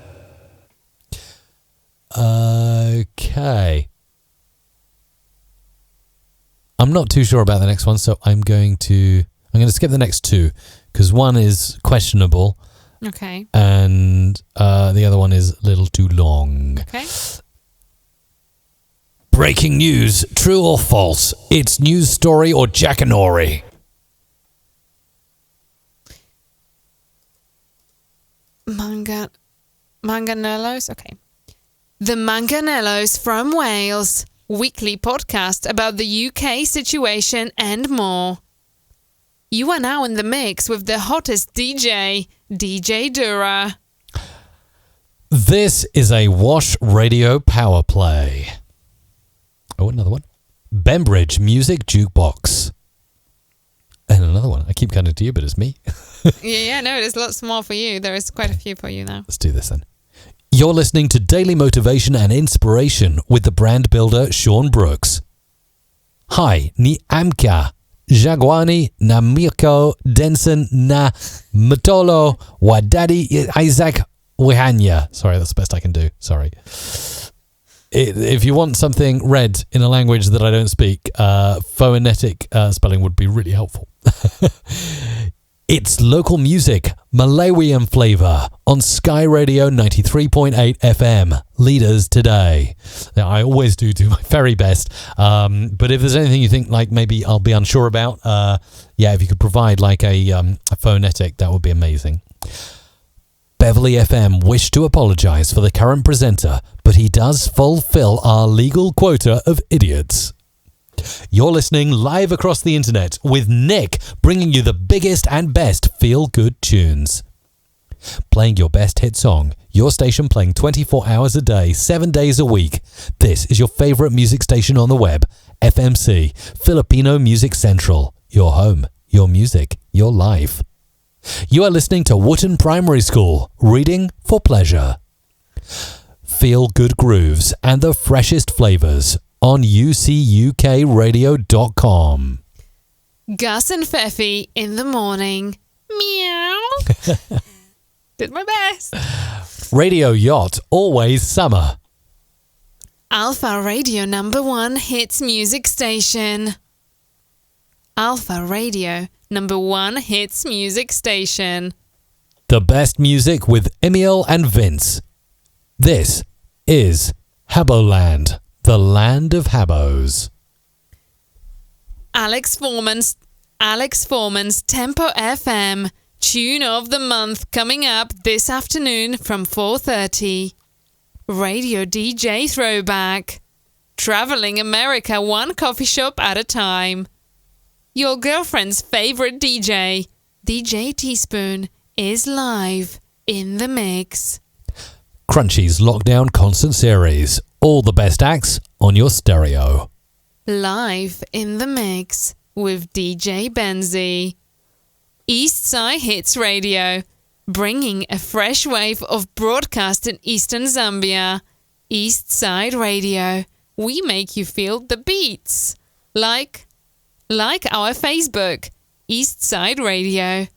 Okay. I'm not too sure about the next one, so I'm going to skip the next two because one is questionable. Okay. And the other one is a little too long. Okay. Breaking news, true or false? It's news story or jackanori? Manganellos? Okay. The Manganellos from Wales. Weekly podcast about the UK situation and more. You are now in the mix with the hottest DJ, DJ Dura. This is a Wash Radio power play. Oh, another one. Bembridge Music Jukebox. And another one. I keep cutting to you, but it's me. Yeah, no, there's lots more for you. There is quite a few for you now. Let's do this then. You're listening to Daily Motivation and Inspiration with the brand builder Sean Brooks. Hi, ni amka, jagwani na Mirko Denson na Matolo Wadadi Isaac Wihanya. Sorry, that's the best I can do. Sorry. If you want something read in a language that I don't speak, phonetic spelling would be really helpful. It's local music, Malawian flavour, on Sky Radio 93.8 FM. Leaders today. Now, I always do my very best. But if there's anything you think like maybe I'll be unsure about, if you could provide like a phonetic, that would be amazing. Beverly FM wished to apologise for the current presenter, but he does fulfil our legal quota of idiots. You're listening live across the internet with Nick, bringing you the biggest and best feel-good tunes. Playing your best hit song, your station playing 24 hours a day, 7 days a week. This is your favourite music station on the web, FMC, Filipino Music Central. Your home, your music, your life. You are listening to Wootton Primary School, reading for pleasure. feel-good grooves and the freshest flavors on ucukradio.com. Gus and Feffy in the morning. Meow. Did my best. Radio Yacht, always summer. Alpha Radio #1 hits music station. Alpha Radio #1 hits music station. The best music with Emil and Vince. This is Haboland, the land of Habos. Alex Foreman's Tempo FM Tune of the Month coming up this afternoon from 4:30. Radio DJ Throwback. Traveling America one coffee shop at a time. Your girlfriend's favorite DJ, DJ Teaspoon, is live in the mix. Crunchy's Lockdown Concert Series. All the best acts on your stereo. Live in the mix with DJ Benzi. Eastside Hits Radio, bringing a fresh wave of broadcast in Eastern Zambia. Eastside Radio, we make you feel the beats. Like our Facebook, Eastside Radio.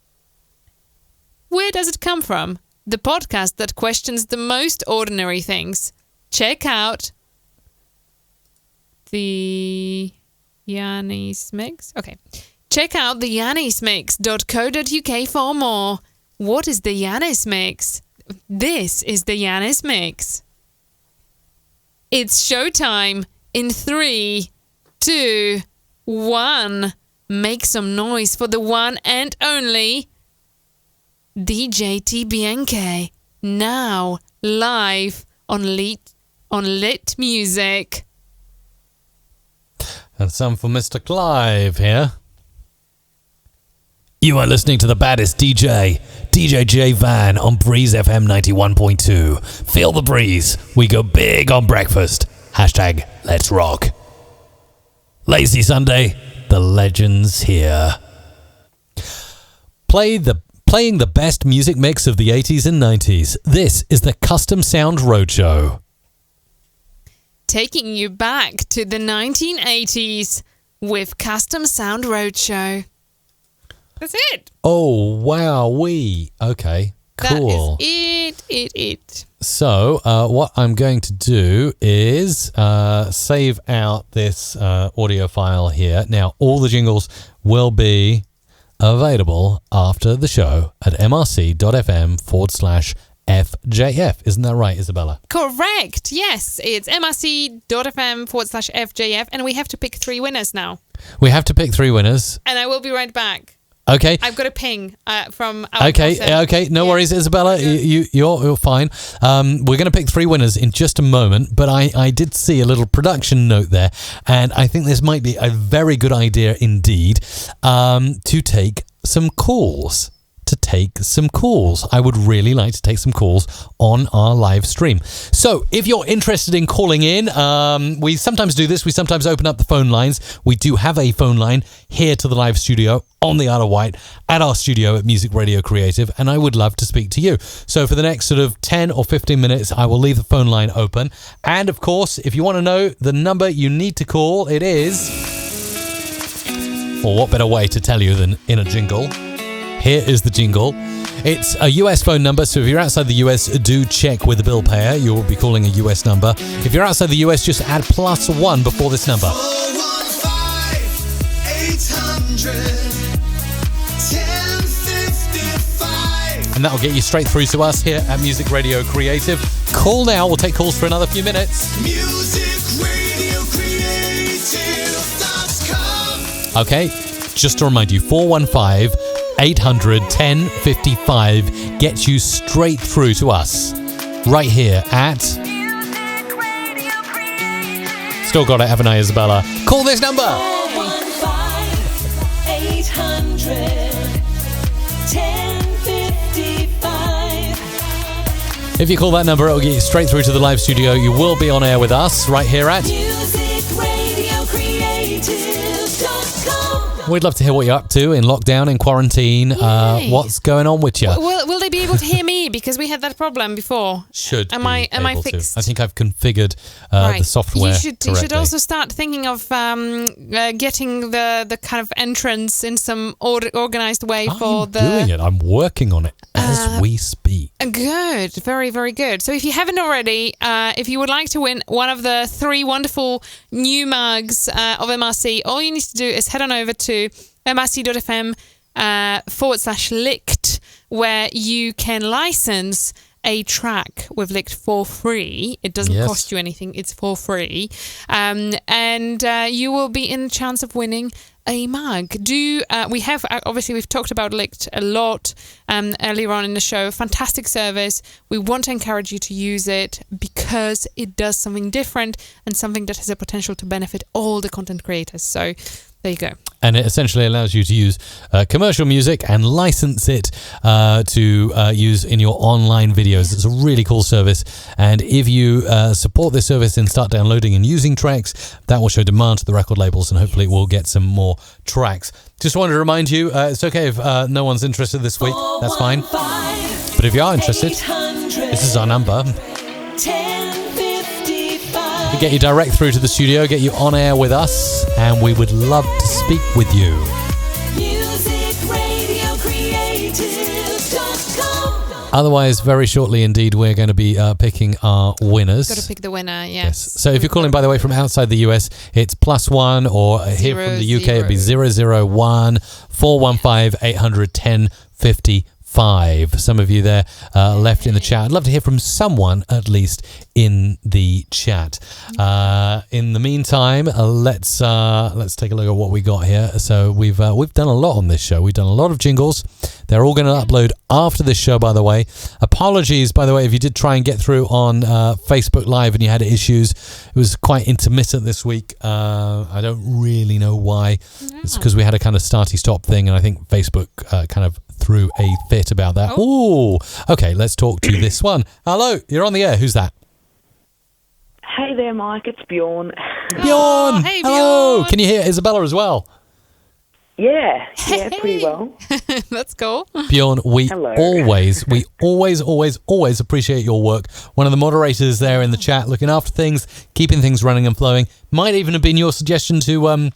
Where does it come from? The podcast that questions the most ordinary things. Check out the Yanni's Mix. Okay. Check out the yannismix.co.uk for more. What is the Yannis Mix? This is the Yannis Mix. It's showtime in 3, 2, 1. Make some noise for the one and only DJ TBNK. Now live on Lit Music. And some for Mr. Clive here. You are listening to the baddest DJ, DJ J Van on Breeze FM 91.2. Feel the breeze. We go big on breakfast. Hashtag let's rock. Lazy Sunday, the legends here. Playing the best music mix of the 80s and 90s. This is the Custom Sound Roadshow. Taking you back to the 1980s with Custom Sound Roadshow. That's it. Oh, wow. Okay, cool. That is it. So, what I'm going to do is save out this audio file here. Now, all the jingles will be available after the show at mrc.fm/FJF. Isn't that right, Isabella? Correct. Yes, it's mrc.fm/FJF, and we have to pick 3 winners now. We have to pick 3 winners. And I will be right back. Okay. I've got a ping from our Okay. No worries, Isabella. You're fine. We're going to pick 3 winners in just a moment, but I did see a little production note there, and I think this might be a very good idea indeed to take some calls. I would really like to take some calls on our live stream. So if you're interested in calling in, we sometimes do this. We sometimes open up the phone lines. We do have a phone line here to the live studio on the Isle of Wight at our studio at Music Radio Creative, and I would love to speak to you. So for the next sort of 10 or 15 minutes, I will leave the phone line open. And of course, if you want to know the number you need to call, it is... Well, what better way to tell you than in a jingle? Here is the jingle. It's a US phone number, so if you're outside the US, do check with the bill payer. You will be calling a US number. If you're outside the US, just add +1 before this number. 415-800-1055. And that'll get you straight through to us here at Music Radio Creative. Call now. We'll take calls for another few minutes. MusicRadioCreative.com. Okay, just to remind you, 415-800-1055 gets you straight through to us right here at Music Radio Creative. Still got it, haven't I, Isabella? Call this number. 415-800-1055. If you call that number, it'll get you straight through to the live studio. You will be on air with us right here at MusicRadioCreative.com. We'd love to hear what you're up to in lockdown, in quarantine. Yay. What's going on with you? Will they be able to hear me? Because we had that problem before. Am I fixed? I think I've configured the software You should correctly. also start thinking of getting the kind of entrance in some organized way for the. I'm doing it. I'm working on it as we speak. Good, very, very good. So if you haven't already, if you would like to win one of the 3 wonderful new mugs of MRC, all you need to do is head on over to mrc.fm /licked, where you can license a track with Licked for free. It doesn't cost you anything. It's for free. And you will be in a chance of winning a mug. We've talked about Licked a lot earlier on in the show. Fantastic service. We want to encourage you to use it because it does something different and something that has a potential to benefit all the content creators. So there you go. And it essentially allows you to use commercial music and license it to use in your online videos. It's a really cool service. And if you support this service and start downloading and using tracks, that will show demand to the record labels and hopefully we'll get some more tracks. Just wanted to remind you, it's okay if no one's interested this week. That's fine. But if you are interested, this is our number. We get you direct through to the studio, get you on air with us, and we would love to speak with you. Otherwise, very shortly indeed, we're going to be picking our winners. Got to pick the winner, yes. So if you're calling, by the way, from outside the US, it's +1, or here from the UK, it'd be 001 415 800 1055. Some of you there left in the chat. I'd love to hear from someone, at least, in the chat. In the meantime, let's take a look at what we got here. So we've done a lot on this show. We've done a lot of jingles. They're all going to upload after this show, by the way. Apologies, by the way, if you did try and get through on Facebook Live and you had issues. It was quite intermittent this week. I don't really know why. It's because we had a kind of starty-stop thing, and I think Facebook kind of threw a fit about that. Ooh. Okay, let's talk to this one. Hello, you're on the air. Who's that? Hey there, Mike. It's Bjorn. Bjorn! Hey, Hello! Bjorn. Can you hear Isabella as well? Yeah, pretty well. That's cool. Bjorn, we Hello. always appreciate your work. One of the moderators there in the chat, looking after things, keeping things running and flowing. Might even have been your suggestion to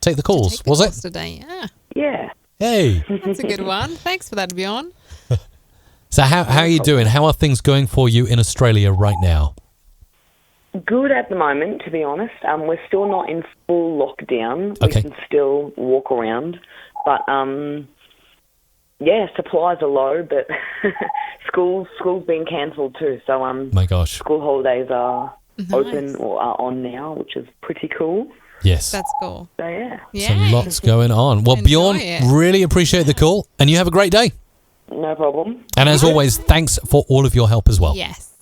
take the calls, was it? Today, yeah. Yeah. Hey. That's a good one. Thanks for that, Bjorn. So how are you doing? How are things going for you in Australia right now? Good at the moment, to be honest. We're still not in full lockdown. Okay. We can still walk around. But, supplies are low, but school's been cancelled too. So, My gosh. school holidays are open or are on now, which is pretty cool. Yes. That's cool. So, yeah. So lots going on. Well, Enjoy Bjorn, it. really appreciate the call, and you have a great day. No problem. And as always, thanks for all of your help as well. Yes.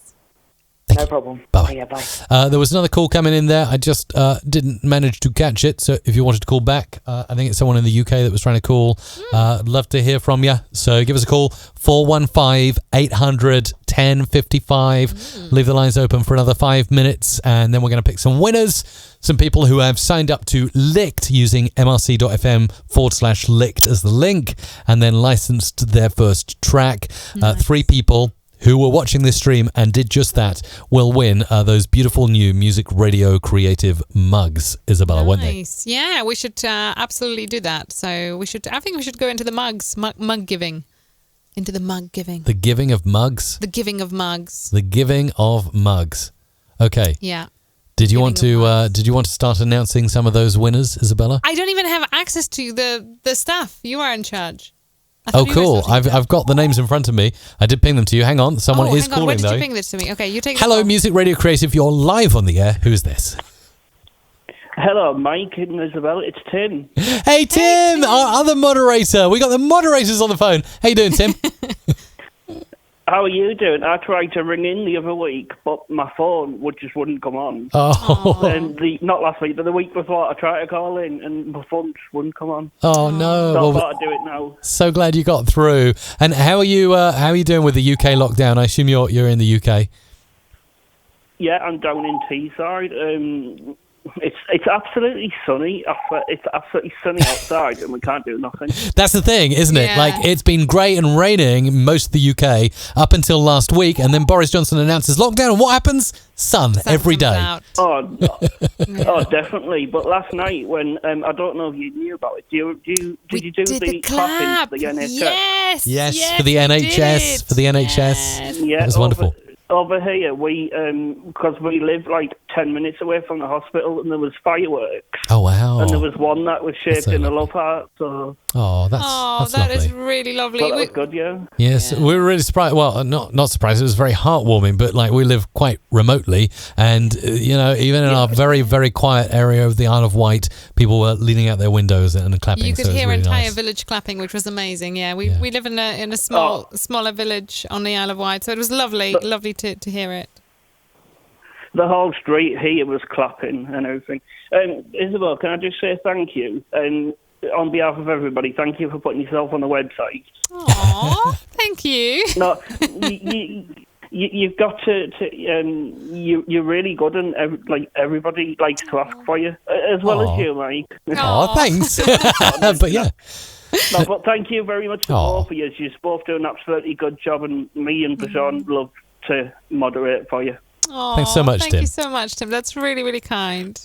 Thank No you. problem. Bye-bye. Yeah, bye. There was another call coming in there. I just didn't manage to catch it. So if you wanted to call back, I think it's someone in the UK that was trying to call. I'd love to hear from you. So give us a call, 415 800 1055. Leave the lines open for another 5 minutes, and then we're going to pick some winners. Some people who have signed up to Licked using mrc.fm /licked as the link, and then licensed their first track. 3 people who were watching this stream and did just that will win those beautiful new Music Radio Creative mugs, Isabella, won't they? Nice. Yeah, we should absolutely do that. So I think we should go into the mug giving. Into the mug giving. The giving of mugs? The giving of mugs. The giving of mugs. Okay. Yeah. Did you want Giving of to mugs. did you want to start announcing some of those winners, Isabella? I don't even have access to the stuff. You are in charge. Oh, cool. I've got the names in front of me. I did ping them to you. Hang on. Someone is hang on. calling, Where did though. you ping this to me? Okay, you take this Hello, off. Music Radio Creative. You're live on the air. Who's this? Hello, Mike and Isabel. It's Tim. Hey, Tim, our other moderator. We got the moderators on the phone. How you doing, Tim? How are you doing? I tried to ring in the other week, but my phone just wouldn't come on. Oh, And not last week, but the week before, I tried to call in, and my phone just wouldn't come on. oh no. So I Well, thought I'd do it now. so glad you got through. And how are you? How are you doing with the UK lockdown? I assume you're in the UK. Yeah, I'm down in Teesside. It's absolutely sunny. It's absolutely sunny outside, and we can't do nothing. That's the thing, isn't it? Yeah. Like, it's been grey and raining in most of the UK up until last week, and then Boris Johnson announces lockdown, and what happens? Sun every comes day. out. Oh, definitely. But last night, when I don't know if you knew about it, did you do the clap? clapping for the NHS? Yes, for the we NHS, did. for the NHS. Yes. Yeah, That was wonderful. Over here, because we live like 10 minutes away from the hospital, and there was fireworks. Oh, wow. And there was one that was shaped so in a lovely. love heart. So Oh, that's that lovely. is really lovely. that was good, yeah. Yes, we were really surprised. Well, not surprised. It was very heartwarming, but like we live quite remotely, and even in our very, very quiet area of the Isle of Wight, people were leaning out their windows and clapping. You could so it was hear really entire nice. village clapping, which was amazing. Yeah, we live in a smaller village on the Isle of Wight, so it was lovely to hear it. The whole street here was clapping and everything. Isabel, can I just say thank you? And on behalf of everybody, thank you for putting yourself on the website. Aww, thank you. No, you've got to you're really good, and everybody likes to ask for you, as well as you, Mike. Oh, thanks. But yeah. No, but thank you very much to Aw. both of you. You're both doing an absolutely good job, and me and Bashan love to moderate for you. Aw, Thanks so much, Thank Tim. you so much, Tim. That's really, really kind.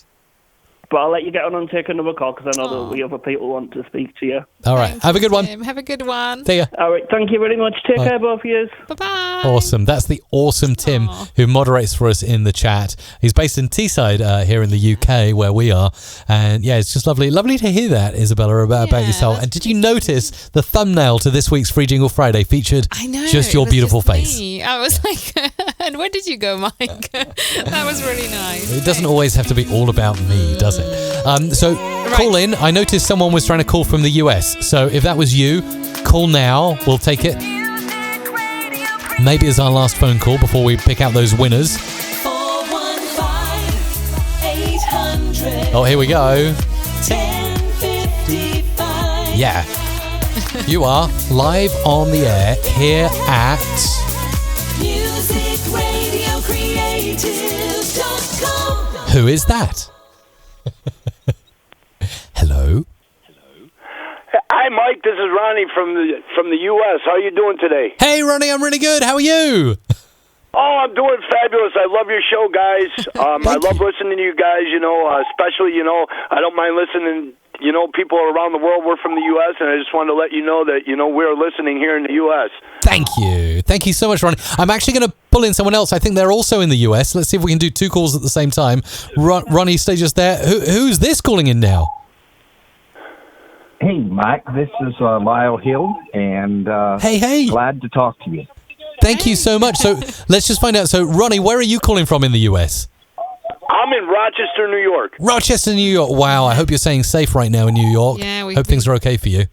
But I'll let you get on and take another call, because I know that the other people want to speak to you. All right. Thank Have a you, good one. Tim. Have a good one. See ya. All right, thank you very much. Take care, both of you. Bye-bye. Awesome. That's the awesome Tim who moderates for us in the chat. He's based in Teesside here in the UK where we are. And yeah, it's just lovely. Lovely to hear that, Isabella, about yourself. And did you notice the thumbnail to this week's Free Jingle Friday featured just your beautiful face? Me. I was like, and where did you go, Mike? That was really nice. It doesn't always have to be all about me, does it? So call in. I noticed someone was trying to call from the US. So if that was you, call now. We'll take it. Maybe as our last phone call before we pick out those winners. 415-800. Oh, here we go. 1055. Yeah. You are live on the air here at... musicradiocreative.com. Who is that? Hello? Hi, Mike. This is Ronnie from the U.S. How are you doing today? Hey, Ronnie. I'm really good. How are you? Oh, I'm doing fabulous. I love your show, guys. I love listening to you guys, especially, I don't mind listening, people around the world. We're from the U.S., and I just wanted to let you know that, we're listening here in the U.S. Thank you. Thank you so much, Ronnie. I'm actually going to pull in someone else. I think they're also in the US. Let's see if we can do two calls at the same time. Ronnie, stay just there. Who's this calling in now? Hey, Mike, this is Lyle Hill, and hey, glad to talk to you. Thank you so much. So let's just find out. So, Ronnie, where are you calling from in the US? I'm in Rochester, New York. Rochester, New York. Wow, I hope you're staying safe right now in New York. Yeah, we hope things are okay for you.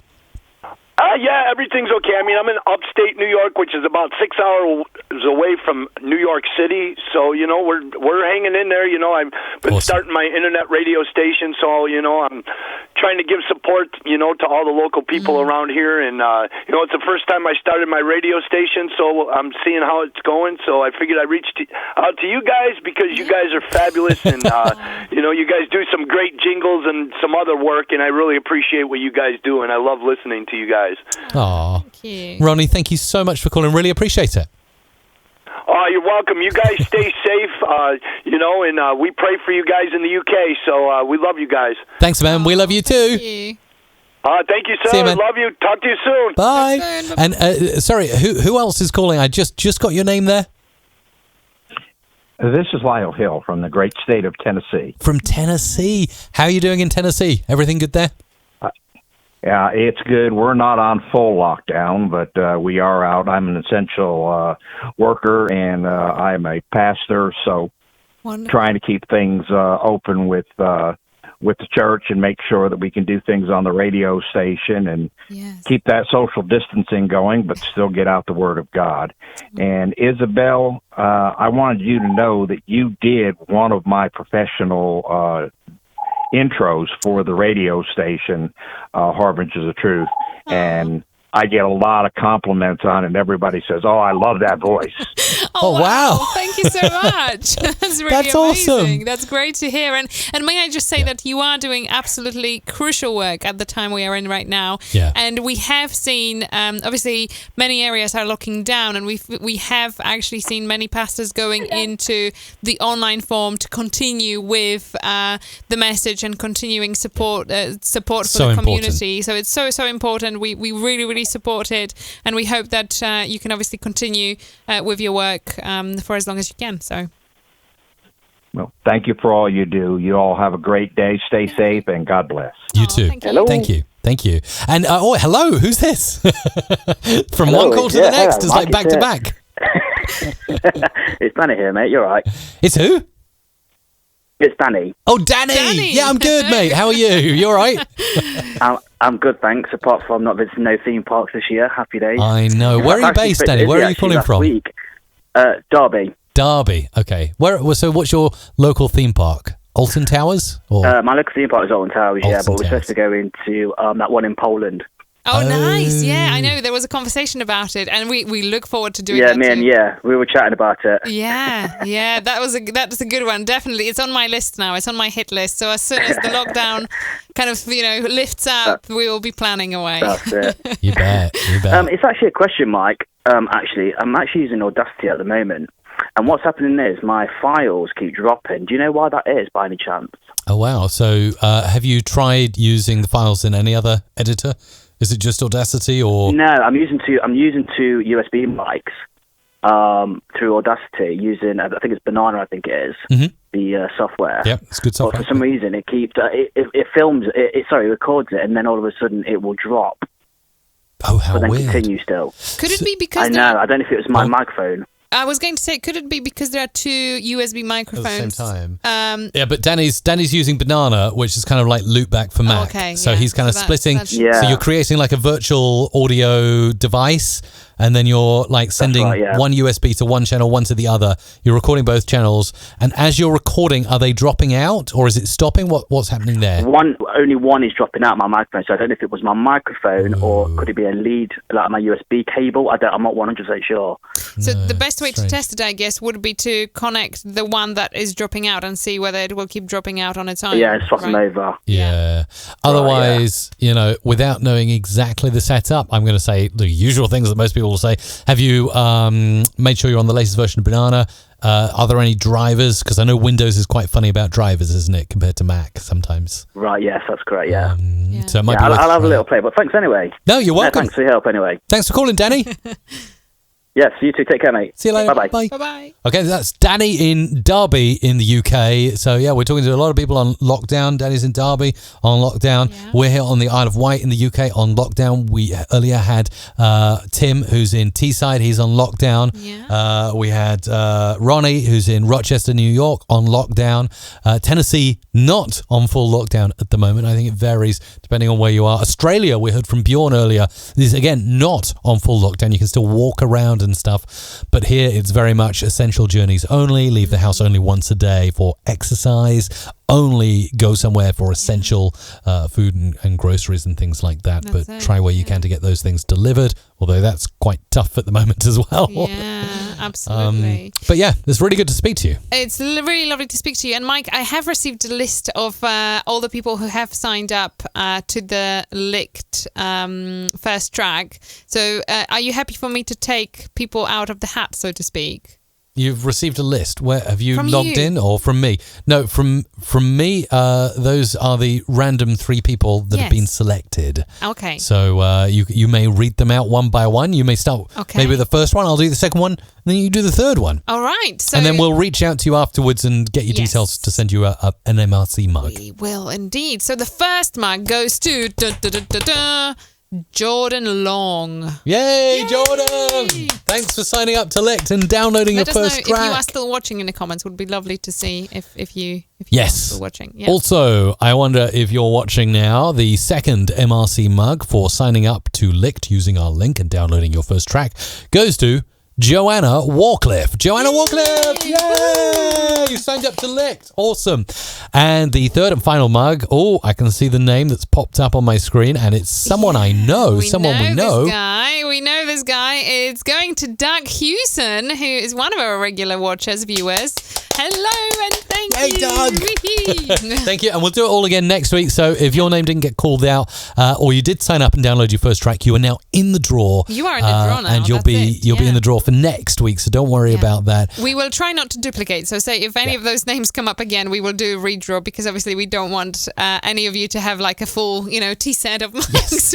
Yeah, everything's okay. I mean, I'm in upstate New York, which is about 6 hours away from New York City. So, we're hanging in there. I've been starting my internet radio station, so, I'm trying to give support, to all the local people around here. And, it's the first time I started my radio station, so I'm seeing how it's going. So I figured I'd reach out to you guys because you guys are fabulous. And, you guys do some great jingles and some other work, and I really appreciate what you guys do, and I love listening to you guys. Aw. Thank you. Ronnie, thank you so much for calling. Really appreciate it. Oh, you're welcome. You guys stay safe, and we pray for you guys in the UK, so we love you guys. Thanks, man. We love you too. Thank you. Thank you, sir. See you, man. Love you. Talk to you soon. Bye. Talk soon. And sorry, who else is calling? I just got your name there. This is Lyle Hill from the great state of Tennessee. From Tennessee. How are you doing in Tennessee? Everything good there? Yeah, it's good. We're not on full lockdown, but we are out. I'm an essential worker, and I'm a pastor, so Wonderful. trying to keep things open with the church and make sure that we can do things on the radio station and keep that social distancing going, but still get out the word of God. And Isabel, I wanted you to know that you did one of my professional intros for the radio station, Harbingers of Truth. And I get a lot of compliments on, and everybody says, "Oh, I love that voice." Oh, wow. Thank you so much. That's really That's amazing. awesome. That's great to hear. And may I just say that you are doing absolutely crucial work at the time we are in right now. Yeah. And we have seen, obviously, many areas are locking down, and we have actually seen many pastors going into the online form to continue with the message and continuing support for So the important. community. So it's so important. We really, really support it, and we hope that you can obviously continue with your work for as long as you can. So, Well, thank you for all you do. You all have a great day. Stay safe, and God bless. You too. thank you. Hello. Thank you. And hello. Who's this? From Hello, one call to yeah, the next, it's like Mike back is to here. back. It's Danny here, mate. You're right. It's who? It's Danny. Oh, Danny. Yeah, I'm good, mate. How are you? You all right? I'm good, thanks. Apart from not visiting no theme parks this year. Happy days. I know. Where are you based, Danny? Where are you calling from? Week. Derby. Derby. Okay. So what's your local theme park? Alton Towers? Or? My local theme park is Alton Towers, Alton yeah, but we're Towers. supposed to go into that one in Poland. Oh, nice. Yeah, I know. There was a conversation about it, and we look forward to doing that too. We were chatting about it. Yeah, that's a good one. Definitely, it's on my list now. It's on my hit list. So as soon as the lockdown kind of lifts up, we will be planning away. That's it. You bet. It's actually a question, Mike. I'm actually using Audacity at the moment, and what's happening is my files keep dropping. Do you know why that is, by any chance? Oh, wow. So have you tried using the files in any other editor? Is it just Audacity or? No, I'm using two USB mics through Audacity using, I think it's Banana, I think it is, the software. Yep, it's good software. But for some reason, it keeps it films it records it, and then all of a sudden it will drop. Oh, how but then weird. continue still. Could it be because I know. I don't know if it was my microphone. I was going to say, could it be because there are two USB microphones at the same time? Yeah, but Danny's using Banana, which is kind of like loopback for Mac. Okay, so yeah. he's kind of So splitting. that's- So you're creating like a virtual audio device, and then you're like sending one USB to one channel, one to the other. You're recording both channels, and as you're recording, are they dropping out or is it stopping? What's happening there? Only one is dropping out my microphone, so I don't know if it was my microphone or could it be a lead, like my USB cable. I'm not 100% sure. So the best way to test it, I guess, would be to connect the one that is dropping out and see whether it will keep dropping out on its own. Yeah, swap them over. Yeah. Otherwise, without knowing exactly the setup, I'm going to say the usual things that most people will say. Have you made sure you're on the latest version of Banana? Are there any drivers? Because I know Windows is quite funny about drivers, isn't it, compared to Mac sometimes? Right, yes, that's correct, yeah. So it might be I'll have a little play, but thanks anyway. No, you're welcome. Thanks for your help anyway. Thanks for calling, Danny. Yes, you too. Take care, mate. See you later. Bye-bye. Bye-bye. Okay, that's Danny in Derby in the UK. So, yeah, we're talking to a lot of people on lockdown. Danny's in Derby on lockdown. Yeah. We're here on the Isle of Wight in the UK on lockdown. We earlier had Tim, who's in Teesside. He's on lockdown. Yeah. We had Ronnie, who's in Rochester, New York, on lockdown. Tennessee, not on full lockdown at the moment. I think it varies depending on where you are. Australia, we heard from Bjorn earlier, is, again, not on full lockdown. You can still walk around and stuff, but here it's very much essential journeys only, leave the house only once a day for exercise, only go somewhere for essential food and groceries and things like that. That's but try where you can to get those things delivered, although that's quite tough at the moment as well. Yeah, absolutely. But yeah, it's really good to speak to you. It's really lovely to speak to you. And Mike, I have received a list of all the people who have signed up to the Licked first track. So are you happy for me to take people out of the hat, so to speak? You've received a list. Where have you from logged in, or from me? No, from me. Those are the random 3 people that have been selected. Okay. So you may read them out one by one. You may start maybe with the first one. I'll do the second one, and then you do the third one. All right. So and then we'll reach out to you afterwards and get your details to send you an MRC mug. We will indeed. So the first mug goes to Jordan Long. Yay, Jordan! Thanks for signing up to Licked and downloading your first track. If you are still watching in the comments, would be lovely to see if you are still watching. Yeah. Also, I wonder if you're watching now. The second MRC mug for signing up to Licked using our link and downloading your first track goes to Joanna Warcliffe. Joanna Warcliffe! Yay! You signed signed up to Licked. Awesome. And the third and final mug. Oh, I can see the name that's popped up on my screen, and it's someone I know. We know this guy. It's going to Doug Hewson, who is one of our regular watchers, viewers. Hello and thank you. Doug. Thank you. And we'll do it all again next week. So if your name didn't get called out, or you did sign up and download your first track, you are now in the draw. You are in the draw now. And you'll be in the draw for next week. So don't worry about that. We will try not to duplicate. So say if any of those names come up again, we will do a redraw, because obviously we don't want any of you to have like a full, tea set of mugs. Yes.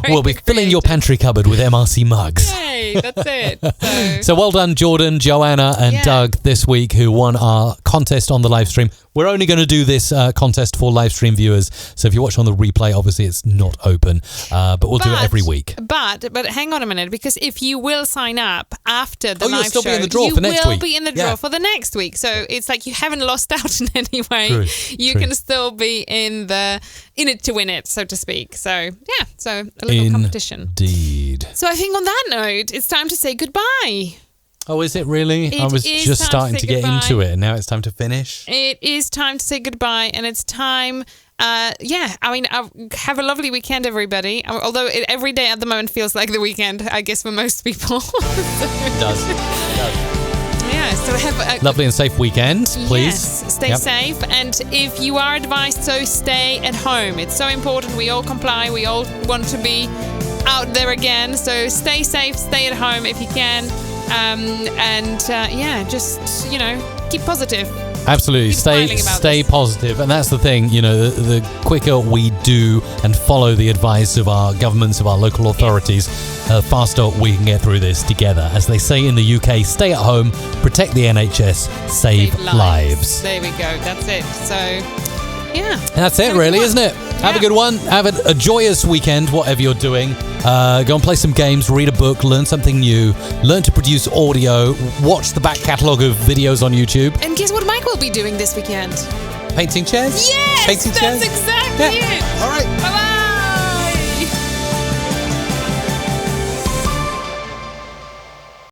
We'll be filling your pantry cupboard with MRC mugs. Yay, that's it. So well done, Jordan, Joanna, and Doug this week, who won our contest on the live stream. We're only going to do this contest for live stream viewers. So if you watch on the replay, obviously it's not open, but we'll do it every week. But hang on a minute, because if you will sign up after the live you'll show, be in the draw for next week. You will be in the draw for the next week. So it's like you haven't lost out in any way. True. You can still be in it to win it, so to speak. So so a little competition. Indeed. So I think on that note, it's time to say goodbye. Oh, is it really? I was just starting to get into it, and now it's time to finish. It is time to say goodbye, and it's time. Have a lovely weekend, everybody. Although every day at the moment feels like the weekend, I guess, for most people. It does. Yeah, so have a lovely and safe weekend, please. Yes, stay safe. And if you are advised, so stay at home. It's so important. We all comply. We all want to be out there again. So stay safe, stay at home if you can. Just, keep positive. Absolutely. Stay positive. And that's the thing, the quicker we do and follow the advice of our governments, of our local authorities, faster we can get through this together. As they say in the UK, stay at home, protect the NHS, save lives. There we go. That's it. So, yeah. That's it, really, isn't it? Have a good one. Have a joyous weekend, whatever you're doing. Go and play some games, read a book, learn something new, learn to produce audio, watch the back catalogue of videos on YouTube. And guess what Mike will be doing this weekend? Painting chairs? Yes! Painting chairs? That's exactly it. All right. Bye-bye.